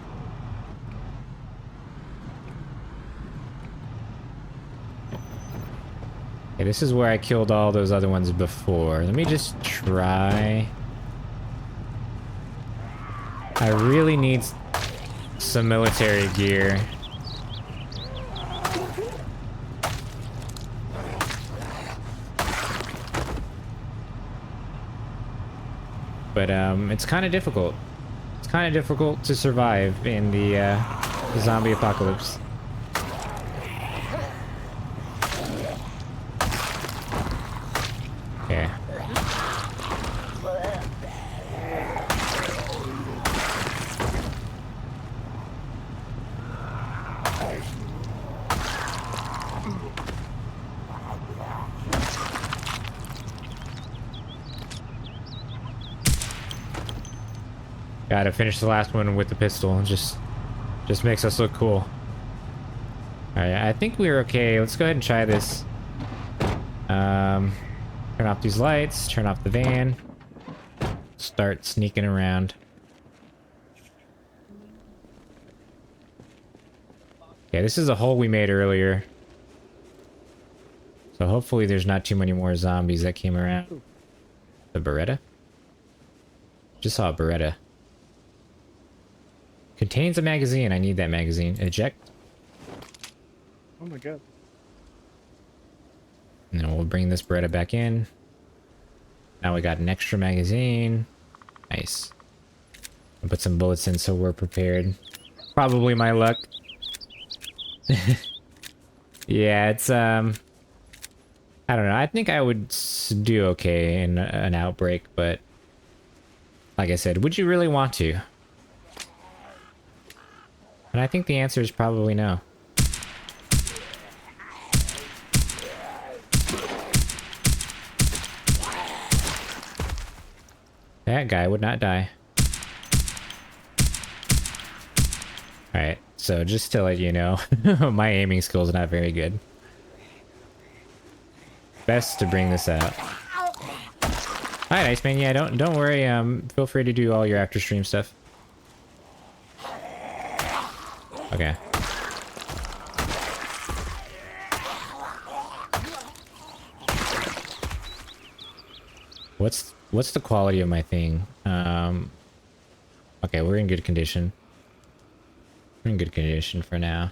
Okay, this is where I killed all those other ones before. Let me just try. I really need some military gear. But it's kind of difficult. It's kind of difficult to survive in the zombie apocalypse. Okay. Gotta finish the last one with the pistol. Just makes us look cool. Alright, I think we're okay. Let's go ahead and try this. Turn off these lights, turn off the van. Start sneaking around. Yeah, this is a hole we made earlier. So hopefully there's not too many more zombies that came around. The Beretta? Just saw a Beretta. Contains a magazine. I need that magazine. Eject. Oh my god. And then we'll bring this Beretta back in. Now we got an extra magazine. Nice. I'll put some bullets in so we're prepared. Probably my luck. Yeah, it's, I don't know. I think I would do okay in an outbreak, but... Like I said, would you really want to? And I think the answer is probably no. That guy would not die. Alright, so just to let you know, my aiming skill is not very good. Best to bring this out. Alright, Iceman, yeah, don't worry, feel free to do all your after stream stuff. Okay. What's the quality of my thing? Okay, we're in good condition. We're in good condition for now.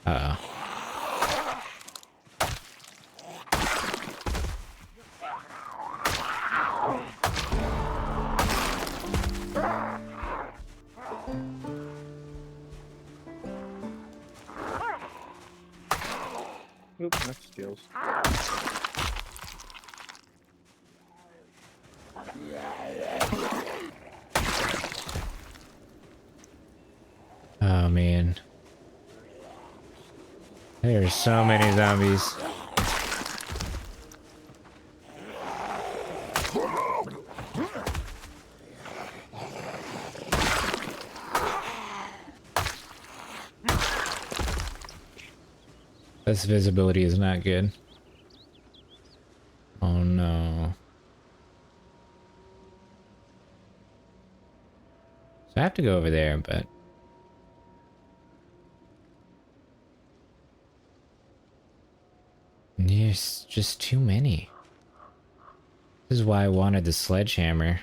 Uh-oh. Oop, that's skills. Oh man. There's so many zombies. This visibility is not good. Oh no. So I have to go over there, but there's just too many. This is why I wanted the sledgehammer.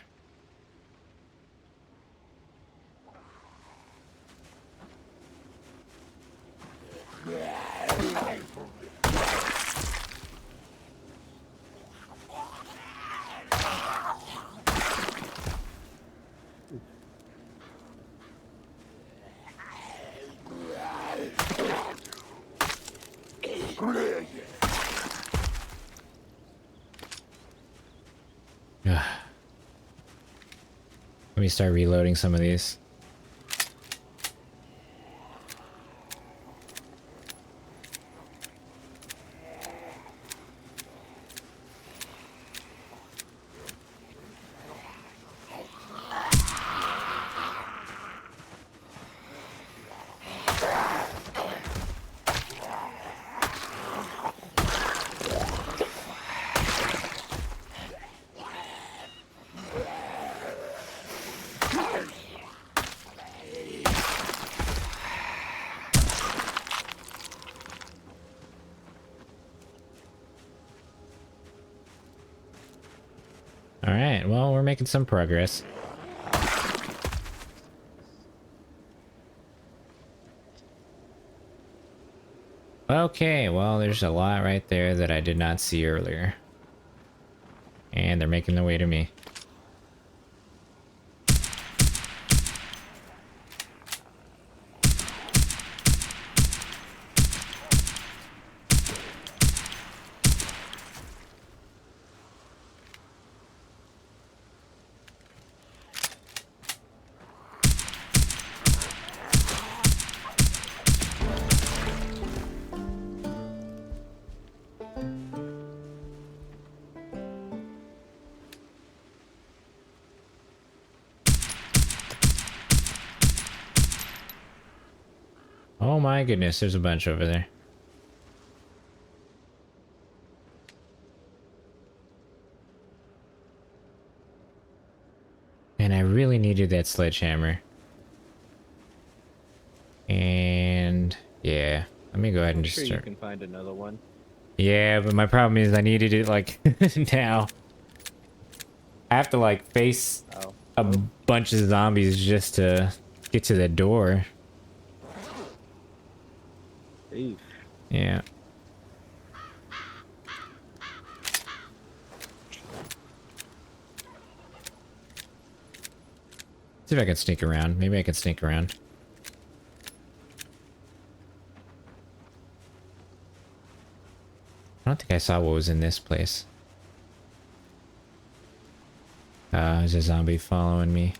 Let me start reloading some of these. Alright, well, we're making some progress. Okay, well, there's a lot right there that I did not see earlier. And they're making their way to me. Oh my goodness, there's a bunch over there. And I really needed that sledgehammer. And yeah, let me go ahead and just Sure, you start. can find another one. Yeah, but my problem is I needed it like now. I have to like face Oh. a bunch of zombies just to get to the door. Oof. Yeah. See if I can sneak around. Maybe I can sneak around. I don't think I saw what was in this place. There's a zombie following me.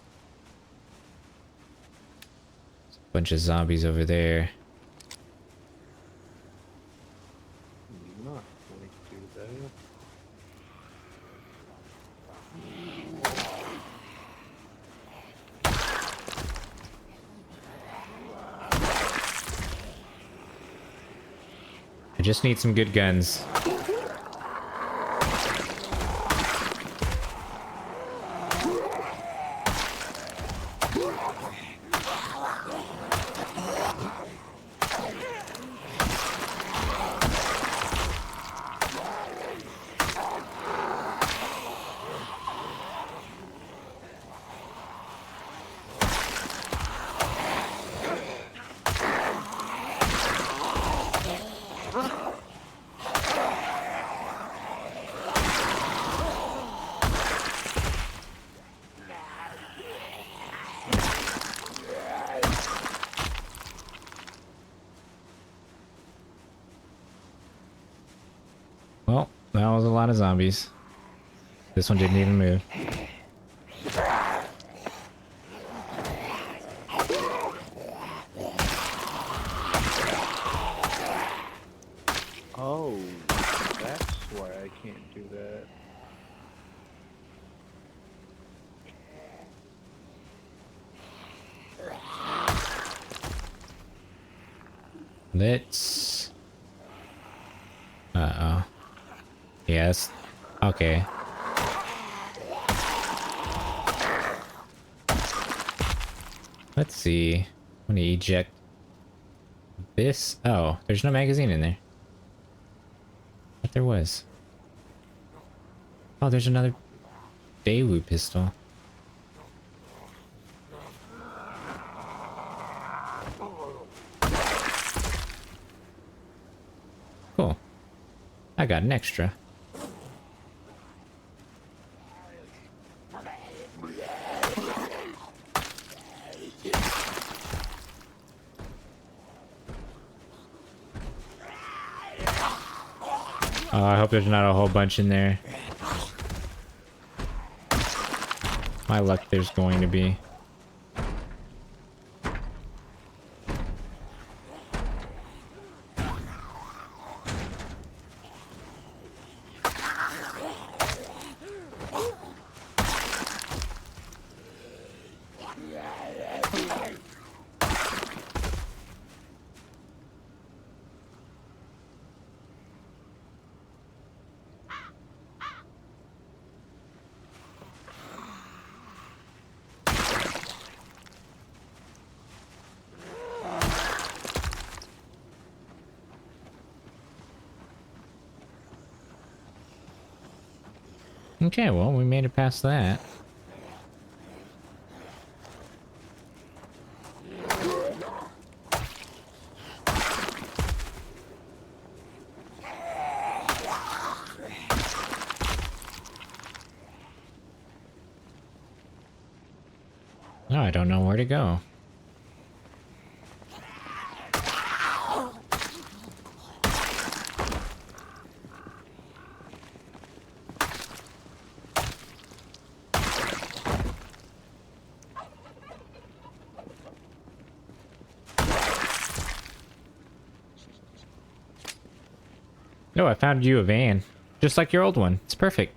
Bunch of zombies over there. I'm not going to do that. I just need some good guns. Well, that was a lot of zombies. This one didn't even move. Oh, that's why I can't do that. Let's... Uh-oh. Yes. Okay. Let's see. I'm gonna eject this. Oh, there's no magazine in there. But there was. Oh, there's another Daewoo pistol. Cool. I got an extra. Oh, I hope there's not a whole bunch in there. My luck, there's going to be. Okay, well, we made it past that. Oh, I don't know where to go. No, I found you a van. Just like your old one. It's perfect.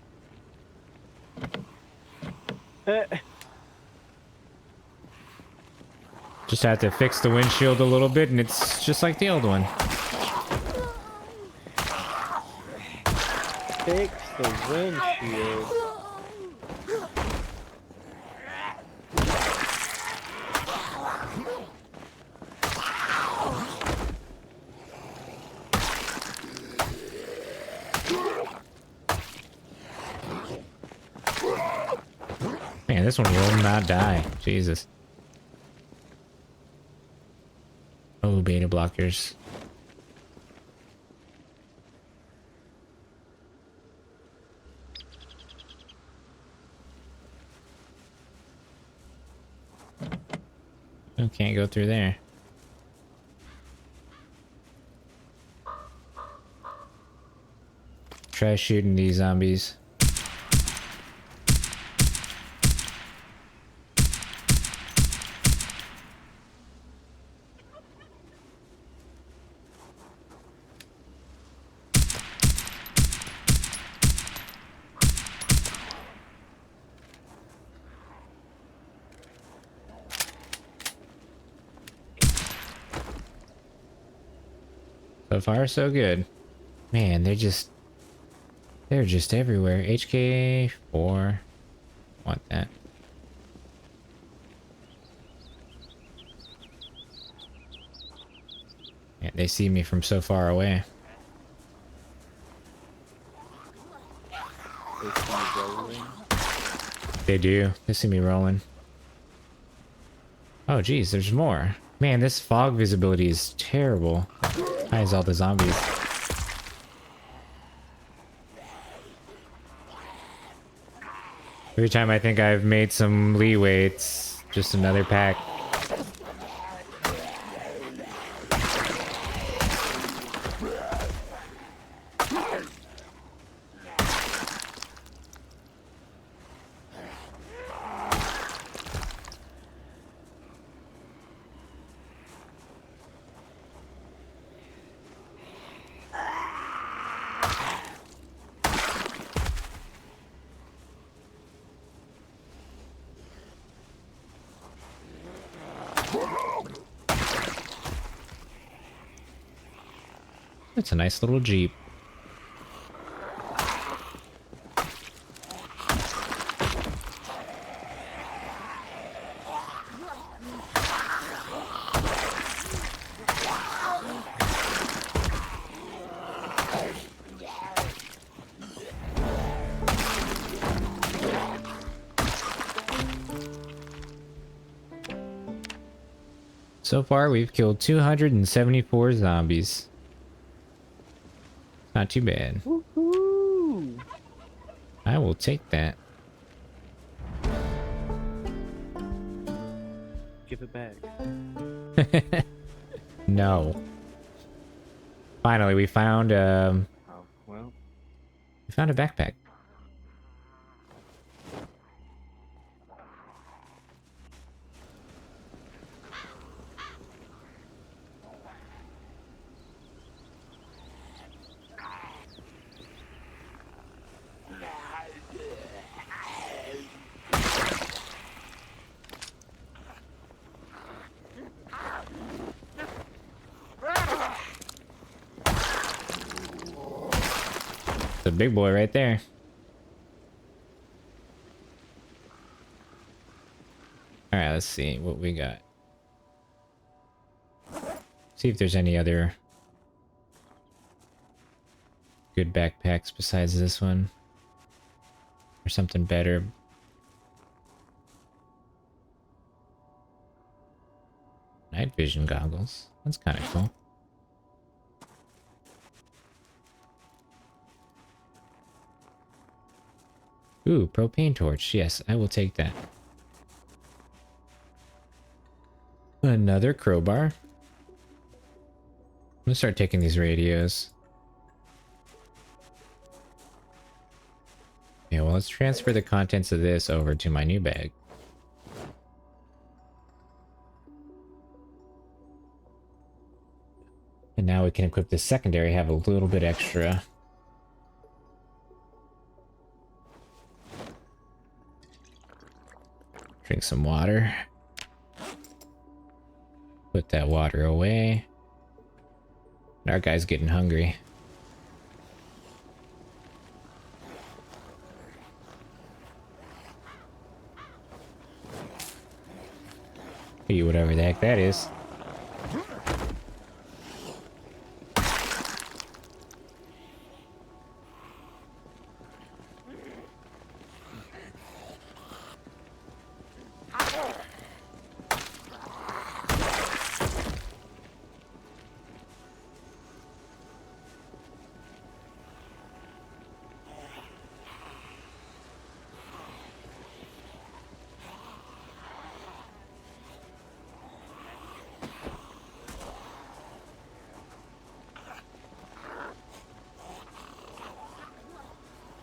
Just had to fix the windshield a little bit and it's just like the old one. Fix the windshield. Man, this one will not die. Jesus. Oh, beta blockers. Oh, can't go through there. Try shooting these zombies. So far, so good. Man, they're just everywhere. HK4. Want that. Yeah, they see me from so far away. They see you rolling. They do. They see me rolling. Oh, geez, there's more. Man, this fog visibility is terrible. High as all the zombies. Every time I think I've made some leeway, it's just another pack. It's a nice little Jeep. So far, we've killed 274 zombies. Not too bad. Woohoo! I will take that. Give it back. No. Finally, we found Oh, well. we found a backpack. It's a big boy right there. All right, let's see what we got. See if there's any other good backpacks besides this one. Or something better. Night vision goggles. That's kind of cool. Ooh, propane torch. Yes, I will take that. Another crowbar. I'm gonna start taking these radios. Yeah, well, let's transfer the contents of this over to my new bag. And now we can equip the secondary, have a little bit extra. Drink some water. Put that water away. Our guy's getting hungry. Eat whatever the heck that is.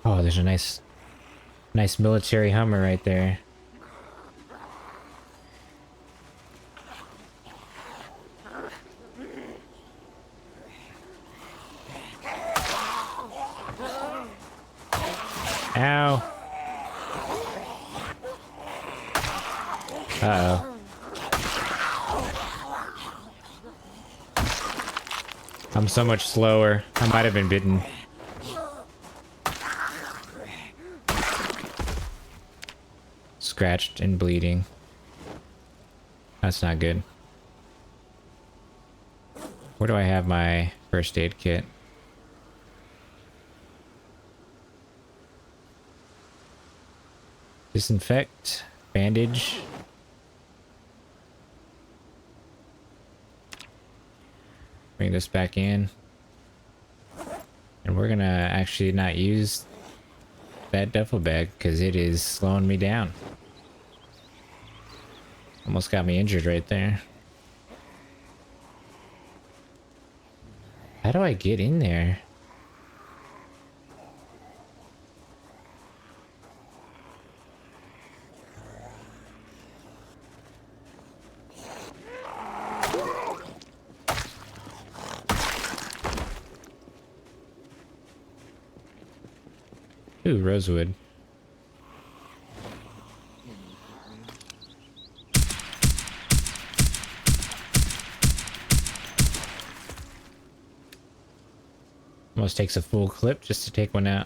Oh, there's a nice military Hummer right there. Ow. Uh-oh. I'm so much slower. I might have been bitten. Scratched and bleeding. That's not good. Where do I have my first aid kit? Disinfect. Bandage. Bring this back in. And we're gonna actually not use that duffel bag because it is slowing me down. Almost got me injured right there. How do I get in there? Ooh, rosewood. Almost takes a full clip just to take one out.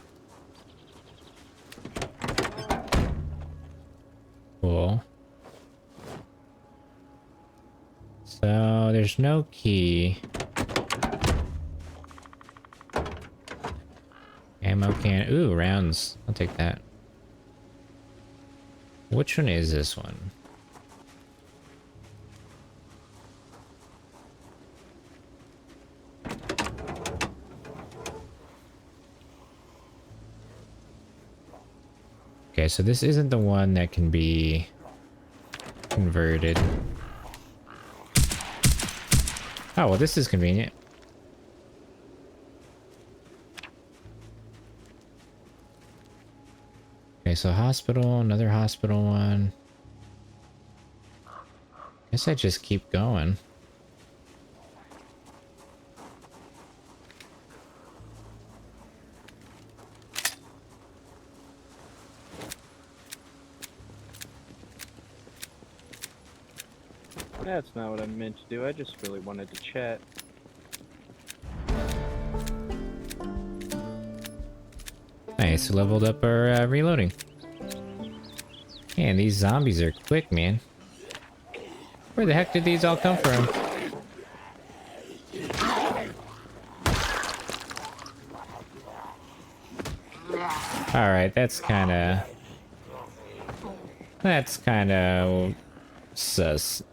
Cool. So there's no key. Ammo can. Ooh, rounds. I'll take that. Which one is this one? Okay, so this isn't the one that can be converted. Oh, well, this is convenient. Okay, so hospital, another hospital one. Guess I just keep going. That's not what I meant to do. I just really wanted to chat. Nice, leveled up our reloading. Man, these zombies are quick, man. Where the heck did these all come from? Alright, that's kinda sus.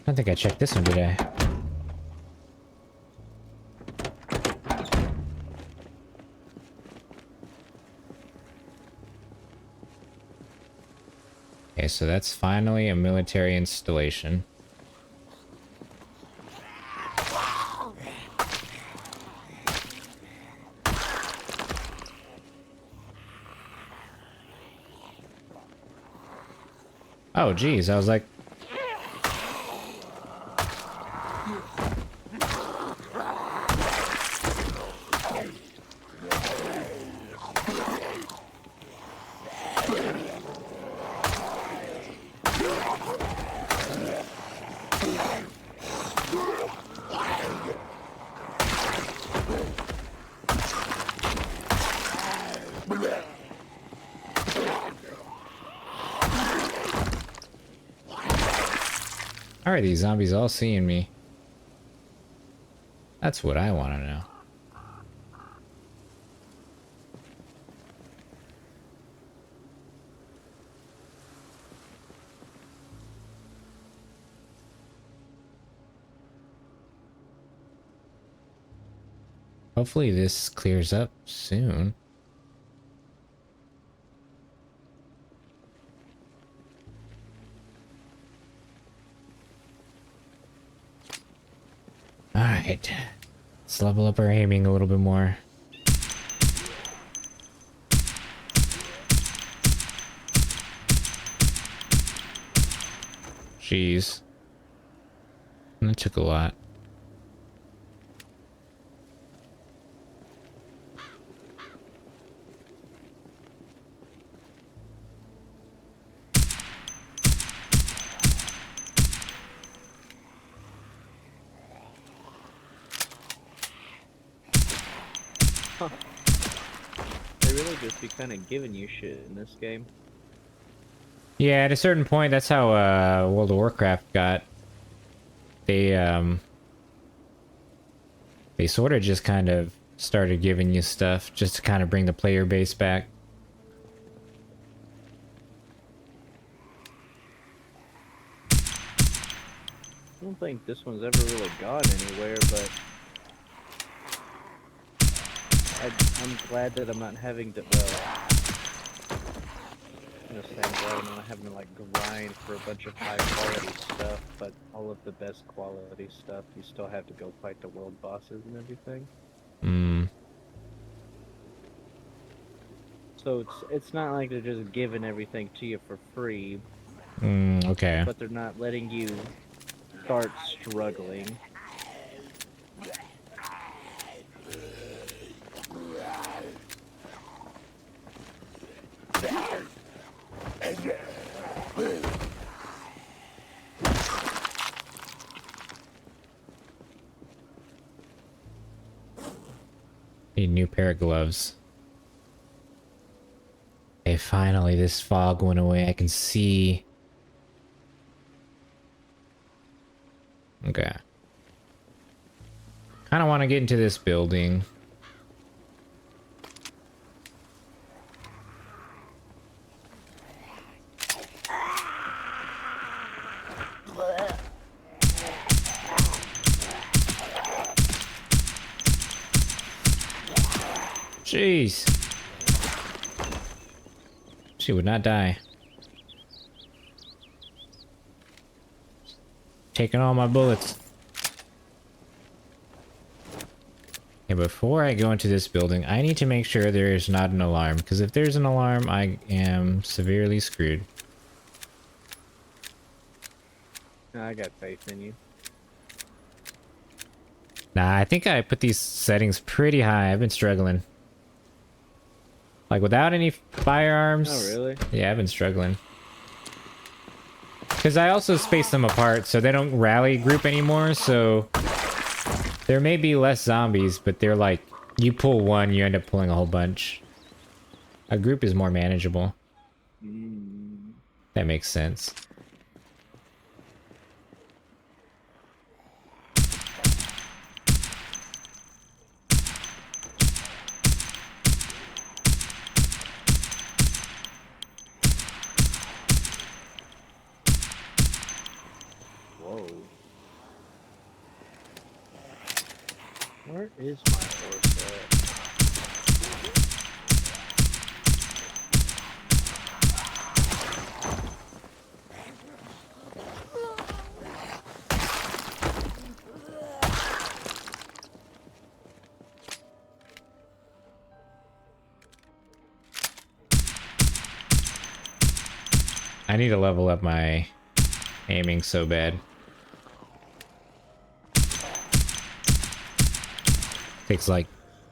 I don't think I checked this one, did I? Okay, so that's finally a military installation. Oh, geez, I was like... How are these zombies all seeing me? That's what I want to know. Hopefully this clears up soon. Alright. Let's level up our aiming a little bit more. Jeez. That took a lot. Huh. They really just be kind of giving you shit in this game. Yeah, at a certain point, that's how World of Warcraft got. They sort of just kind of started giving you stuff just to kind of bring the player base back. I don't think this one's ever really gone anywhere, but I'm glad that I'm not having to, well, I'm gonna say I'm glad I'm not having to, like, grind for a bunch of high-quality stuff, but all of the best quality stuff, you still have to go fight the world bosses and everything. Hmm. So it's not like they're just giving everything to you for free, Okay. but they're not letting you start struggling. Need a new pair of gloves. Okay, finally, this fog went away. I can see. Okay. Kind of want to get into this building. Jeez. She would not die. Taking all my bullets. Okay, before I go into this building, I need to make sure there is not an alarm, because if there's an alarm, I am severely screwed. I got faith in you. Nah, I think I put these settings pretty high. I've been struggling. Like, without any firearms. Oh, really? Yeah, I've been struggling. Because I also space them apart, so they don't rally group anymore, so... There may be less zombies, but they're like... You pull one, you end up pulling a whole bunch. A group is more manageable. That makes sense. Whoa. Where is my horse at? I need to level up my aiming so bad. Takes like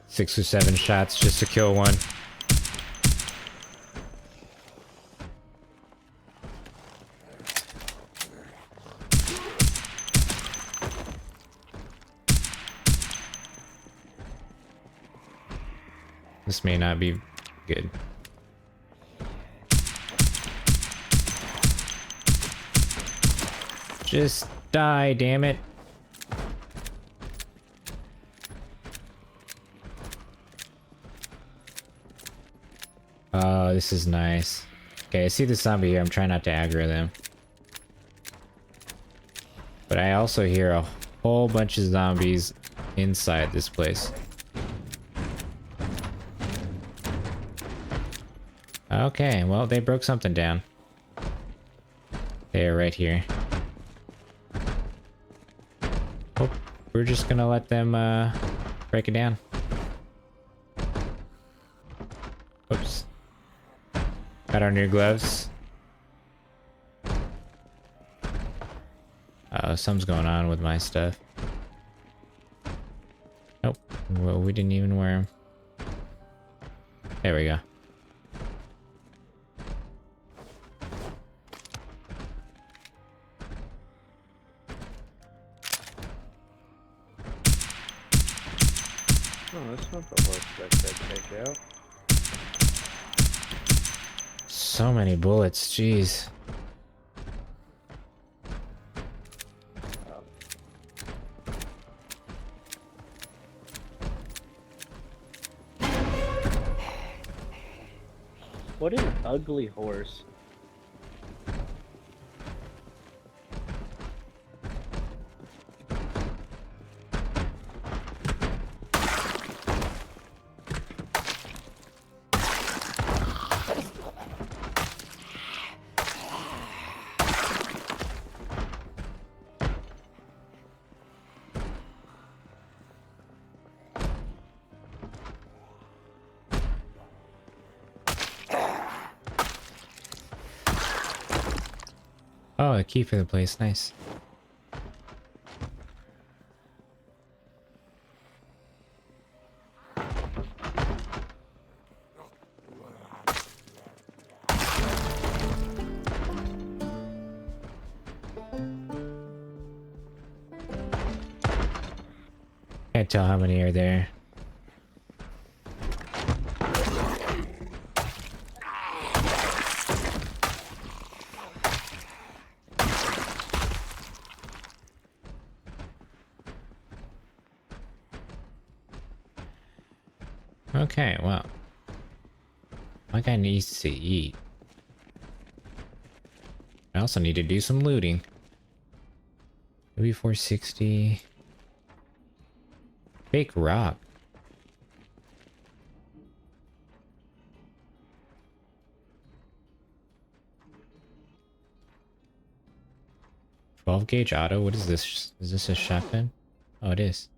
6 or 7 shots just to kill one. This may not be good. Just die, damn it. Oh, this is nice. Okay, I see the zombie here. I'm trying not to aggro them. But I also hear a whole bunch of zombies inside this place. Okay, well, they broke something down. They're right here. Oh, we're just gonna let them break it down. Oops. Got our new gloves. Something's going on with my stuff. Nope. Well, we didn't even wear them. There we go. Oh, that's not the horse that I said take out. So many bullets, jeez. Oh. What an ugly horse. Oh, a key for the place, nice. Can't tell how many are there. Okay, well. My guy needs to eat. I also need to do some looting. Maybe 460. Fake rock. .12 gauge auto? What is this? Is this a shotgun? Oh, it is.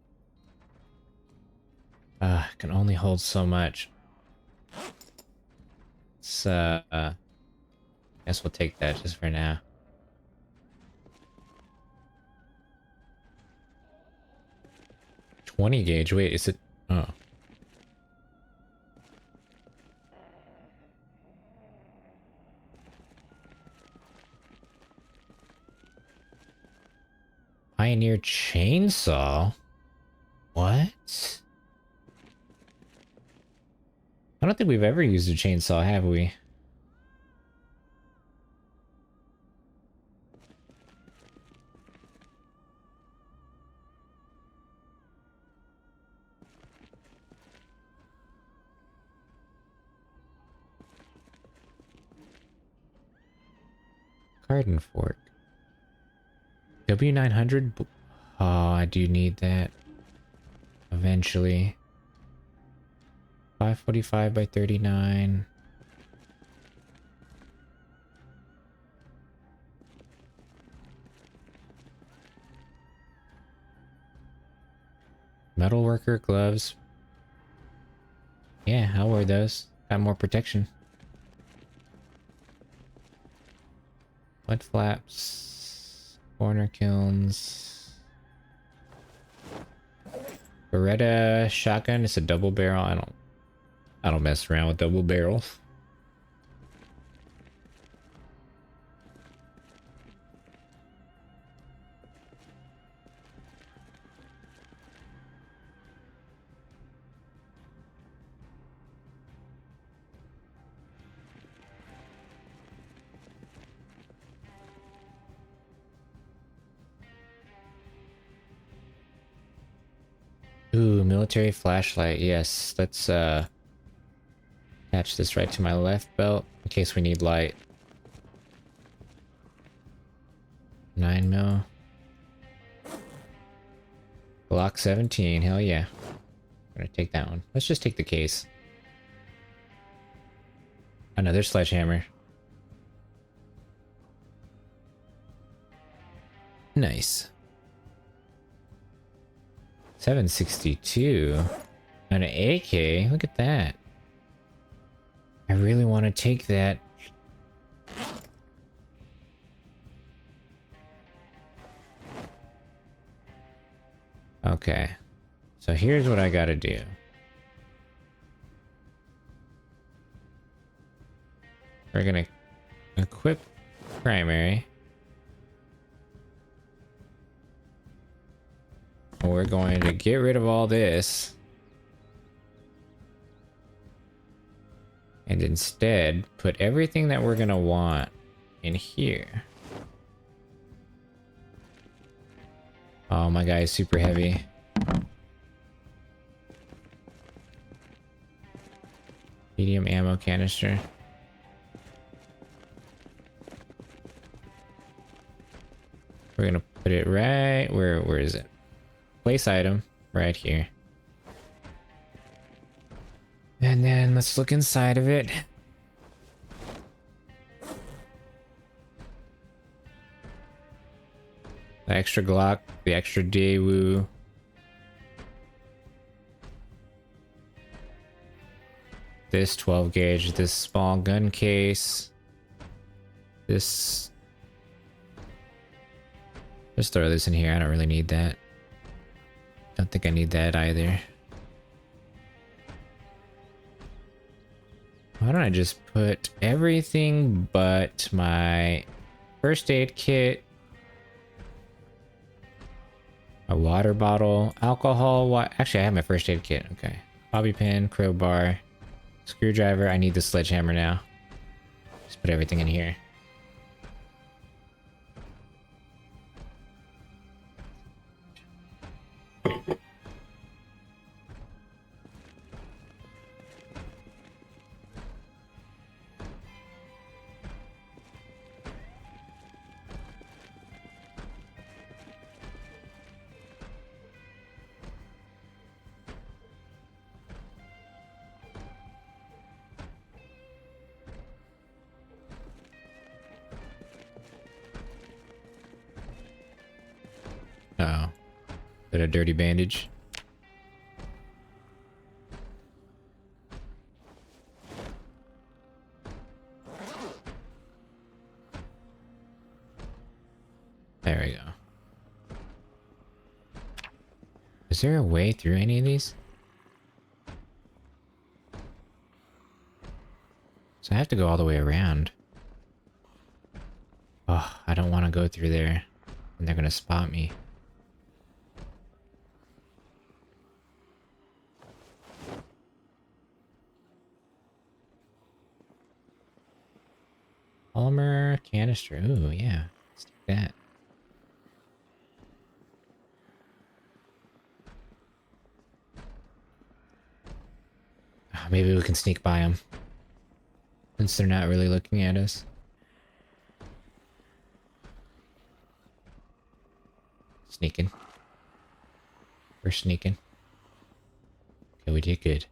Can only hold so much. Let's, guess we'll take that just for now. .20 gauge, wait, is it? Oh. Pioneer chainsaw? What? I don't think we've ever used a chainsaw, have we? Garden fork. W900? Oh, I do need that. Eventually. 545 by 39. Metalworker gloves. Yeah, I'll wear those. Got more protection. Wet flaps. Corner kilns. Beretta shotgun. It's a double barrel. I don't mess around with double barrels. Ooh, military flashlight. Yes, let's attach this right to my left belt in case we need light. 9 mil. Glock 17, hell yeah. I'm gonna take that one. Let's just take the case. Another sledgehammer. Nice. 762. An AK? Look at that. I really want to take that. Okay. So here's what I gotta do. We're gonna equip primary. We're going to get rid of all this. And instead, put everything that we're gonna want in here. Oh, my guy is super heavy. Medium ammo canister. We're gonna put it right where is it? Place item right here. And then let's look inside of it. The extra Glock, the extra Daewoo. This 12 gauge, this small gun case. This. Just throw this in here. I don't really need that. Don't think I need that either. Why don't I just put everything but my first aid kit, a water bottle, alcohol. Actually, I have my first aid kit. Okay. Bobby pin, crowbar, screwdriver. I need the sledgehammer now. Just put everything in here. Oh. Is that a dirty bandage? There we go. Is there a way through any of these? So I have to go all the way around. Oh, I don't want to go through there. And they're gonna spot me. Polymer canister. Ooh, yeah. Let's take that. Oh, maybe we can sneak by them. Since they're not really looking at us. Sneaking. We're sneaking. Okay, we did good.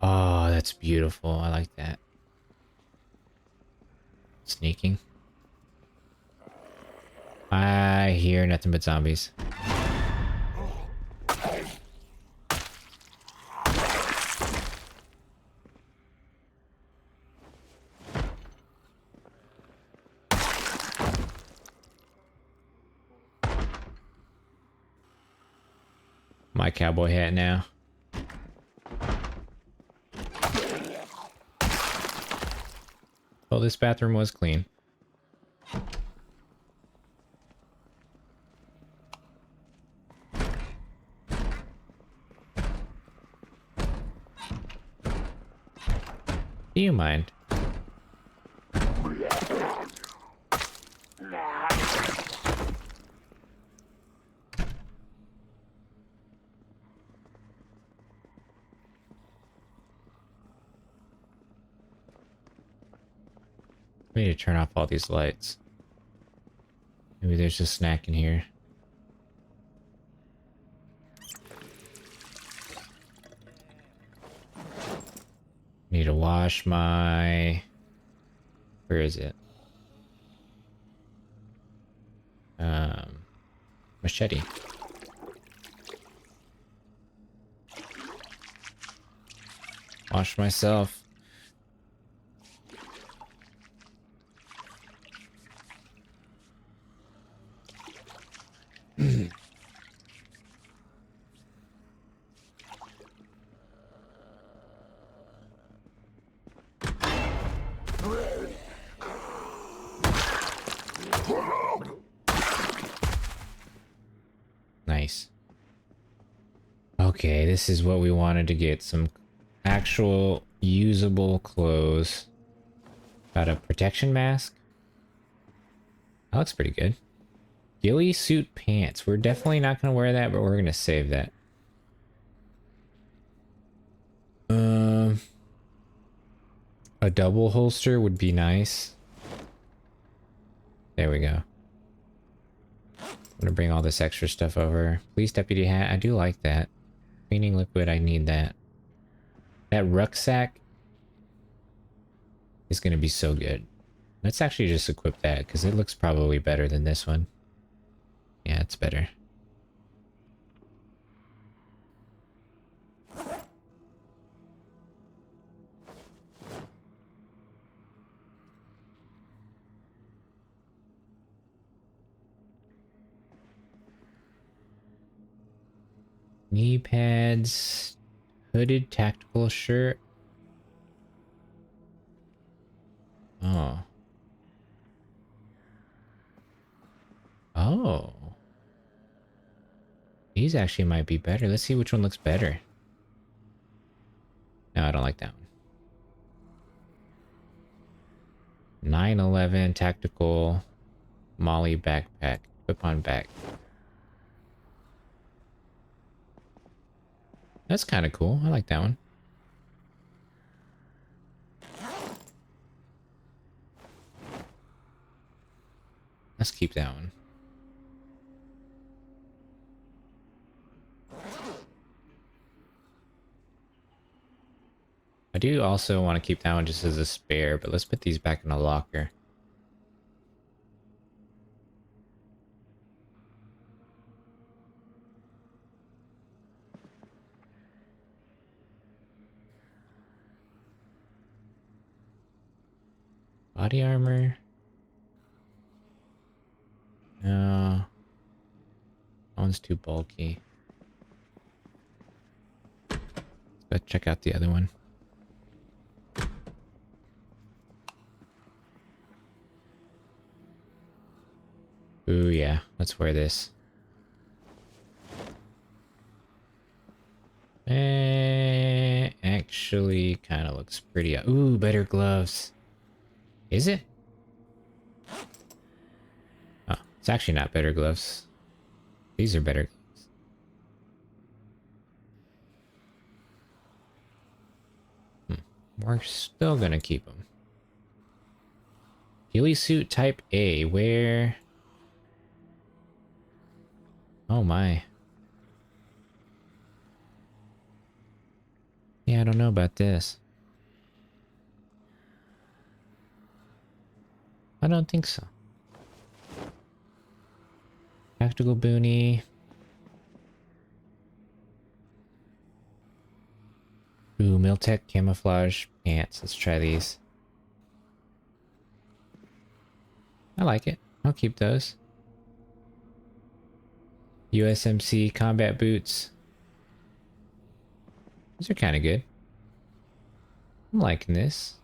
Oh, that's beautiful. I like that. Sneaking. I hear nothing but zombies. My cowboy hat now. Well, this bathroom was clean. Do you mind? We need to turn off all these lights. Maybe there's a snack in here. Need to wash my... Where is it? Machete. Wash myself. Nice. Okay, this is what we wanted to get. Some actual Usable clothes. Got a protection mask. That looks pretty good. Ghillie suit pants. We're definitely not going to wear that, but we're going to save that. A double holster would be nice. There we go. I'm gonna bring all this extra stuff over. Police deputy hat. I do like that. Cleaning liquid. I need that. That rucksack is gonna be so good. Let's actually just equip that because it looks probably better than this one. Yeah, it's better. Knee pads, hooded tactical shirt. Oh. Oh. These actually might be better. Let's see which one looks better. No, I don't like that one. 911 tactical Molly backpack. Whip on back. That's kind of cool. I like that one. Let's keep that one. I do also want to keep that one just as a spare, but let's put these back in a locker. Body armor. No. That one's too bulky. Let's check out the other one. Ooh, yeah. Let's wear this. Actually, kind of looks pretty. Ooh, better gloves. Is it? Oh, it's actually not better gloves. These are better gloves. We're still gonna keep them. Ghillie suit type A, where? Oh my. Yeah, I don't know about this. I don't think so. Tactical boonie. Ooh, Miltech camouflage pants. Let's try these. I like it. I'll keep those. USMC combat boots. These are kind of good. I'm liking this.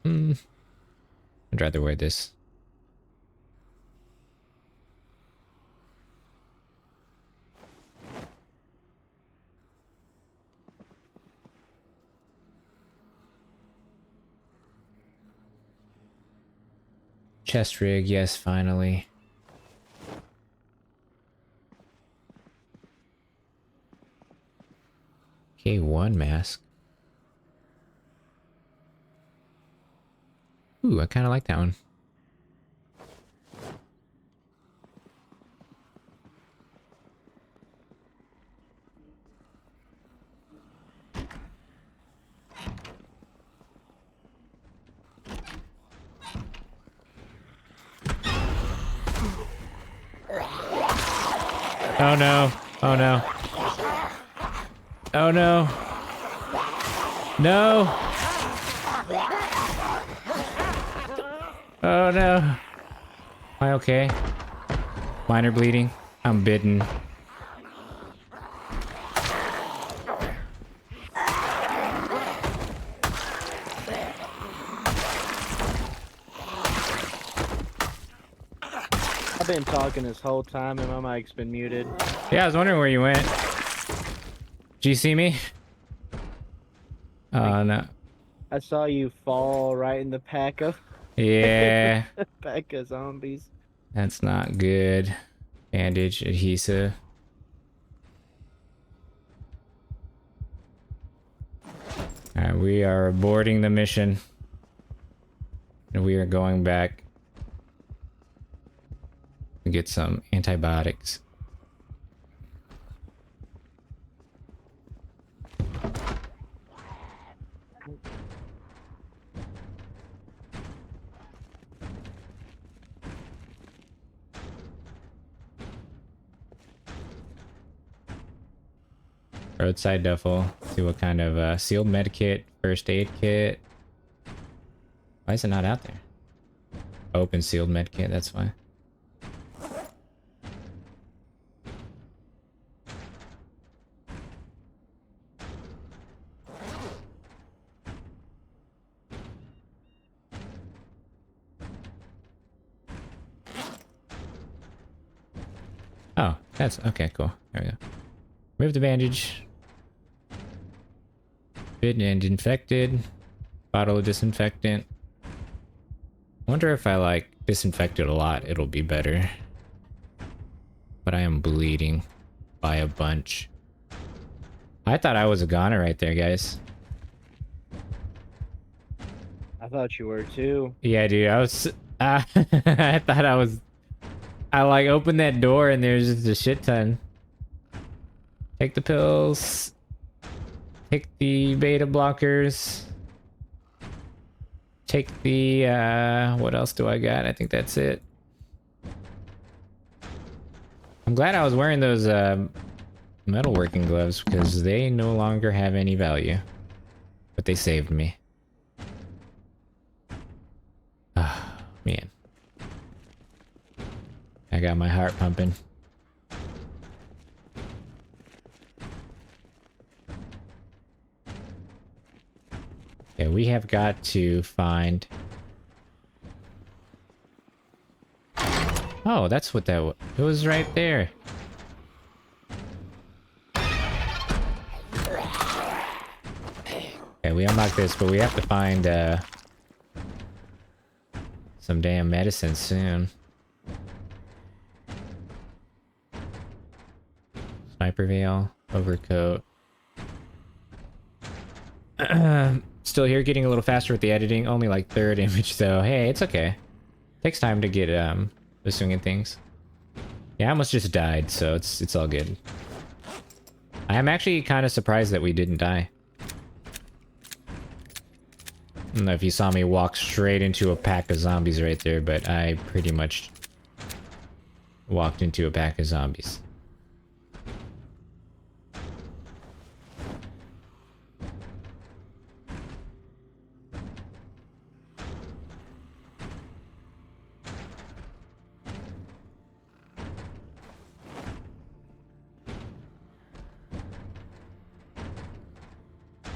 I'd rather wear this. Chest rig, yes, finally. K1 mask. Ooh, I kind of like that one. Oh no. Oh no. Oh no. No. Oh no. Am I okay? Minor bleeding. I'm bitten. I've been talking this whole time and my mic's been muted. Yeah, I was wondering where you went. Did you see me? Oh, no. I saw you fall right in the pack of Yeah, pack of zombies. that's not good. Bandage, adhesive. Alright, we are aborting the mission. And we are going back to get some antibiotics. Roadside duffel. See what kind of sealed med kit, first aid kit. Why is it not out there? Open sealed med kit, that's why. Oh, that's okay, cool. There we go. Remove the bandage. Bitten and infected. Bottle of disinfectant. Wonder if I like disinfect it a lot, it'll be better. But I am bleeding by a bunch. I thought I was a goner right there, guys. I thought you were too. Yeah, dude, I was. I thought I was. I like opened that door and there's just a shit ton. Take the pills. Take the beta blockers. Take the, what else do I got? I think that's it. I'm glad I was wearing those, metalworking gloves because they no longer have any value. But they saved me. Ah, man. I got my heart pumping. Okay, we have got to find... Oh, that's what that was. It was right there. Okay, we unlocked this, but we have to find, some damn medicine soon. Sniper veil, overcoat. Still here, getting a little faster with the editing. Only like third image though. Hey, it's okay. Takes time to get the swing of things. Yeah, I almost just died, so it's all good. I am actually kind of surprised that we didn't die. I don't know if you saw me walk straight into a pack of zombies right there, but I pretty much walked into a pack of zombies.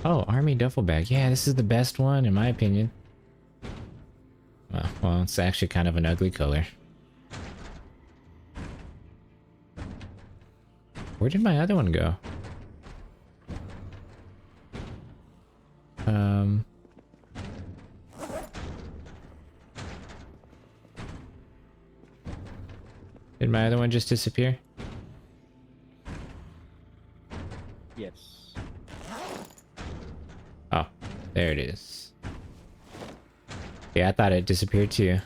Oh, army duffel bag. Yeah, this is the best one in my opinion. Well, it's actually kind of an ugly color. Where did my other one go? Did my other one just disappear? Yes. Oh, there it is. Yeah, I thought it disappeared too.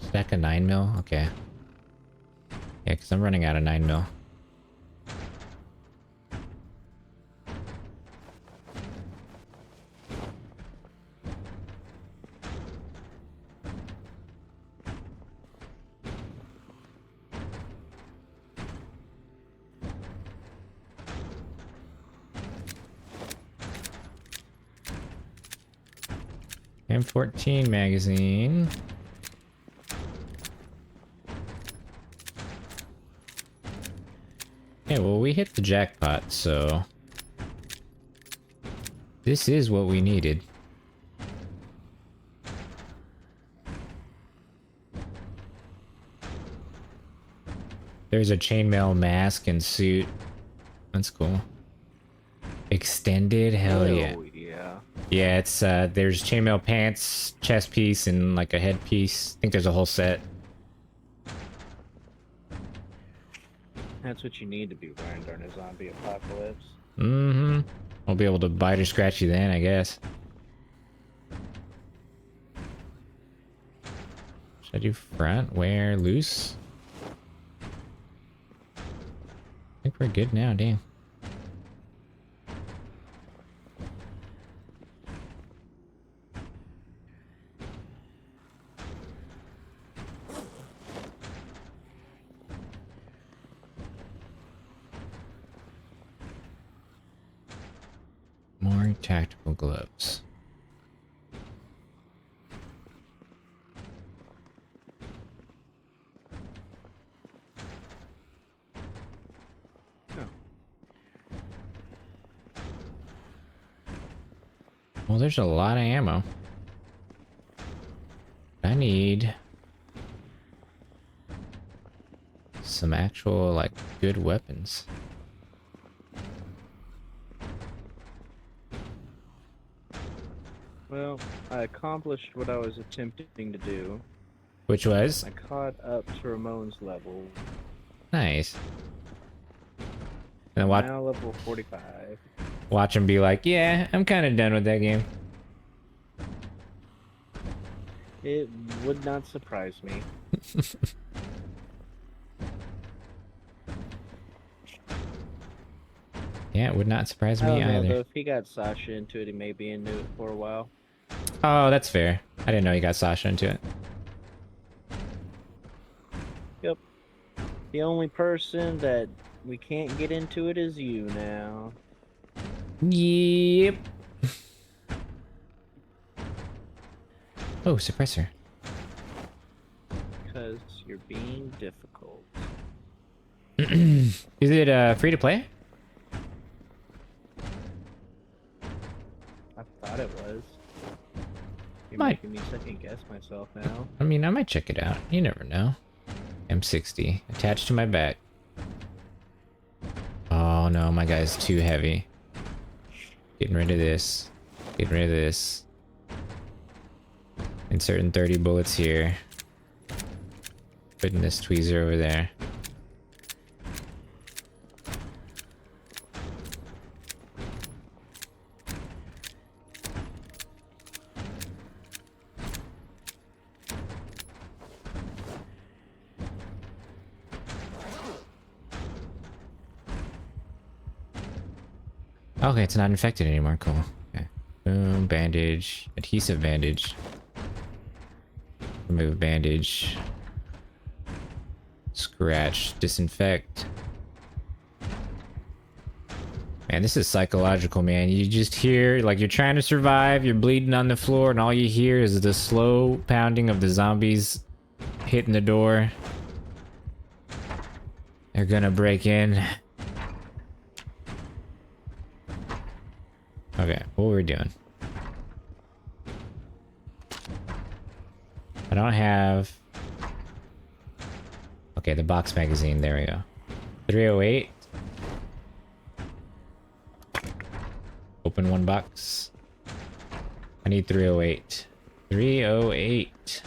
Stack a 9mm? Okay. Yeah, because I'm running out of 9mm. M14 magazine. Okay, well, we hit the jackpot, so... this is what we needed. There's a chainmail mask and suit. That's cool. Extended? Hell yeah. Oh, yeah. Yeah, it's there's chainmail pants, chest piece, and like a headpiece. I think there's a whole set. That's what you need to be wearing during a zombie apocalypse. Mm-hmm. I'll be able to bite or scratch you then, I guess. Should I do front, wear, loose? I think we're good now, damn. More tactical gloves. Oh. Well, there's a lot of ammo. I need some actual, like, good weapons. Well, I accomplished what I was attempting to do. Which was? I caught up to Ramon's level. Nice. And watch, Now level 45. watch him be like, yeah, I'm kind of done with that game. It would not surprise me. Yeah, it would not surprise I me don't know, either. though. If he got Sasha into it, he may be into it for a while. Oh, that's fair. I didn't know you got Sasha into it. Yep. The only person that we can't get into it is you now. Yep. Oh, suppressor. Because you're being difficult. Is it free to play? I thought it was. You're Might. making me second guess myself now. I mean, I might check it out. You never know. M60 attached to my back. Oh no, my guy's too heavy. Getting rid of this. Getting rid of this. Inserting 30 bullets here. Putting this tweezer over there. Okay, it's not infected anymore. Cool. Okay. Boom, bandage. Adhesive bandage. Remove bandage. Scratch. Disinfect. Man, this is psychological, man. You just hear, like, you're trying to survive, you're bleeding on the floor, and all you hear is the slow pounding of the zombies hitting the door. They're gonna break in. Okay, what we're doing. I don't have... Okay, the box magazine, there we go. 308. Open one box. I need 308. 308.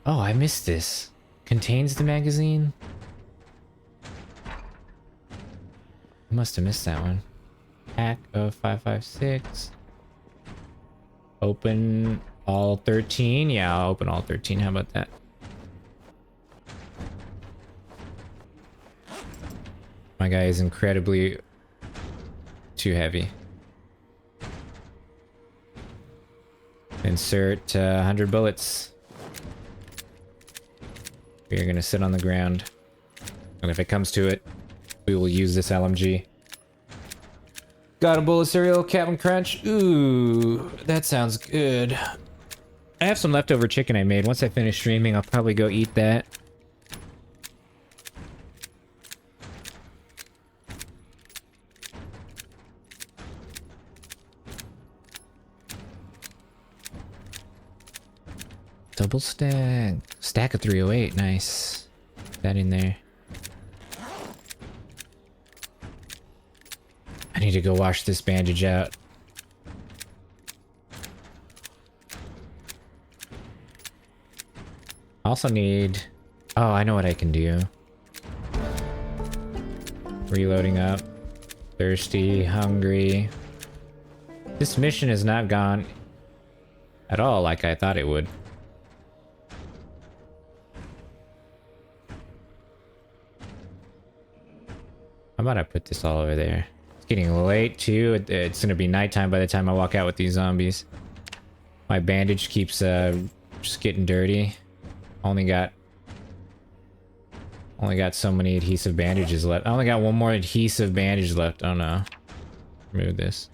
Oh, I missed this. Contains the magazine? I must have missed that one. Pack of 5.56. Open all 13. Yeah, I'll open all 13. How about that? My guy is incredibly too heavy. Insert 100 bullets. We are gonna sit on the ground. And if it comes to it, we will use this LMG. Got a bowl of cereal, Captain Crunch. Ooh, that sounds good. I have some leftover chicken I made. Once I finish streaming, I'll probably go eat that. Double stack. Stack of 308, nice. That in there. I need to go wash this bandage out. I also need... Oh, I know what I can do. Reloading up. Thirsty, hungry. This mission has not gone at all like I thought it would. How about I put this all over there? It's getting late too. It's gonna be nighttime by the time I walk out with these zombies. My bandage keeps just getting dirty. Only got so many adhesive bandages left. I only got one more adhesive bandage left. Oh no. Remove this.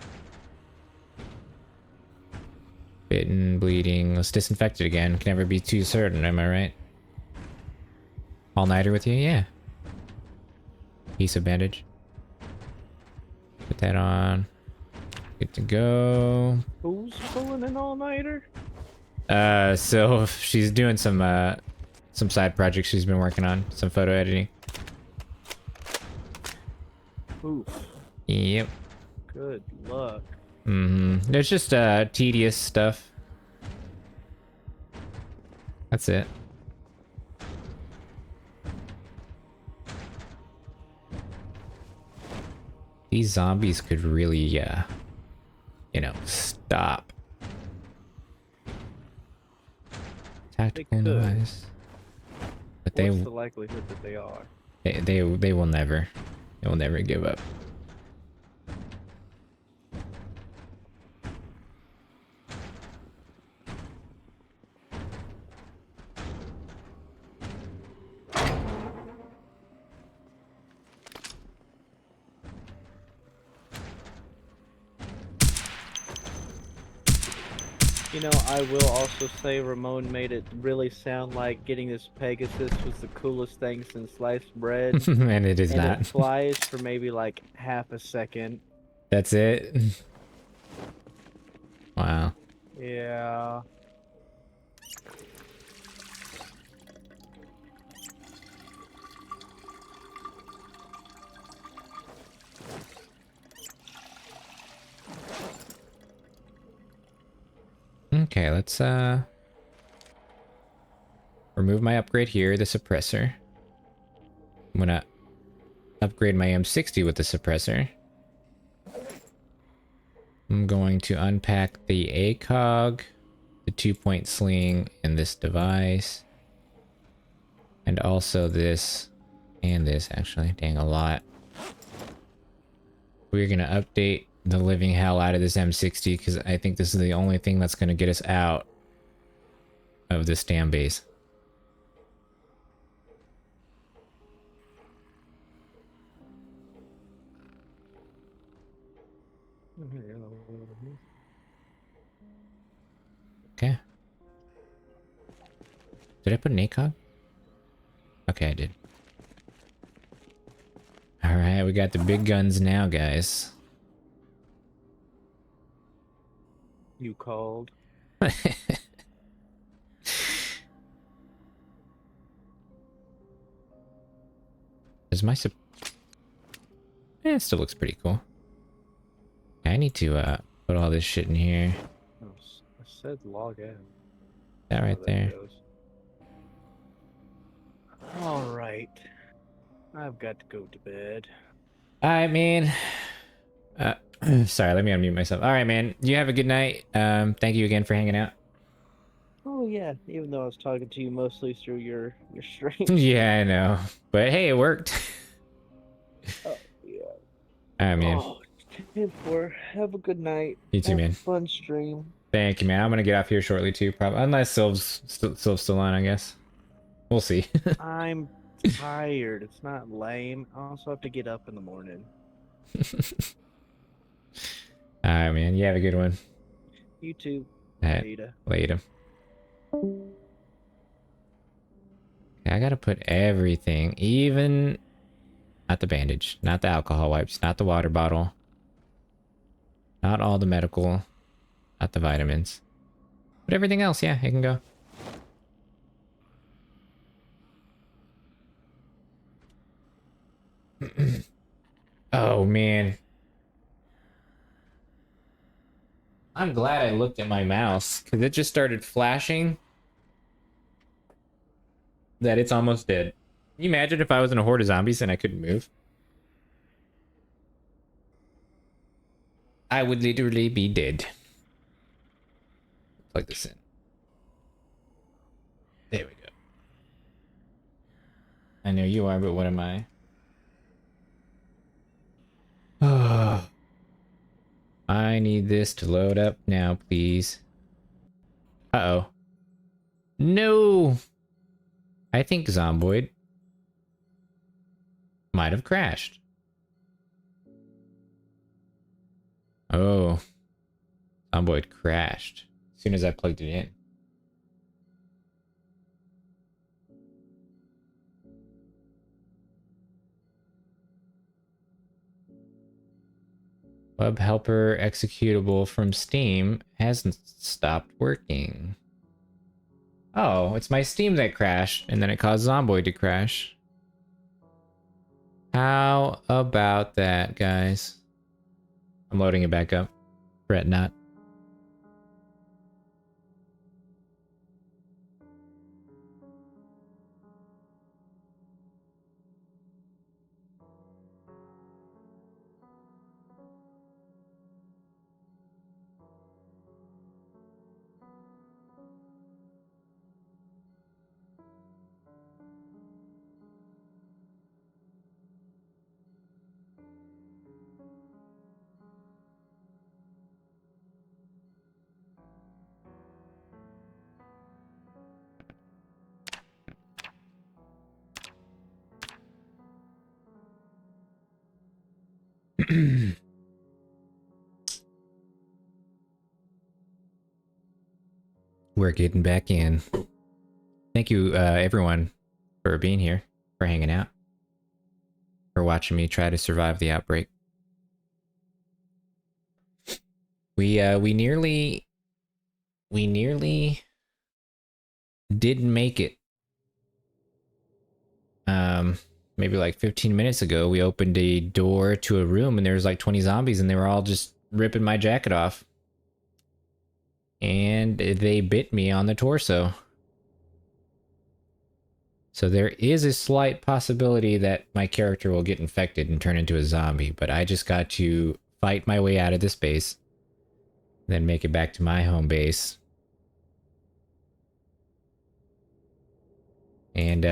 Bitten, bleeding. Let's disinfect it again. Can never be too certain, am I right? All-nighter with you? Yeah. Adhesive bandage. Put that on. Good to go. Who's pulling an all-nighter? So she's doing some side projects she's been working on. Some photo editing. Oof. Yep. Good luck. Mm-hmm. It's just tedious stuff. That's it. These zombies could really, you know, stop. Tactical device. But What's the likelihood that they are? they will never. They will never give up. You know, I will also say Ramon made it really sound like getting this Pegasus was the coolest thing since sliced bread. And it is and not. It flies for maybe like half a second. That's it. Wow. Yeah. Okay, let's remove my upgrade here, the suppressor. I'm gonna upgrade my M60 with the suppressor. I'm going to unpack the ACOG, the 2-point sling, and this device. And also this, and this actually, dang, a lot. We're gonna update the living hell out of this M60 because I think this is the only thing that's gonna get us out of this damn base. Okay. Did I put an ACOG? Okay, I did. Alright, we got the big guns now, guys. You called. Is my it still looks pretty cool. I need to put all this shit in here. Oh, I said log out. That right there. Alright. I've got to go to bed. Alright, man. Sorry, let me unmute myself. Alright, man. You have a good night. Thank you again for hanging out. Oh yeah, even though I was talking to you mostly through your stream. Yeah, I know. But hey, it worked. Oh yeah. Alright, man. Oh, 10-4. Have a good night. You too, Have man. A fun stream. Thank you, man. I'm gonna get off here shortly too, probably. Unless Sylv's still on, I guess. We'll see. I'm tired. It's not lame. I also have to get up in the morning. Alright, man. You have a good one. You too. Alright, Later. later. I gotta put everything, even not the bandage, not the alcohol wipes, not the water bottle, not all the medical, not the vitamins, but everything else. Yeah, it can go. man. I'm glad I looked at my mouse, because it just started flashing that it's almost dead. Can you imagine if I was in a horde of zombies and I couldn't move? I would literally be dead. Plug this in. There we go. I know you are, but what am I? I need this to load up now, please. Uh-oh. No! I think Zomboid might have crashed. Oh. Zomboid crashed as soon as I plugged it in. Web helper executable from Steam hasn't stopped working. Oh, it's my Steam that crashed, and then it caused Zomboid to crash. How about that, guys? I'm loading it back up. Fret not. We're getting back in. Thank you, everyone, for being here, for hanging out, for watching me try to survive the outbreak. We nearly didn't make it. Maybe like 15 minutes ago, we opened a door to a room and there was like 20 zombies and they were all just ripping my jacket off. And they bit me on the torso. So there is a slight possibility that my character will get infected and turn into a zombie, but I just got to fight my way out of this base, then make it back to my home base. And,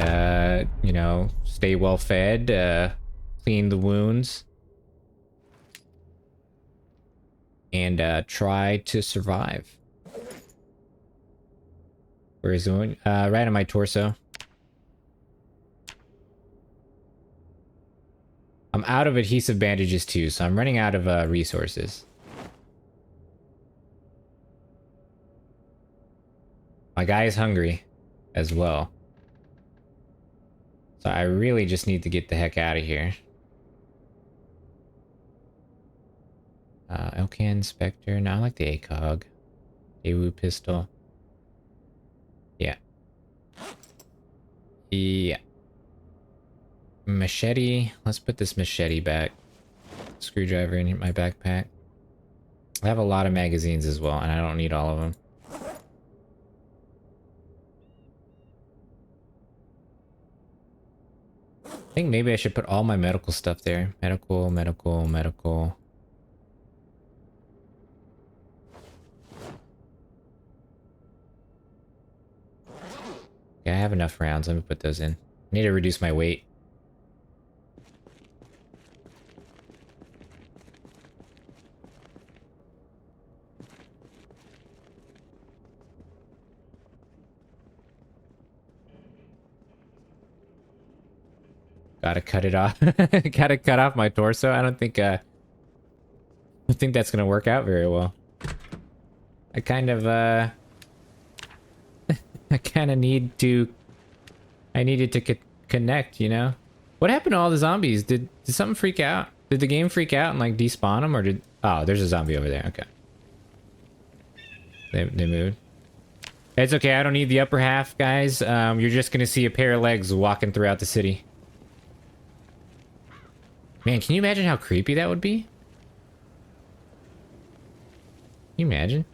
you know, stay well fed, clean the wounds, and try to survive. Where is the wound? Right on my torso. I'm out of adhesive bandages too, so I'm running out of resources. My guy is hungry as well. So I really just need to get the heck out of here. Elcan Spectre. No, I like the ACOG. Daewoo pistol. Yeah. Yeah. Machete. Let's put this machete back. Screwdriver in my backpack. I have a lot of magazines as well, and I don't need all of them. I think maybe I should put all my medical stuff there. Medical. Yeah, I have enough rounds. Let me put those in. I need to reduce my weight. Gotta cut it off. Gotta cut off my torso. I don't think that's gonna work out very well. I kind of I kind of need to. I needed to connect, you know. What happened to all the zombies? Did something freak out? Did the game freak out and like despawn them, or did? Oh, there's a zombie over there. Okay. They moved. It's okay. I don't need the upper half, guys. You're just gonna see a pair of legs walking throughout the city. Man, can you imagine how creepy that would be? Can you imagine?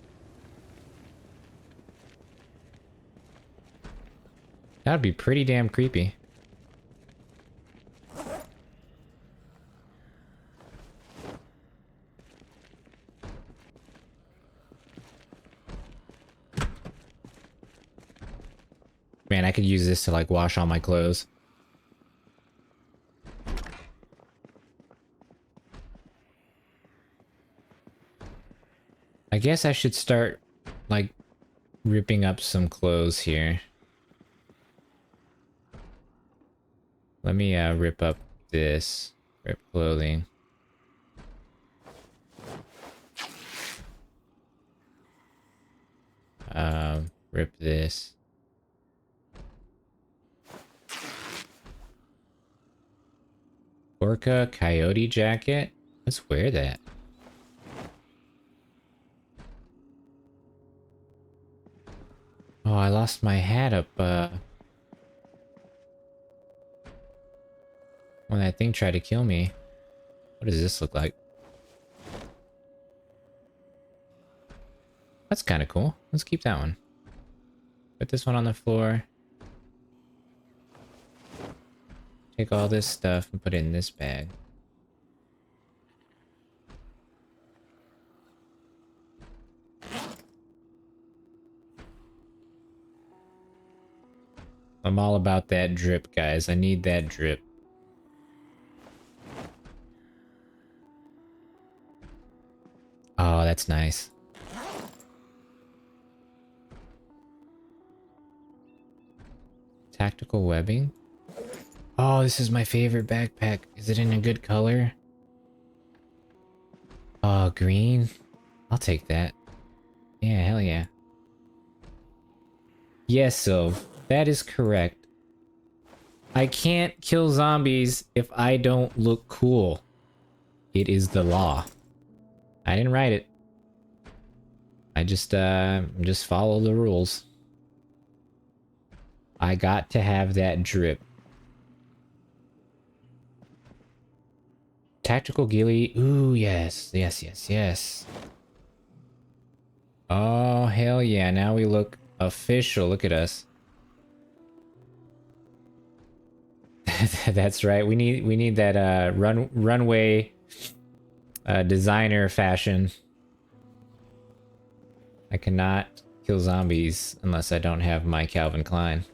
That would be pretty damn creepy. Man, I could use this to like wash all my clothes. I guess I should start like ripping up some clothes here. Let me rip up this. Rip clothing. Rip this. Orca coyote jacket? Let's wear that. Oh, I lost my hat up, when that thing tried to kill me. What does this look like? That's kind of cool. Let's keep that one. Put this one on the floor. Take all this stuff and put it in this bag. I'm all about that drip, guys. I need that drip. Oh, that's nice. Tactical webbing. Oh, this is my favorite backpack. Is it in a good color? Oh, green. I'll take that. Yeah, hell yeah. Yes, so that is correct. I can't kill zombies if I don't look cool. It is the law. I didn't write it. I just follow the rules. I got to have that drip. Tactical ghillie. Ooh, yes. Yes, yes, yes. Oh, hell yeah. Now we look official. Look at us. That's right. We need that runway designer fashion. I cannot kill zombies unless I don't have my Calvin Klein.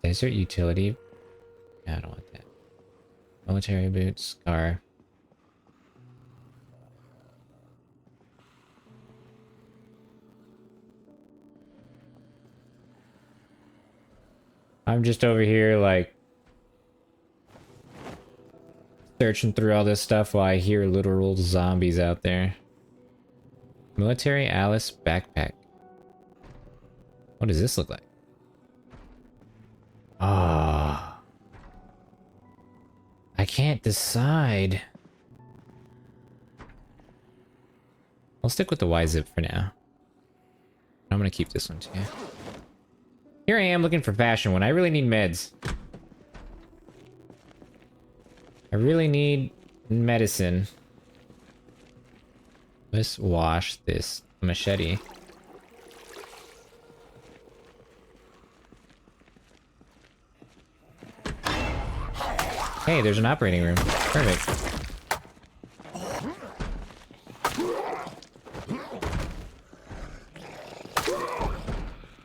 Desert utility. No, I don't want that. Military boots, scar. I'm just over here like searching through all this stuff while I hear literal zombies out there. Military Alice backpack. What does this look like? Ah. I can't decide. I'll stick with the Y-zip for now. I'm gonna keep this one too. Here I am looking for fashion when I really need meds. I really need medicine. Let's wash this machete. Hey, there's an operating room. Perfect.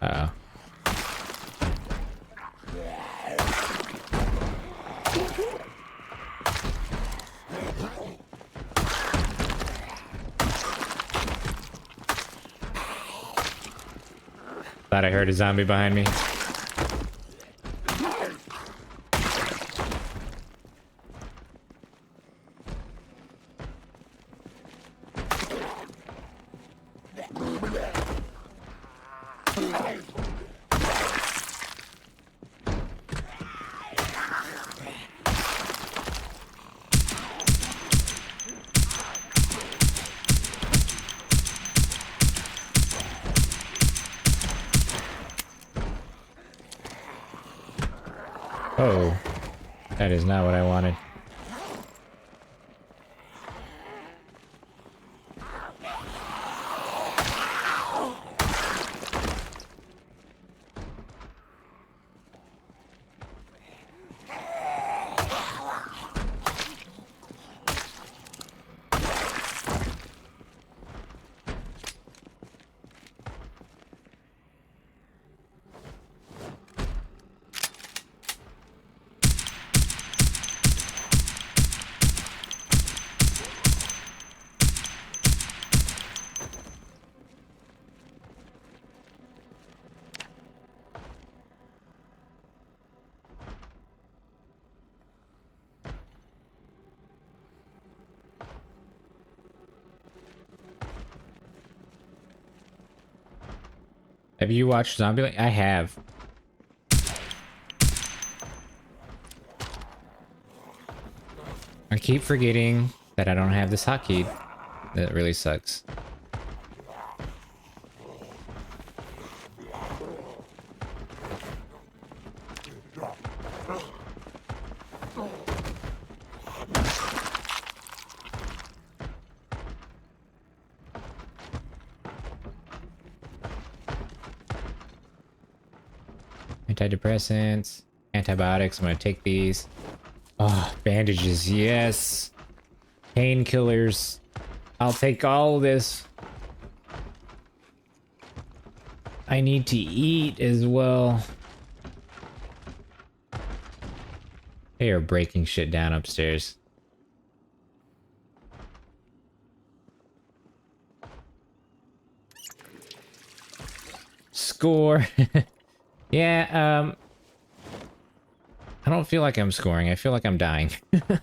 Uh-oh. Thought I heard a zombie behind me. Oh, that is not what I wanted. Have you watched Zombieland? I have. I keep forgetting that I don't have this hotkey. That really sucks. Antidepressants, antibiotics. I'm gonna take these. Oh, bandages, yes. Painkillers. I'll take all of this. I need to eat as well. They are breaking shit down upstairs. Score. Yeah, I don't feel like I'm scoring. I feel like I'm dying. Alright,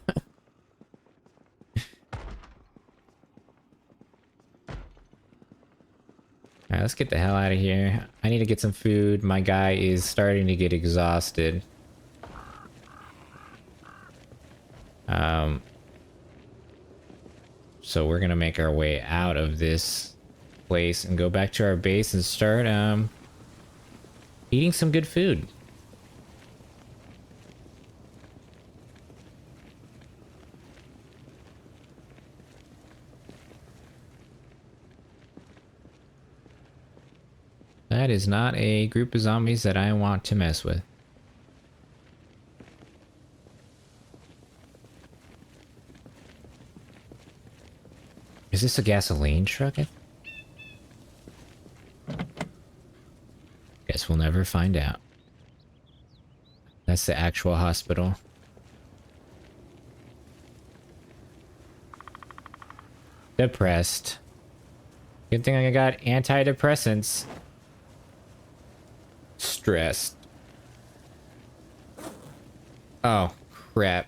let's get the hell out of here. I need to get some food. My guy is starting to get exhausted. So we're gonna make our way out of this place and go back to our base and start, eating some good food. That is not a group of zombies that I want to mess with. Is this a gasoline truck? Guess we'll never find out. That's the actual hospital. Depressed. Good thing I got antidepressants. Stressed. Oh, crap.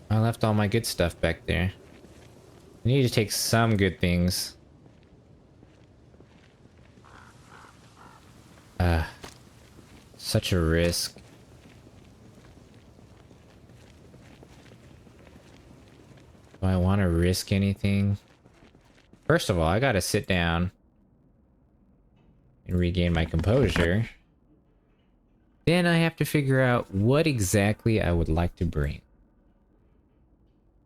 I left all my good stuff back there. I need to take some good things. Such a risk. Do I want to risk anything? First of all, I gotta sit down and regain my composure. Then I have to figure out what exactly I would like to bring.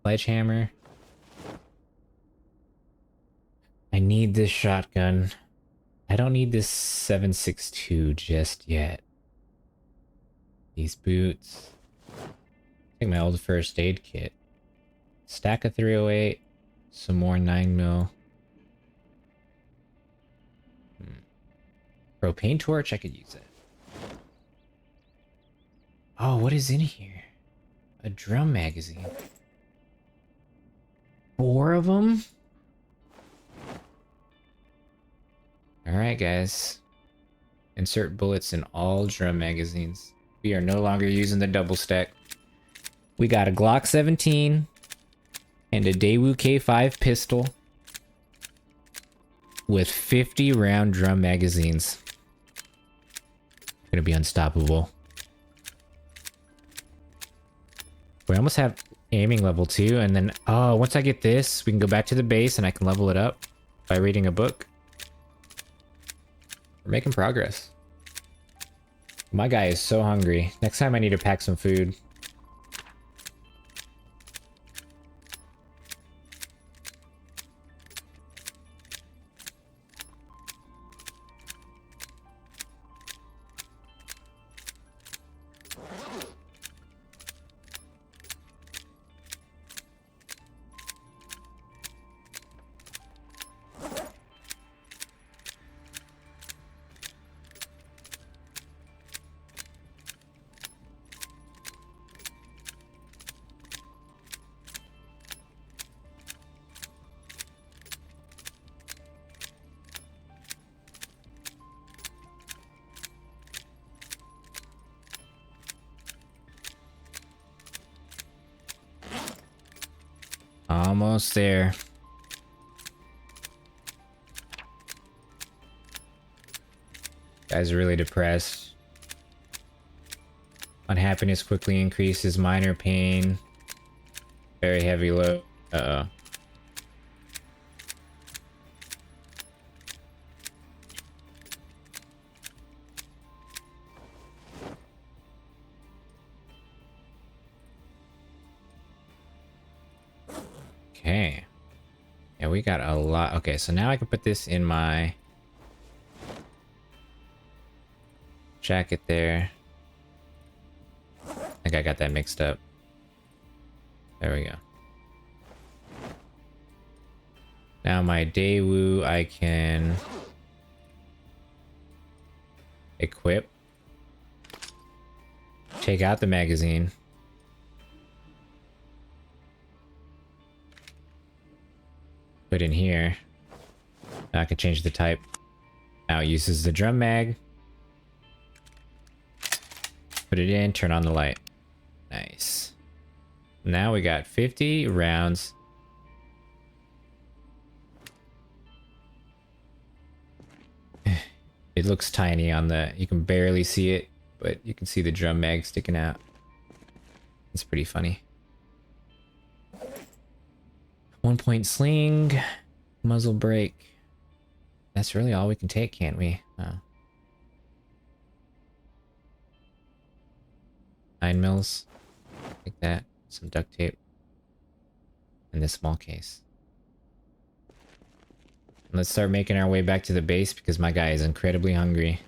Sledgehammer. I need this shotgun. I don't need this 7.62 just yet. These boots. Take my old first aid kit. Stack of 308. Some more 9mm. Propane torch, I could use it. Oh, what is in here? A drum magazine. 4 of them? Alright, guys. Insert bullets in all drum magazines. We are no longer using the double stack. We got a Glock 17 and a Daewoo K5 pistol with 50 round drum magazines. Gonna be unstoppable. We almost have aiming level 2, and then, oh, once I get this, we can go back to the base and I can level it up by reading a book. We're making progress. My guy is so hungry. Next time I need to pack some food. Almost there. Guy's really depressed. Unhappiness quickly increases. Minor pain. Very heavy load. Uh-oh. Okay. Yeah, we got a lot. Okay, so now I can put this in my jacket there. I think I got that mixed up. There we go. Now my Daewoo I can equip. Take out the magazine. Put in here. Now I can change the type. Now it uses the drum mag. Put it in, turn on the light. Nice. Now we got 50 rounds. It looks tiny on the... You can barely see it, but you can see the drum mag sticking out. It's pretty funny. 1-point sling. Muzzle brake. That's really all we can take, can't we? Oh. 9 mils. Take that. Some duct tape. And this small case. Let's start making our way back to the base because my guy is incredibly hungry.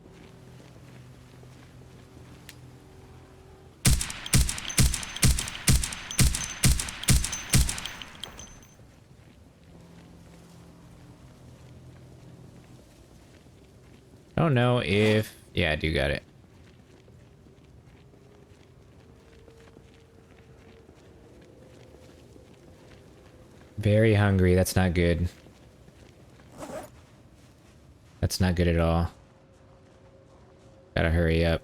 I don't know if... Yeah, I do got it. Very hungry. That's not good. That's not good at all. Gotta hurry up.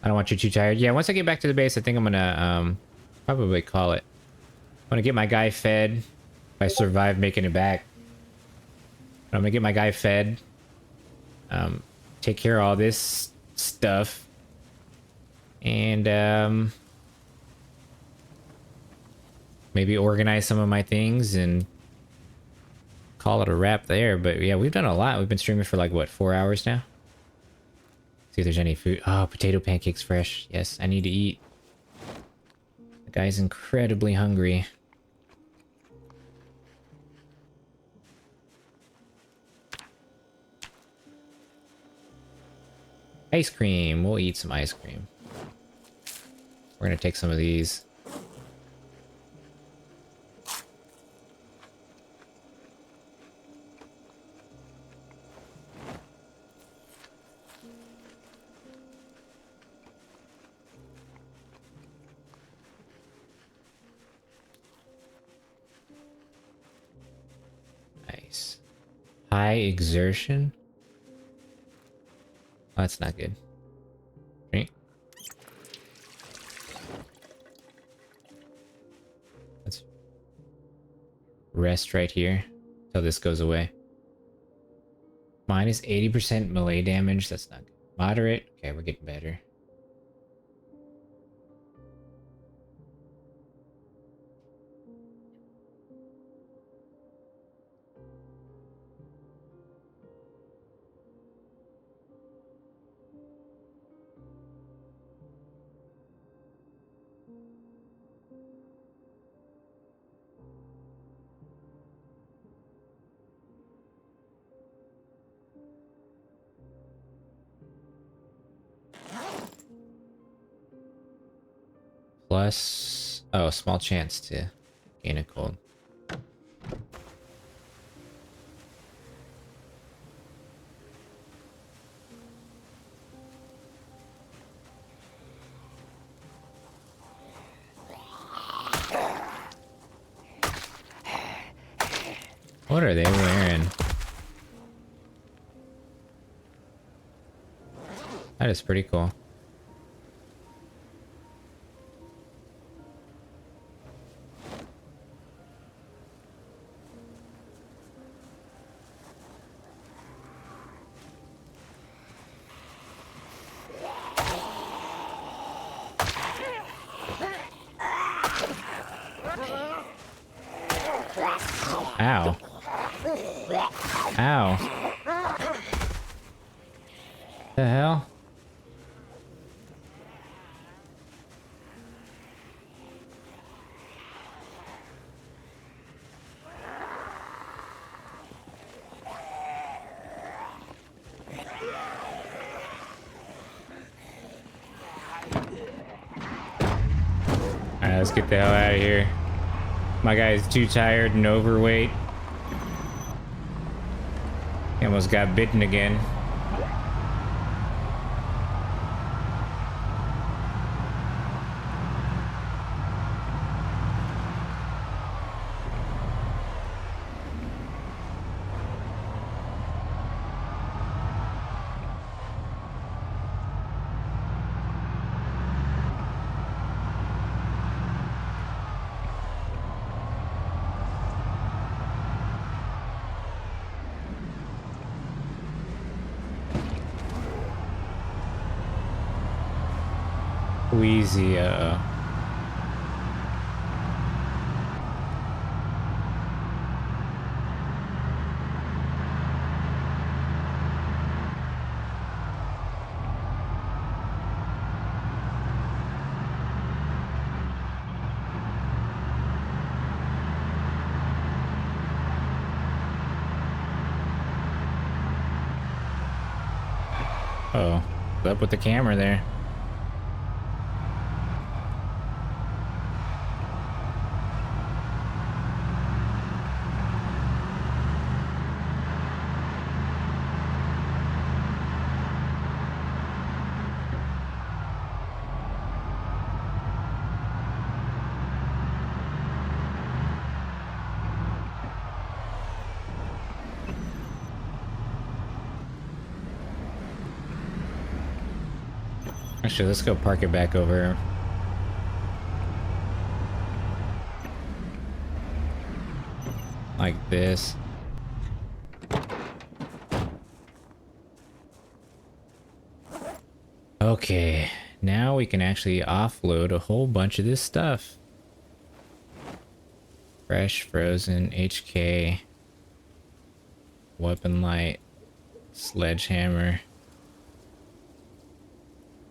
I don't want you too tired. Yeah, once I get back to the base, I think I'm gonna probably call it. I'm gonna get my guy fed. If I survive making it back. I'm gonna get my guy fed. Take care of all this stuff. And maybe organize some of my things and call it a wrap there. But yeah, we've done a lot. We've been streaming for like, what, 4 hours now? See if there's any food. Oh, potato pancakes fresh. Yes, I need to eat. The guy's incredibly hungry. Ice cream. We'll eat some ice cream. We're gonna take some of these. Nice. High exertion? Oh, that's not good. Right? Let's rest right here till this goes away. Minus 80% melee damage. That's not good. Moderate. Okay, we're getting better. Plus, oh, small chance to gain a cold. What are they wearing? That is pretty cool. Ow. Ow. The hell? Alright, let's get the hell out of here. My guy's too tired and overweight. He almost got bitten again. Wheezy, oh, what's up with the camera there? Actually, let's go park it back over. Like this. Okay, now we can actually offload a whole bunch of this stuff. Fresh, frozen, HK, weapon light, sledgehammer.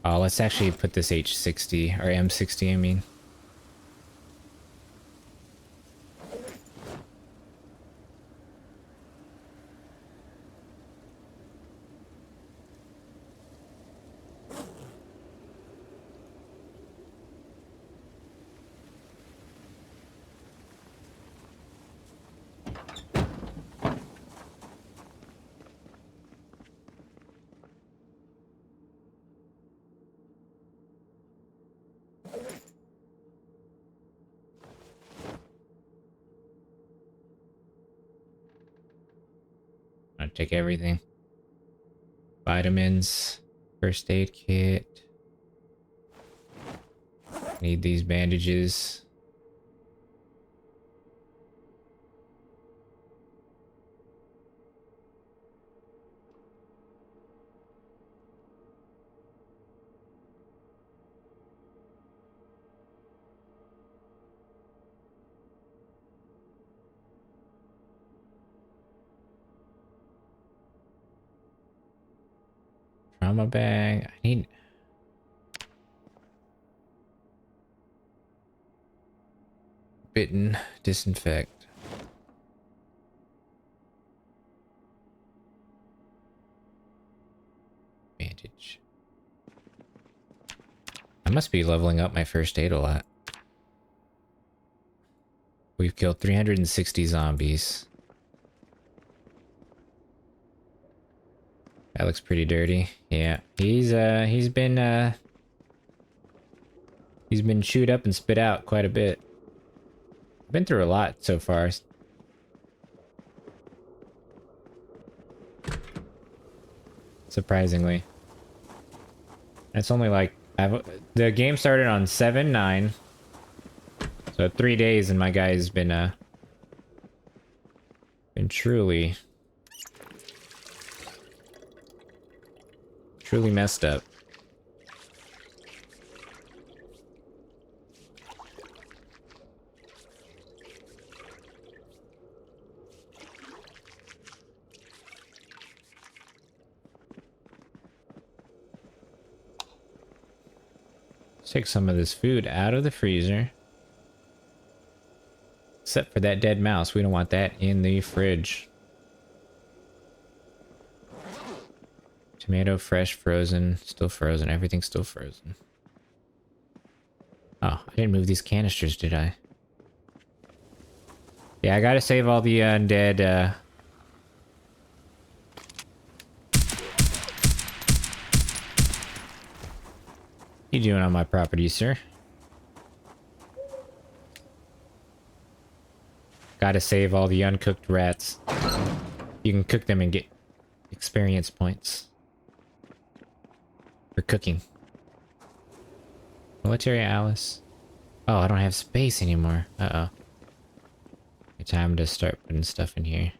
Oh, let's actually put this H60, or M60, I mean. I'll take everything. Vitamins, first aid kit. Need these bandages. . . . . . . . . . . . . . . . . . . . . . . . . . . . . . . . . . . . . . . . . . . . . . . . . . . . . . . . . . Llama bag. I need... Bitten. Disinfect. Bandage. I must be leveling up my first aid a lot. We've killed 360 zombies. That looks pretty dirty. Yeah, he's been chewed up and spit out quite a bit. Been through a lot so far. Surprisingly. It's only like the game started on 7/9. So 3 days and my guy's been truly messed up. Let's take some of this food out of the freezer. Except for that dead mouse. We don't want that in the fridge. Tomato, fresh, frozen. Still frozen. Everything's still frozen. Oh, I didn't move these canisters, did I? Yeah, I gotta save all the undead, What you doing on my property, sir? Gotta save all the uncooked rats. You can cook them and get experience points. For cooking. Military Alice. Oh, I don't have space anymore. Uh-oh. Time to start putting stuff in here.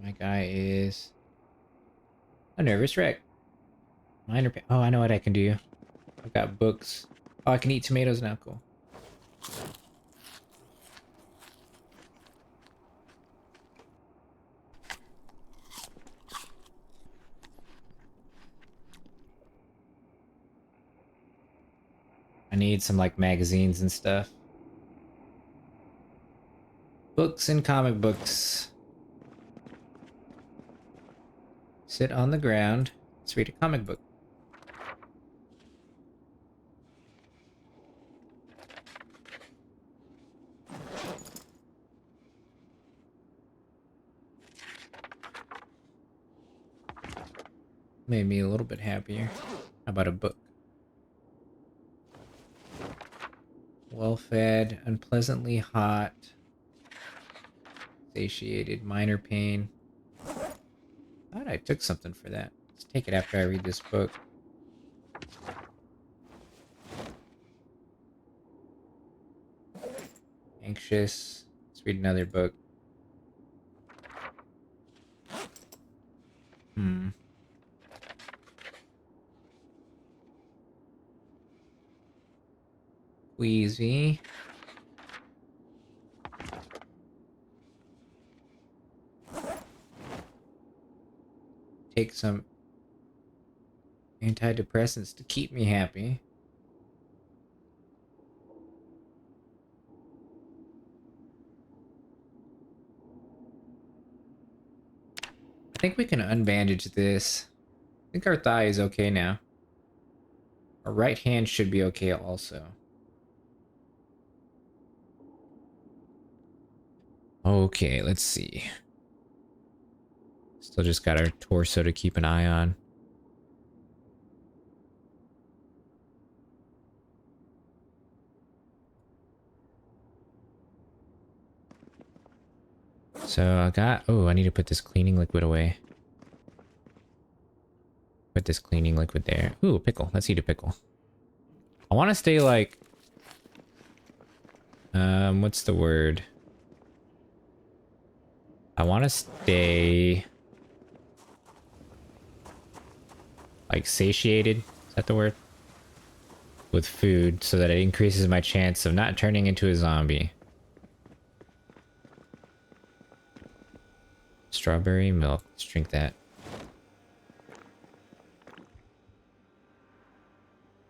My guy is a nervous wreck. Minor pain. Oh, I know what I can do. I've got books. Oh, I can eat tomatoes now. Cool. I need some like magazines and stuff. Books and comic books. Sit on the ground. Let's read a comic book. Made me a little bit happier. How about a book? Well fed, unpleasantly hot, satiated, minor pain. Thought I took something for that. Let's take it after I read this book. Anxious. Let's read another book. Queasy. Take some antidepressants to keep me happy. I think we can unbandage this. I think our thigh is okay now. Our right hand should be okay also. Okay, let's see. Still just got our torso to keep an eye on. So I got... Oh, I need to put this cleaning liquid away. Put this cleaning liquid there. Ooh, a pickle. Let's eat a pickle. I want to stay like... what's the word? I want to stay... like satiated. Is that the word? With food, so that it increases my chance of not turning into a zombie. Strawberry milk. Let's drink that.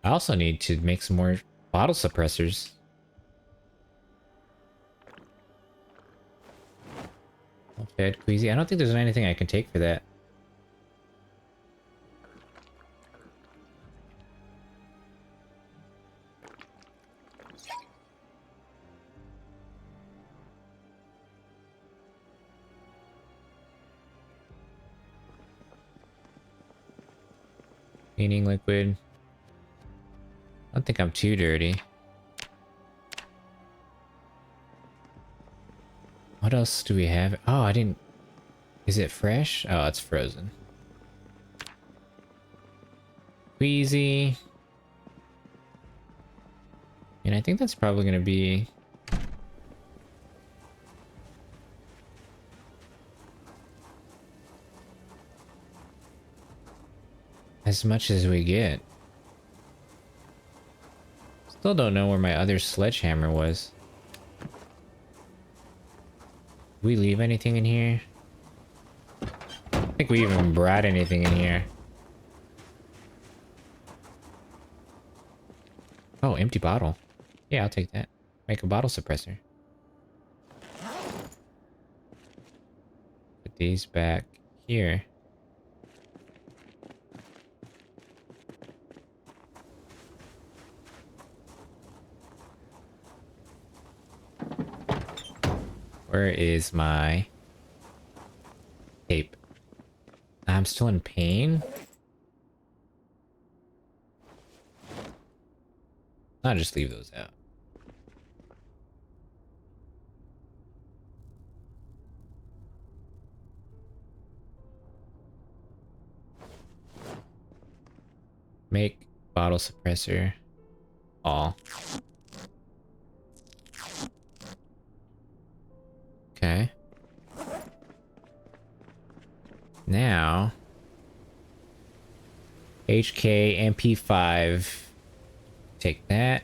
I also need to make some more bottle suppressors. Well fed, queasy. I don't think there's anything I can take for that. Cleaning liquid. I don't think I'm too dirty. What else do we have? Oh, I didn't... Is it fresh? Oh, it's frozen. Queasy. And I think that's probably going to be... as much as we get. Still don't know where my other sledgehammer was. Did we leave anything in here? I don't think we even brought anything in here. Oh, empty bottle. Yeah, I'll take that. Make a bottle suppressor. Put these back here. Where is my tape? I'm still in pain? I'll just leave those out. Make bottle suppressor all. Okay. Now, HK MP5. Take that.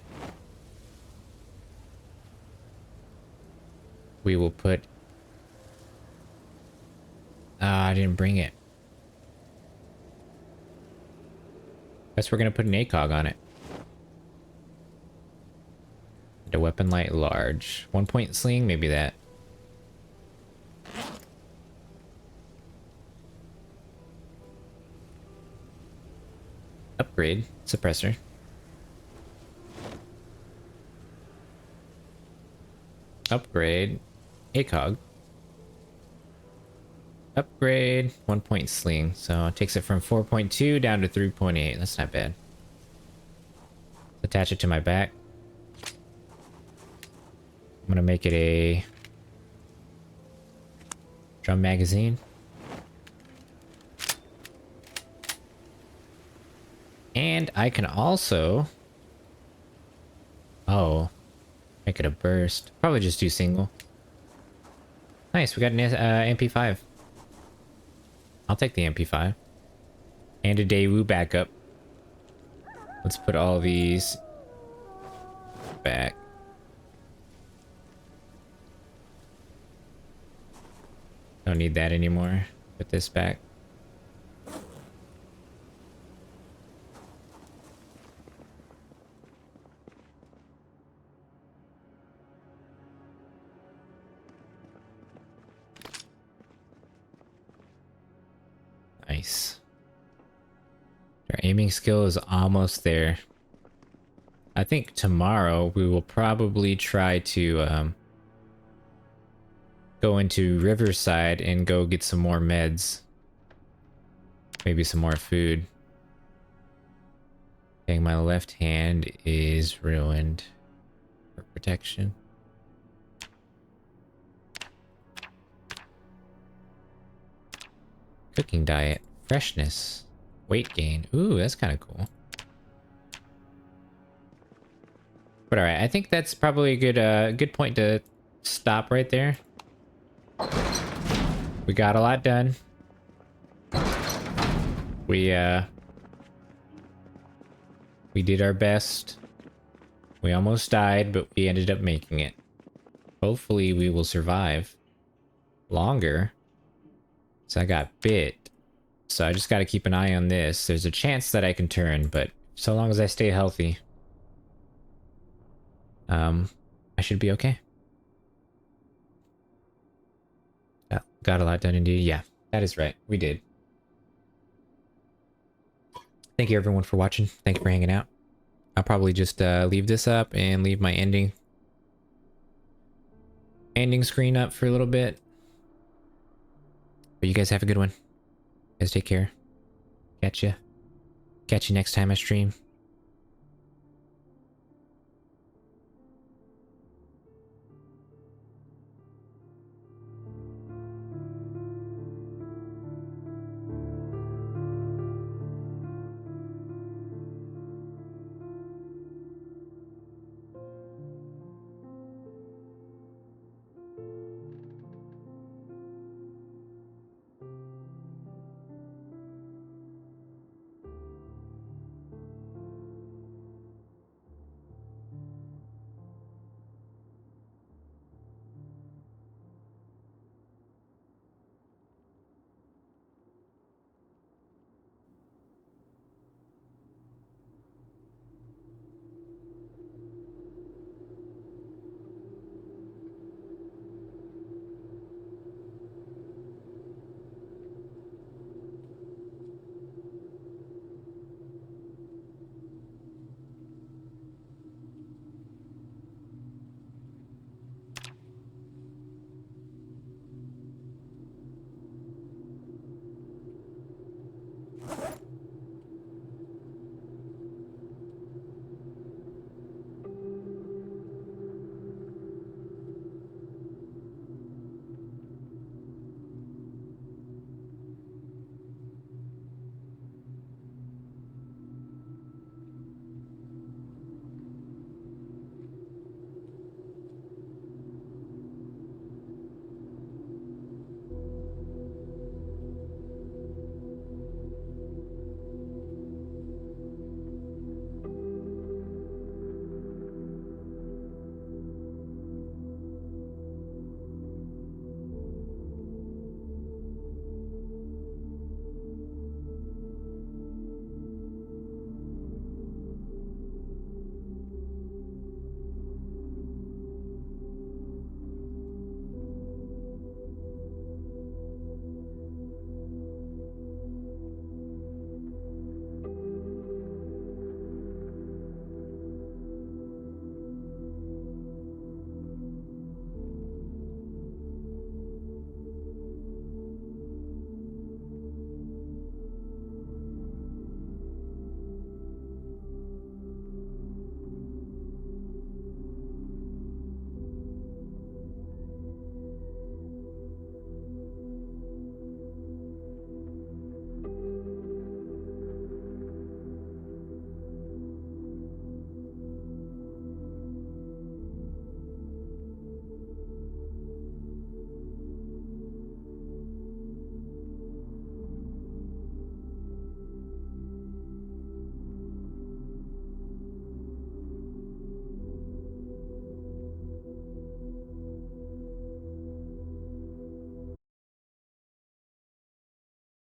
We will put... I didn't bring it. Guess we're gonna put an ACOG on it. The weapon light large. 1-point sling, maybe that. Upgrade suppressor. Upgrade ACOG. Upgrade 1-point sling. So it takes it from 4.2 down to 3.8. That's not bad. Attach it to my back. I'm gonna make it a drum magazine. And I can also... oh. Make it a burst. Probably just do single. Nice, we got an MP5. I'll take the MP5. And a Daewoo backup. Let's put all these back. Don't need that anymore. Put this back. Nice. Our aiming skill is almost there. I think tomorrow we will probably try to go into Riverside and go get some more meds. Maybe some more food. Dang, my left hand is ruined for protection. Cooking diet. Freshness. Weight gain. Ooh, that's kind of cool. But all right, I think that's probably a good point to stop right there. We got a lot done. We did our best. We almost died, but we ended up making it. Hopefully we will survive longer. So I got bit. So I just got to keep an eye on this. There's a chance that I can turn, but so long as I stay healthy, I should be okay. Got a lot done indeed. Yeah, that is right. We did. Thank you everyone for watching. Thank you for hanging out. I'll probably just leave this up and leave my ending screen up for a little bit. But you guys have a good one. You guys take care. Catch you next time I stream.